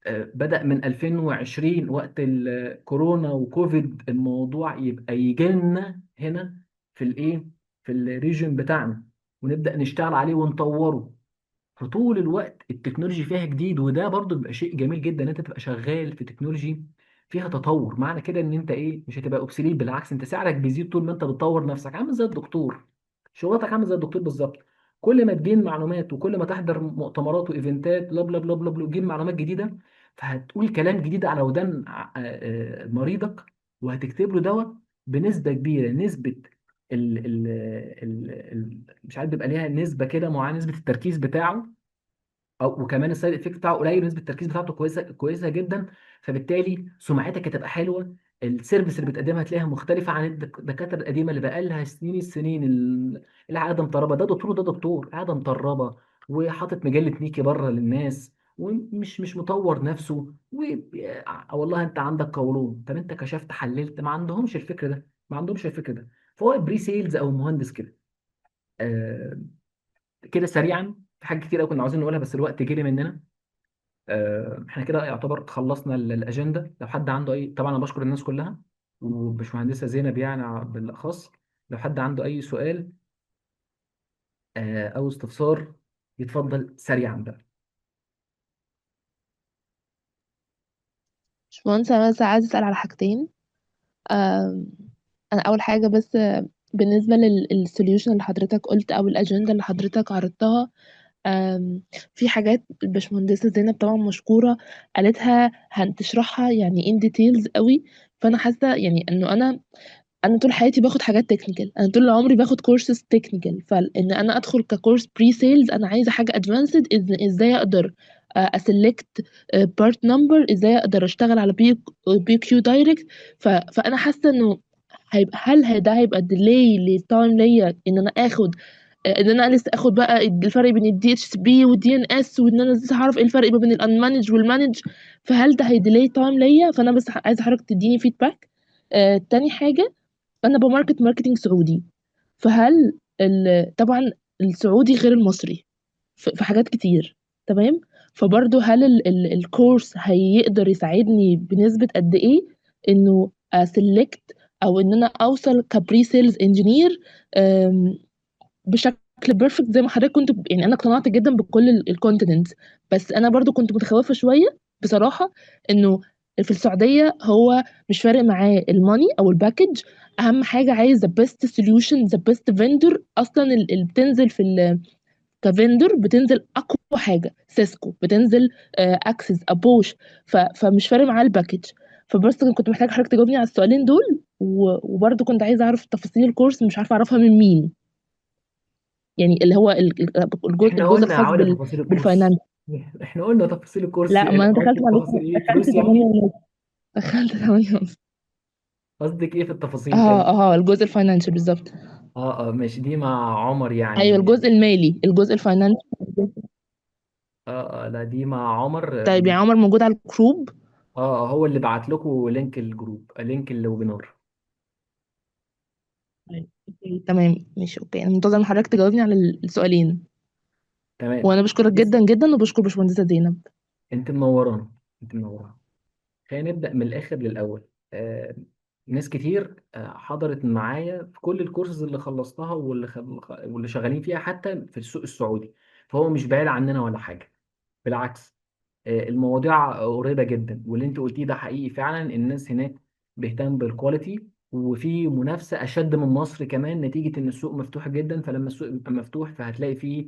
بدأ من 2020 وقت الكورونا وكوفيد الموضوع يبقى يجي لنا هنا في الايه، في الريجن بتاعنا، ونبدأ نشتغل عليه ونطوره. فطول الوقت التكنولوجي فيها جديد، وده برضو بيبقى شيء جميل جدا ان انت تبقى شغال في تكنولوجي فيها تطور. معنى كده ان انت ايه، مش هتبقى اوبسليت، بالعكس انت سعرك بيزيد طول ما انت بتطور نفسك، عامل زي الدكتور. شغلتك عامل زي الدكتور بالظبط. كل ما تجين معلومات وكل ما تحضر مؤتمرات وايفنتات بلا بلا بلا بلا بلا وتجيب معلومات جديده، فهتقول كلام جديد على ودان مريضك، وهتكتب له دواء بنسبه كبيره. نسبه مش عارف بيبقى ليها نسبه كده معينه، نسبه التركيز بتاعه وكمان السايد افكت بتاعه قليل، نسبه التركيز بتاعته كويسه كويسه جدا. فبالتالي سمعتك هتبقى حلوه، السيرفيس اللي بتقدمها هتلاقيها مختلفه عن الدكاتره القديمه اللي بقى لها سنين السنين، اللي قاعده مطربه. ده دكتور وده دكتور قاعده مطربه، وحاطط مجله نيكي بره للناس، ومش مطور نفسه والله انت عندك قولون، طب انت كشفت حللت؟ ما عندهمش الفكر ده، ما عندهمش الفكر ده. فهو بري سيلز او مهندس كده. آه، كده سريعا، في حاجات كتير قوي كنا عاوزين نقولها بس الوقت جري مننا. احنا كده يعتبر خلصنا الاجنده. لو حد عنده اي، طبعا انا بشكر الناس كلها وباشمهندسه زينب يعني بالاخص. لو حد عنده اي سؤال او استفسار يتفضل سريعا بقى. باشمهندس انا بس عايزه اسال على حاجتين. آم، انا اول حاجه بس بالنسبه للسوليوشن اللي حضرتك قلت او الاجنده اللي حضرتك عرضتها، في حاجات الباشمهندسه زينب طبعا مشكوره قالتها هتشرحها يعني ان ديتيلز قوي. فانا حاسه يعني انه انا طول حياتي باخد حاجات تكنيكال، انا طول عمري باخد كورسز تكنيكال، فان انا ادخل ككورس بري سيلز انا عايزه حاجه ادفانسد. ازاي اقدر اسلكت بارت نمبر، ازاي اقدر اشتغل على بي كيو دايركت. فانا حاسه انه هيبقى، ده هيبقى ديلي للتايم ليا ان انا اخد، ان انا لسه اخد بقى الفرق بين الدي اتش بي والدي ان اس، وان انا لسه هعرف ايه الفرق ما بين الانمانج والمانج. فهل ده هيديلي تايم ليا؟ فانا بس عايزه حضرتك تديني فيدباك. تاني حاجه، انا ماركتينج سعودي. فهل طبعا السعودي غير المصري في حاجات كتير، تمام؟ فبرضه هل الكورس هيقدر يساعدني بنسبة قد ايه انه اسلكت، او ان انا اوصل كبري سيلز انجينير بشكل بيرفكت زي ما حضرتك كنت يعني انا اقتنعت جدا بكل الكونتيننت. بس انا برضو كنت متخوفة شوية بصراحة، انه في السعودية هو مش فارق معاه الماني او الباكج، اهم حاجة عايز the best solution the best vendor. اصلا اللي بتنزل كفندور بتنزل اقوى حاجه، سيسكو بتنزل، اكسس، ابوش. فمش فارق معاه الباكج. فبس كنت محتاجه حضرتك تجاوبني على السؤالين دول، وبرضه كنت عايزه اعرف تفاصيل الكورس، مش عارفه اعرفها من مين، يعني اللي هو احنا الجزء قلنا الخاص عودة تفاصيل الكورس. بالفاينانس. احنا قلنا تفاصيل الكورس، لا، ما انا عودة دخلت معلش، التفاصيل ايه؟ دخلت فلوس 8 يعني؟ ونص. دخلت 8 ونص. قصدك ايه في التفاصيل اه، تاني؟ الجزء الفاينانشال بالظبط. اه ماشي، دي مع عمر ايوه، يعني. الجزء المالي، الجزء الفاينانشال. لا دي مع عمر. طيب يا عمر موجود على الجروب؟ هو اللي بعت لكم لينك الجروب، لينك الويبينار. طيب، أوكي، تمام، ماشي، اوكي، انا منتظر من حضرتك تجاوبني على السؤالين. تمام. وانا بشكرك بص، جدا جدا، وبشكر باشمهندسة زينب. انت منورانا، انت منورانا. خلينا نبدأ من الآخر للأول. ناس كتير حضرت معايا في كل الكورسز اللي خلصتها، واللي شغالين فيها حتى في السوق السعودي. فهو مش بعيد عننا ولا حاجة، بالعكس. المواضيع قريبة جدا، واللي انت قلتيه ده حقيقي فعلا. الناس هناك بيهتم بالكواليتي، وفي منافسة أشد من مصر كمان، نتيجة إن السوق مفتوح جدا. فلما السوق يبقى مفتوح فهتلاقي فيه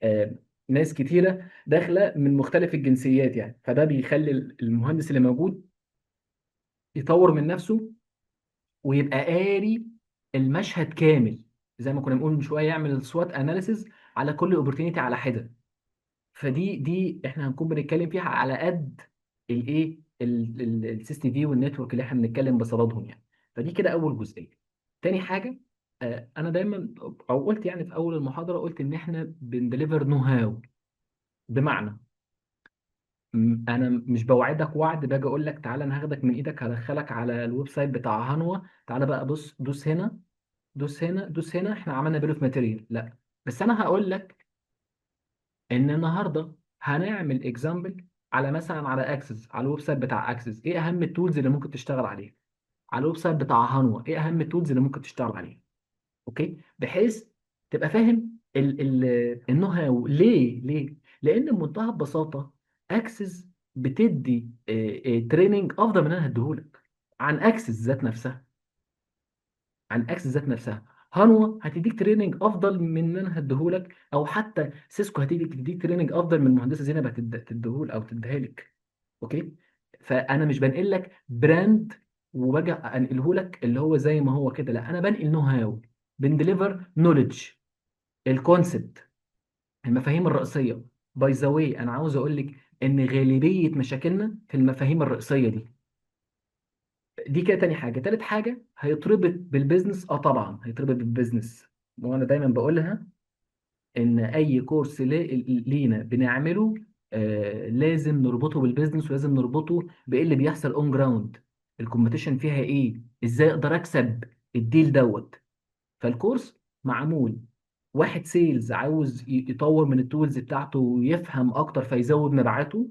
آه، ناس كتيرة داخلة من مختلف الجنسيات يعني. فده بيخلي المهندس اللي موجود يطور من نفسه، ويبقى قاري المشهد كامل. زي ما كنا بنقول من شوية، يعمل السوات اناليسيز على كل اوبورتينيتي على حدة. فدي احنا هنكون بنتكلم فيها على قد الايه السي تي في والنتورك اللي احنا بنتكلم بصددهم يعني. فدي كده اول جزئيه. تاني حاجه، انا دايما او قلت يعني في اول المحاضره، قلت ان احنا بندليفر نو هاو. بمعنى، انا مش بوعدك وعد باجي اقول لك تعالى انا هاخدك من ايدك هدخلك على الويب سايت بتاع هنوة، تعالى بقى بص، دوس هنا، دوس هنا، دوس هنا، احنا عملنا بيل اوف ماتيريال. لا، بس انا هقول لك ان النهارده هنعمل اكزامبل على مثلا على اكسس، على الويب سايت بتاع اكسس، ايه اهم التولز اللي ممكن تشتغل عليها. على الويب سايت بتاع هانوا، ايه اهم التولز اللي ممكن تشتغل عليها. اوكي، بحيث تبقى فاهم النو هاو. ليه؟ لان بمنتهى البساطه اكسس بتدي تريننج افضل من انا هديهولك عن اكسس ذات نفسها. عن اكسس ذات نفسها. هانوا هتديك تريننج افضل من ان انا هديهولك، او حتى سيسكو تديك تريننج افضل من المهندسه زينب هتديهول او تديها لك. اوكي. فانا مش بنقل لك براند وباجي انقله لك اللي هو زي ما هو كده، لا، انا بنقل نو هاو. بندليفر نوليدج، الكونسبت، المفاهيم الرئيسيه. باي ذا واي، انا عاوز اقول لك ان غالبيه مشاكلنا في المفاهيم الرئيسيه دي. دي كده تاني حاجة. تالت حاجة، هيتربط بالبيزنس. طبعا هيتربط بالبيزنس. وانا دايما بقولها ان اي كورس لينا بنعمله لازم نربطه بالبيزنس، ولازم نربطه بايه اللي بيحصل اون جراوند. الكومبيتيشن فيها ايه، ازاي اقدر اكسب الديل دوت. فالكورس معمول، واحد سيلز عاوز يطور من التولز بتاعته ويفهم اكتر فيزود مبيعاته.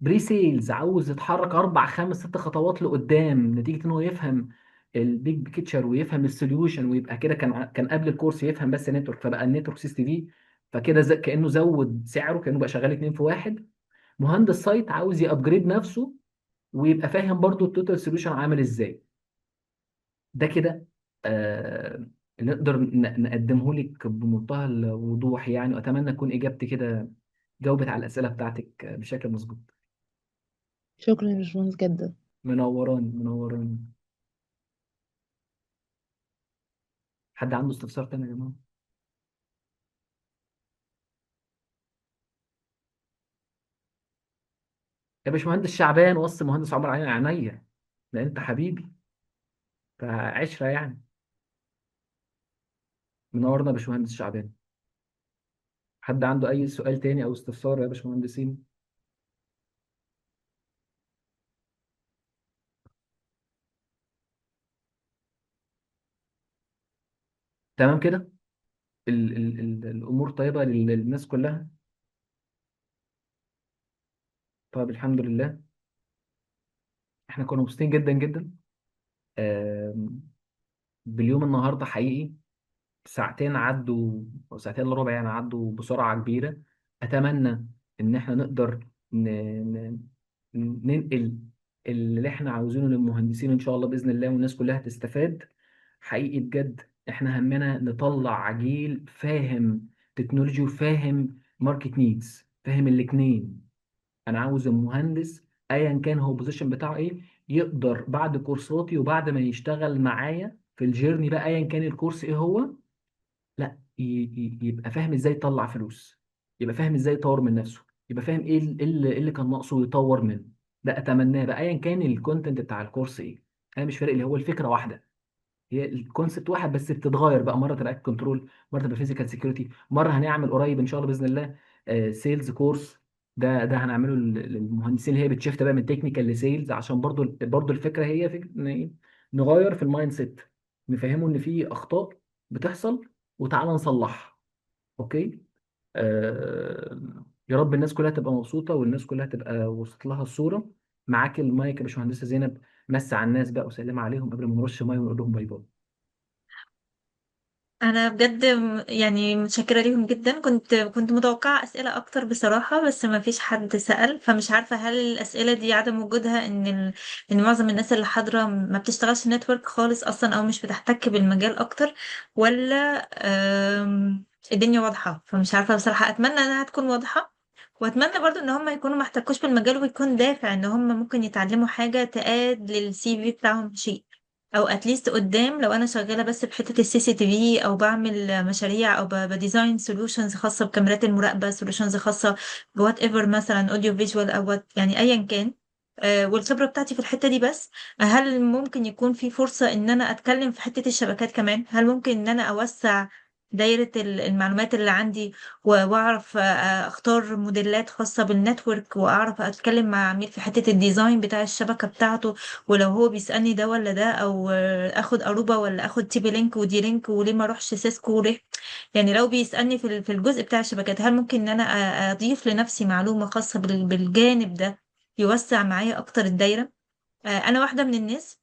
بري سيلز عاوز يتحرك اربع خمس ست خطوات لقدام، نتيجه ان هو يفهم البيج بيكتشر ويفهم السوليوشن. ويبقى كده كان قبل الكورس يفهم بس نتورك، فبقى النتورك سي في. فكده كانه زود سعره، كانه بقى شغال اتنين في واحد. مهندس سايت عاوز يابجريد نفسه ويبقى فاهم برضو التوتال سوليوشن عامل ازاي. ده كده نقدر نقدمه لك بمنتهى الوضوح يعني. واتمنى اكون اجابتي كده جاوبت على الاسئله بتاعتك بشكل مظبوط. شكرا يا باشمهندس جدا. منوراني منوراني. حد عنده استفسار تاني يا جماعة؟ يا باشمهندس شعبان، وصي مهندس عمر علينا عينيا، ده انت حبيبي، فعشرة يعني. منورنا يا باشمهندس شعبان. حد عنده اي سؤال تاني او استفسار يا باشمهندسين؟ تمام كده. ال الامور طيبة للناس كلها. طيب الحمد لله. احنا كنا مبسوطين جدا جدا آم، باليوم النهارده حقيقي. ساعتين عدوا، أو ساعتين الا ربع يعني، عدوا بسرعة كبيرة. أتمنى إن إحنا نقدر ننقل اللي إحنا عاوزينه للمهندسين إن شاء الله بإذن الله، والناس كلها تستفاد. حقيقي بجد إحنا همنا نطلع جيل فاهم تكنولوجي وفاهم ماركت نيدز، فاهم الاتنين. أنا عاوز المهندس أيا كان هو البوزيشن بتاعه إيه، يقدر بعد كورساتي وبعد ما يشتغل معايا في الجيرني بقى أيا كان الكورس إيه هو، لا يبقى فاهم ازاي يطلع فلوس، يبقى فاهم ازاي يطور من نفسه، يبقى فاهم ايه إيه اللي كان ناقصه ويطور منه. ده اتمناه بقى ايا كان الكونتنت بتاع الكورس ايه. انا مش فارق لي، هو الفكره واحده، هي الكونسبت واحد بس بتتغير بقى. مره تبقى كنترول، مره تبقى فيزيكال سيكيورتي، مره هنعمل قريب ان شاء الله باذن الله سيلز كورس. ده هنعمله للمهندسين اللي هي بتشفت بقى من تكنيكال لسيلز، عشان برضو الفكره هي فكره ان إيه؟ نغير في المايند سيت، نفهمه ان في اخطاء بتحصل وتعالى نصلحها. اوكي. يا رب الناس كلها تبقى مبسوطه والناس كلها تبقى وصلت لها الصوره. معاك المايك يا باشمهندسه زينب، مسي على الناس بقى وسلم عليهم قبل ما نرش ميه ونقول لهم باي باي. انا بجد يعني متشكره ليهم جدا. كنت متوقعه اسئله اكتر بصراحه، بس ما فيش حد سال، فمش عارفه هل الاسئله دي عدم وجودها ان معظم الناس اللي حاضره ما بتشتغلش نتورك خالص اصلا او مش بتحتك بالمجال اكتر، ولا الدنيا واضحه. فمش عارفه بصراحه، اتمنى انها تكون واضحه، واتمنى برضو ان هم يكونوا ما احتكوش بالمجال ويكون دافع ان هم ممكن يتعلموا حاجه تقاد للسي في بتاعهم شيء، او اتليست قدام لو انا شغاله بس بحته السي سي تي في، او بعمل مشاريع، او بديزاين سولوشنز خاصه بكاميرات المراقبه، سولوشنز خاصه بوات ايفر، مثلا اوديو فيجوال او يعني ايا كان. والخبره بتاعتي في الحته دي بس. هل ممكن يكون في فرصه ان انا اتكلم في حته الشبكات كمان؟ هل ممكن ان انا اوسع دايرة المعلومات اللي عندي، واعرف اختار موديلات خاصة بالنتورك، واعرف اتكلم مع عميل في حتة الديزاين بتاع الشبكة بتاعته، ولو هو بيسألني ده ولا ده، او اخد اروبا ولا اخد تي بي لينك ودي لينك، وليه ما اروحش سيسكو وليه؟ يعني لو بيسألني في الجزء بتاع الشبكات، هل ممكن ان انا اضيف لنفسي معلومة خاصة بالجانب ده يوسع معايا اكتر الدايرة؟ انا واحدة من الناس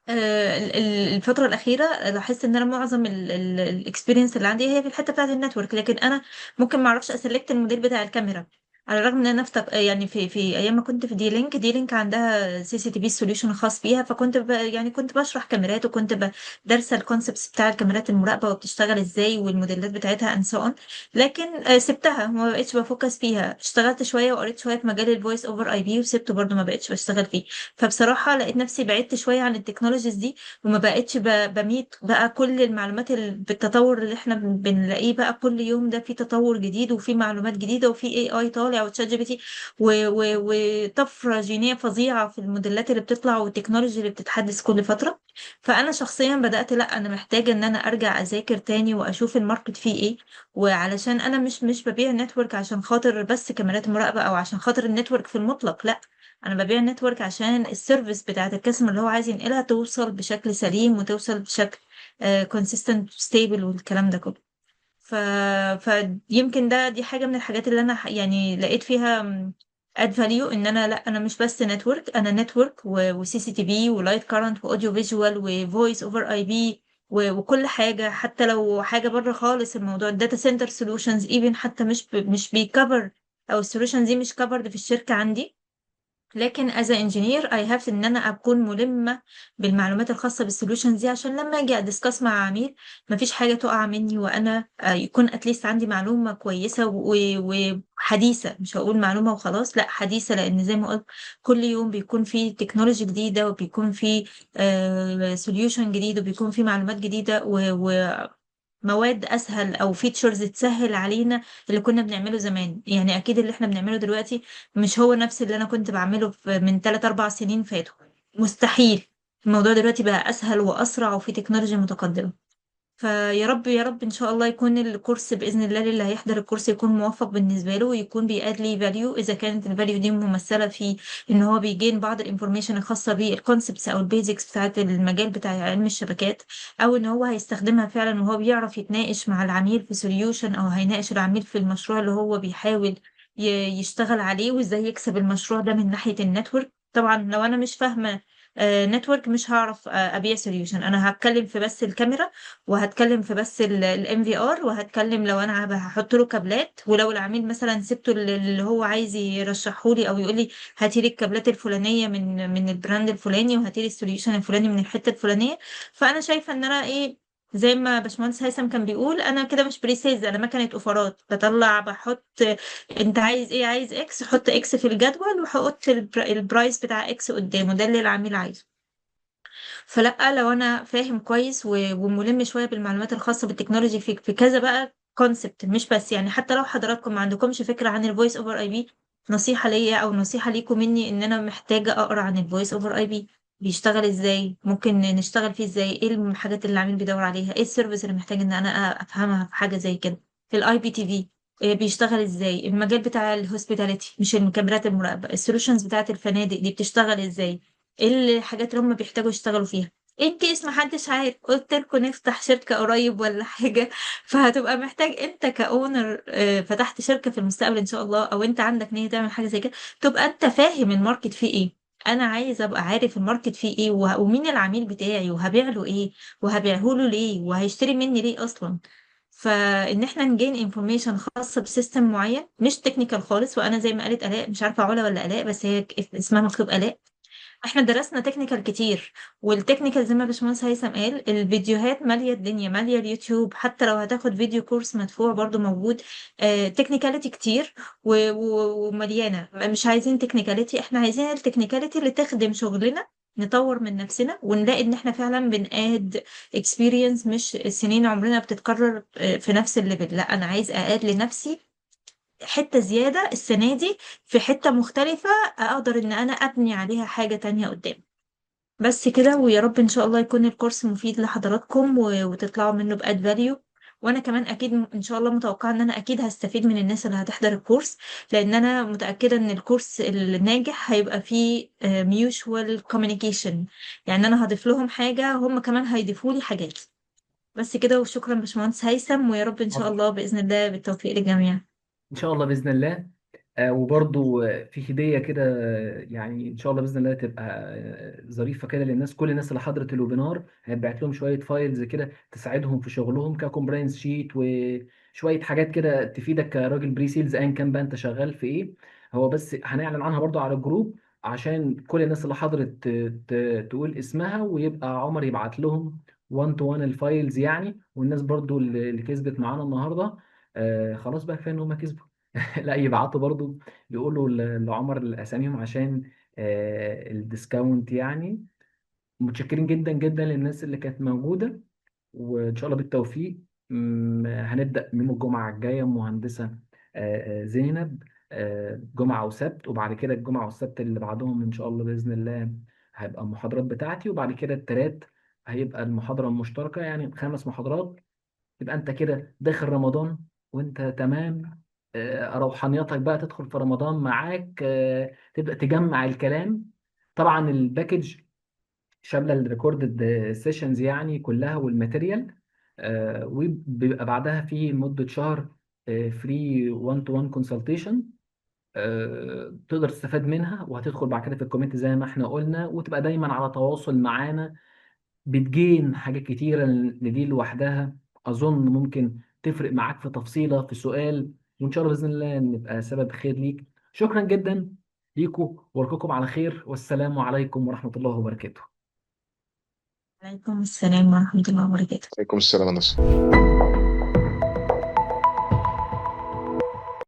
الفترة الأخيرة لاحظت إن أنا معظم الإكسبيرينس اللي عندي هي في الحتة بتاعة النتورك، لكن أنا ممكن ما أعرفش أسلكت الموديل بتاع الكاميرا. على الرغم ان انا يعني في ايام ما كنت في دي لينك عندها سي سي تي في سوليوشن خاص بيها، فكنت يعني كنت بشرح كاميرات، وكنت دارسه الكونسبتس بتاع الكاميرات المراقبه وبتشتغل ازاي والموديلات بتاعتها اند سو اون. لكن سبتها وما بقتش بفوكس فيها. اشتغلت شويه وقريت شويه في مجال الفويس اوفر اي بي وسبته برضو، ما بقتش بشتغل فيه. فبصراحه لقيت نفسي بعدت شويه عن التكنولوجيز دي، وما بقتش بميت بقى كل المعلومات بالتطور اللي احنا بنلاقيه بقى كل يوم. ده في تطور جديد وفي معلومات جديدة وفي اي اي طالع وتشات جي بي تي، وطفرة جينية فظيعة في الموديلات اللي بتطلع والتكنولوجي اللي بتتحدث كل فترة. فأنا شخصيا بدأت لا، أنا محتاجة إن أنا أرجع أذاكر تاني وأشوف الماركت فيه ايه. وعلشان أنا مش ببيع نتورك عشان خاطر بس كاميرات مراقبة، أو عشان خاطر النتورك في المطلق، لا. انا ببيع النتورك عشان السيرفيس بتاعت الكاستمر اللي هو عايز ينقلها توصل بشكل سليم، وتوصل بشكل كونسيستنت ستيبل والكلام ده كله. ف... فيمكن دي حاجة من الحاجات اللي انا يعني لقيت فيها اد فاليو، ان انا لا، انا مش بس نتورك، انا نتورك وسي سي تي في ولايت كارنت واوديو فيجوال وفويس اوفر اي بي، وكل حاجة. حتى لو حاجة بره خالص الموضوع الداتا سنتر سولوشنز ايفن، حتى مش بيكفر، او السولوشنز دي مش كفرد في الشركة عندي. لكن as a engineer I have ان انا اكون ملمة بالمعلومات الخاصة بالسوليوشنز دي، عشان لما اجي ادسكاس مع عميل مفيش حاجة تقع مني، وانا يكون اتليست عندي معلومة كويسة وحديثة. مش هقول معلومة وخلاص، لا، حديثة، لان زي ما قلت كل يوم بيكون في تكنولوجي جديدة، وبيكون في سوليوشن جديد، وبيكون في معلومات جديدة، وما مواد اسهل او فيتشرز تسهل علينا اللي كنا بنعمله زمان. يعني اكيد اللي احنا بنعمله دلوقتي مش هو نفس اللي انا كنت بعمله من 3 4 سنين فاتوا، مستحيل. الموضوع دلوقتي بقى اسهل واسرع وفي تكنولوجيا متقدمة. فيا رب يا رب ان شاء الله يكون الكورس باذن الله اللي هيحضر الكورس يكون موفق بالنسبه له، ويكون بيأد لي فاليو، اذا كانت الفاليو دي ممثله في ان هو بيجين بعض الانفورميشن الخاصه بالكونسبتس او البيزكس بتاعت المجال بتاع علم الشبكات، او ان هو هيستخدمها فعلا وهو بيعرف يتناقش مع العميل في سوليوشن، او هيناقش العميل في المشروع اللي هو بيحاول يشتغل عليه، وازاي يكسب المشروع ده من ناحيه النتورك. طبعا لو انا مش فاهمه نتورك مش هعرف ابيع سوليوشن. انا هتكلم في بس الكاميرا، وهتكلم في بس الام في ار، وهتكلم لو انا هحط له كابلات، ولو العميل مثلا سبته اللي هو عايز يرشحه لي او يقول لي هاتي لي الكابلات الفلانيه من البراند الفلاني، وهاتي لي السوليوشن الفلاني من الحته الفلانيه. فانا شايفه ان انا ايه، زي ما باشمهندس هيثم كان بيقول، انا كده مش بريسيلز، انا مكنه اوفرات بطلع بحط. انت عايز ايه؟ عايز اكس، حط اكس في الجدول وحط البرايس بتاع اكس قدامه، ده اللي العميل عايزه. فلا، لو انا فاهم كويس وملم شويه بالمعلومات الخاصه بالتكنولوجي في كذا بقى كونسبت، مش بس يعني، حتى لو حضراتكم ما عندكمش فكره عن الفويس اوفر اي بي، نصيحه ليا او نصيحه ليكم مني ان انا محتاجه اقرا عن الفويس اوفر اي بي. بيشتغل ازاي؟ ممكن نشتغل فيه ازاي؟ ايه الحاجات اللي العميل بيدور عليها؟ ايه السيرفيس اللي محتاج ان انا افهمها في حاجه زي كده؟ الاي بي تي في بيشتغل ازاي؟ المجال بتاع الهوسبيتاليتي، مش الكاميرات المراقبه، السولوشنز بتاعت الفنادق دي بتشتغل ازاي؟ ايه الحاجات اللي هم بيحتاجوا يشتغلوا فيها؟ ان كيس محدش عارف، قلت لكم نفتح شركة قريب ولا حاجة، فهتبقى محتاج انت كاونر فتحت شركة في المستقبل ان شاء الله، او انت عندك نية تعمل حاجة زي كده، تبقى انت فاهم الماركت فيه ايه. انا عايز ابقى عارف الماركت فيه ايه، ومين العميل بتاعي، وهبيع له ايه، وهبيعه له ليه، وهيشتري مني ليه اصلا. فان احنا نجين انفورميشن خاصه بسيستم معين، مش تكنيكال خالص. وانا زي ما قالت الاء، مش عارفه علا ولا الاء، بس هي اسمها مكتوب الاء، احنا درسنا تكنيكال كتير. والتكنيكال زي ما باشمهندس هيثم قال، الفيديوهات مالية الدنيا، مالية اليوتيوب، حتى لو هتاخد فيديو كورس مدفوع برضو موجود. تكنيكاليتي كتير ومليانة. مش عايزين تكنيكاليتي، احنا عايزين التكنيكاليتي اللي تخدم شغلنا، نطور من نفسنا ونلاقي ان احنا فعلا بنقاد اكسبيرينس، مش سنين عمرنا بتتكرر في نفس الليفل. لا، انا عايز اقاد لنفسي حتة زيادة السنة دي في حتة مختلفة، أقدر إن أنا أبني عليها حاجة تانية قدام. بس كده، ويا رب إن شاء الله يكون الكورس مفيد لحضراتكم وتطلعوا منه بأد فاليو. وأنا كمان أكيد إن شاء الله متوقعة إن أنا أكيد هستفيد من الناس اللي هتحضر الكورس، لأن أنا متأكدة إن الكورس الناجح هيبقى فيه mutual communication. يعني أنا هضيف لهم حاجة، هم كمان هيضيفوا لي حاجات. بس كده، وشكرا باشمهندس هيثم، ويا رب إن شاء الله بإذن الله بالتوفيق للجميع. ان شاء الله باذن الله. وبرضو في هديه كده، يعني ان شاء الله باذن الله تبقى ظريفه كده للناس. كل الناس اللي حضرت الويبينار هيتبعت لهم شويه فايلز كده تساعدهم في شغلهم ككومبلاينس شيت، وشويه حاجات كده تفيدك كراجل بري سيلز ايا كان بقى انت شغال في ايه. هو بس هنعلن عنها برضو على الجروب عشان كل الناس اللي حضرت تقول اسمها، ويبقى عمر يبعت لهم 1 تو 1 الفايلز يعني. والناس برضو اللي كسبت معانا النهارده خلاص بقى كفايه ان هم كسبوا. لا، يبعتوا برضو يقولوا لعمر اساميهم عشان الديسكاونت يعني. متشكرين جدا جدا للناس اللي كانت موجوده، وان شاء الله بالتوفيق. هنبدا من الجمعه الجايه مهندسه زينب، جمعه وسبت، وبعد كده الجمعه والسبت اللي بعدهم ان شاء الله باذن الله هيبقى المحاضرات بتاعتي، وبعد كده التلات هيبقى المحاضره المشتركه، يعني 5 محاضرات. تبقى انت كده داخل رمضان وانت تمام. روحانياتك بقى تدخل في رمضان معاك، تبدأ تجمع الكلام. طبعا الباكج شاملة الريكوردد سيشنز يعني كلها والماتيريال. وبيبقى بعدها في مدة شهر فري 1 تو 1 كونسلتيشن تقدر تستفاد منها، وهتدخل بعد كده في الكومنت زي ما احنا قلنا، وتبقى دايما على تواصل معانا. بتجين حاجات كتيرة لدي لوحدها أظن ممكن تفرق معاك في تفصيلة في سؤال، وإن شاء الله بإذن الله نبقى سبب خير ليك. شكرا جدا ليكم، وألقاكم على خير، والسلام عليكم ورحمة الله وبركاته. عليكم السلام ورحمة الله وبركاته. عليكم السلام ورحمة الله.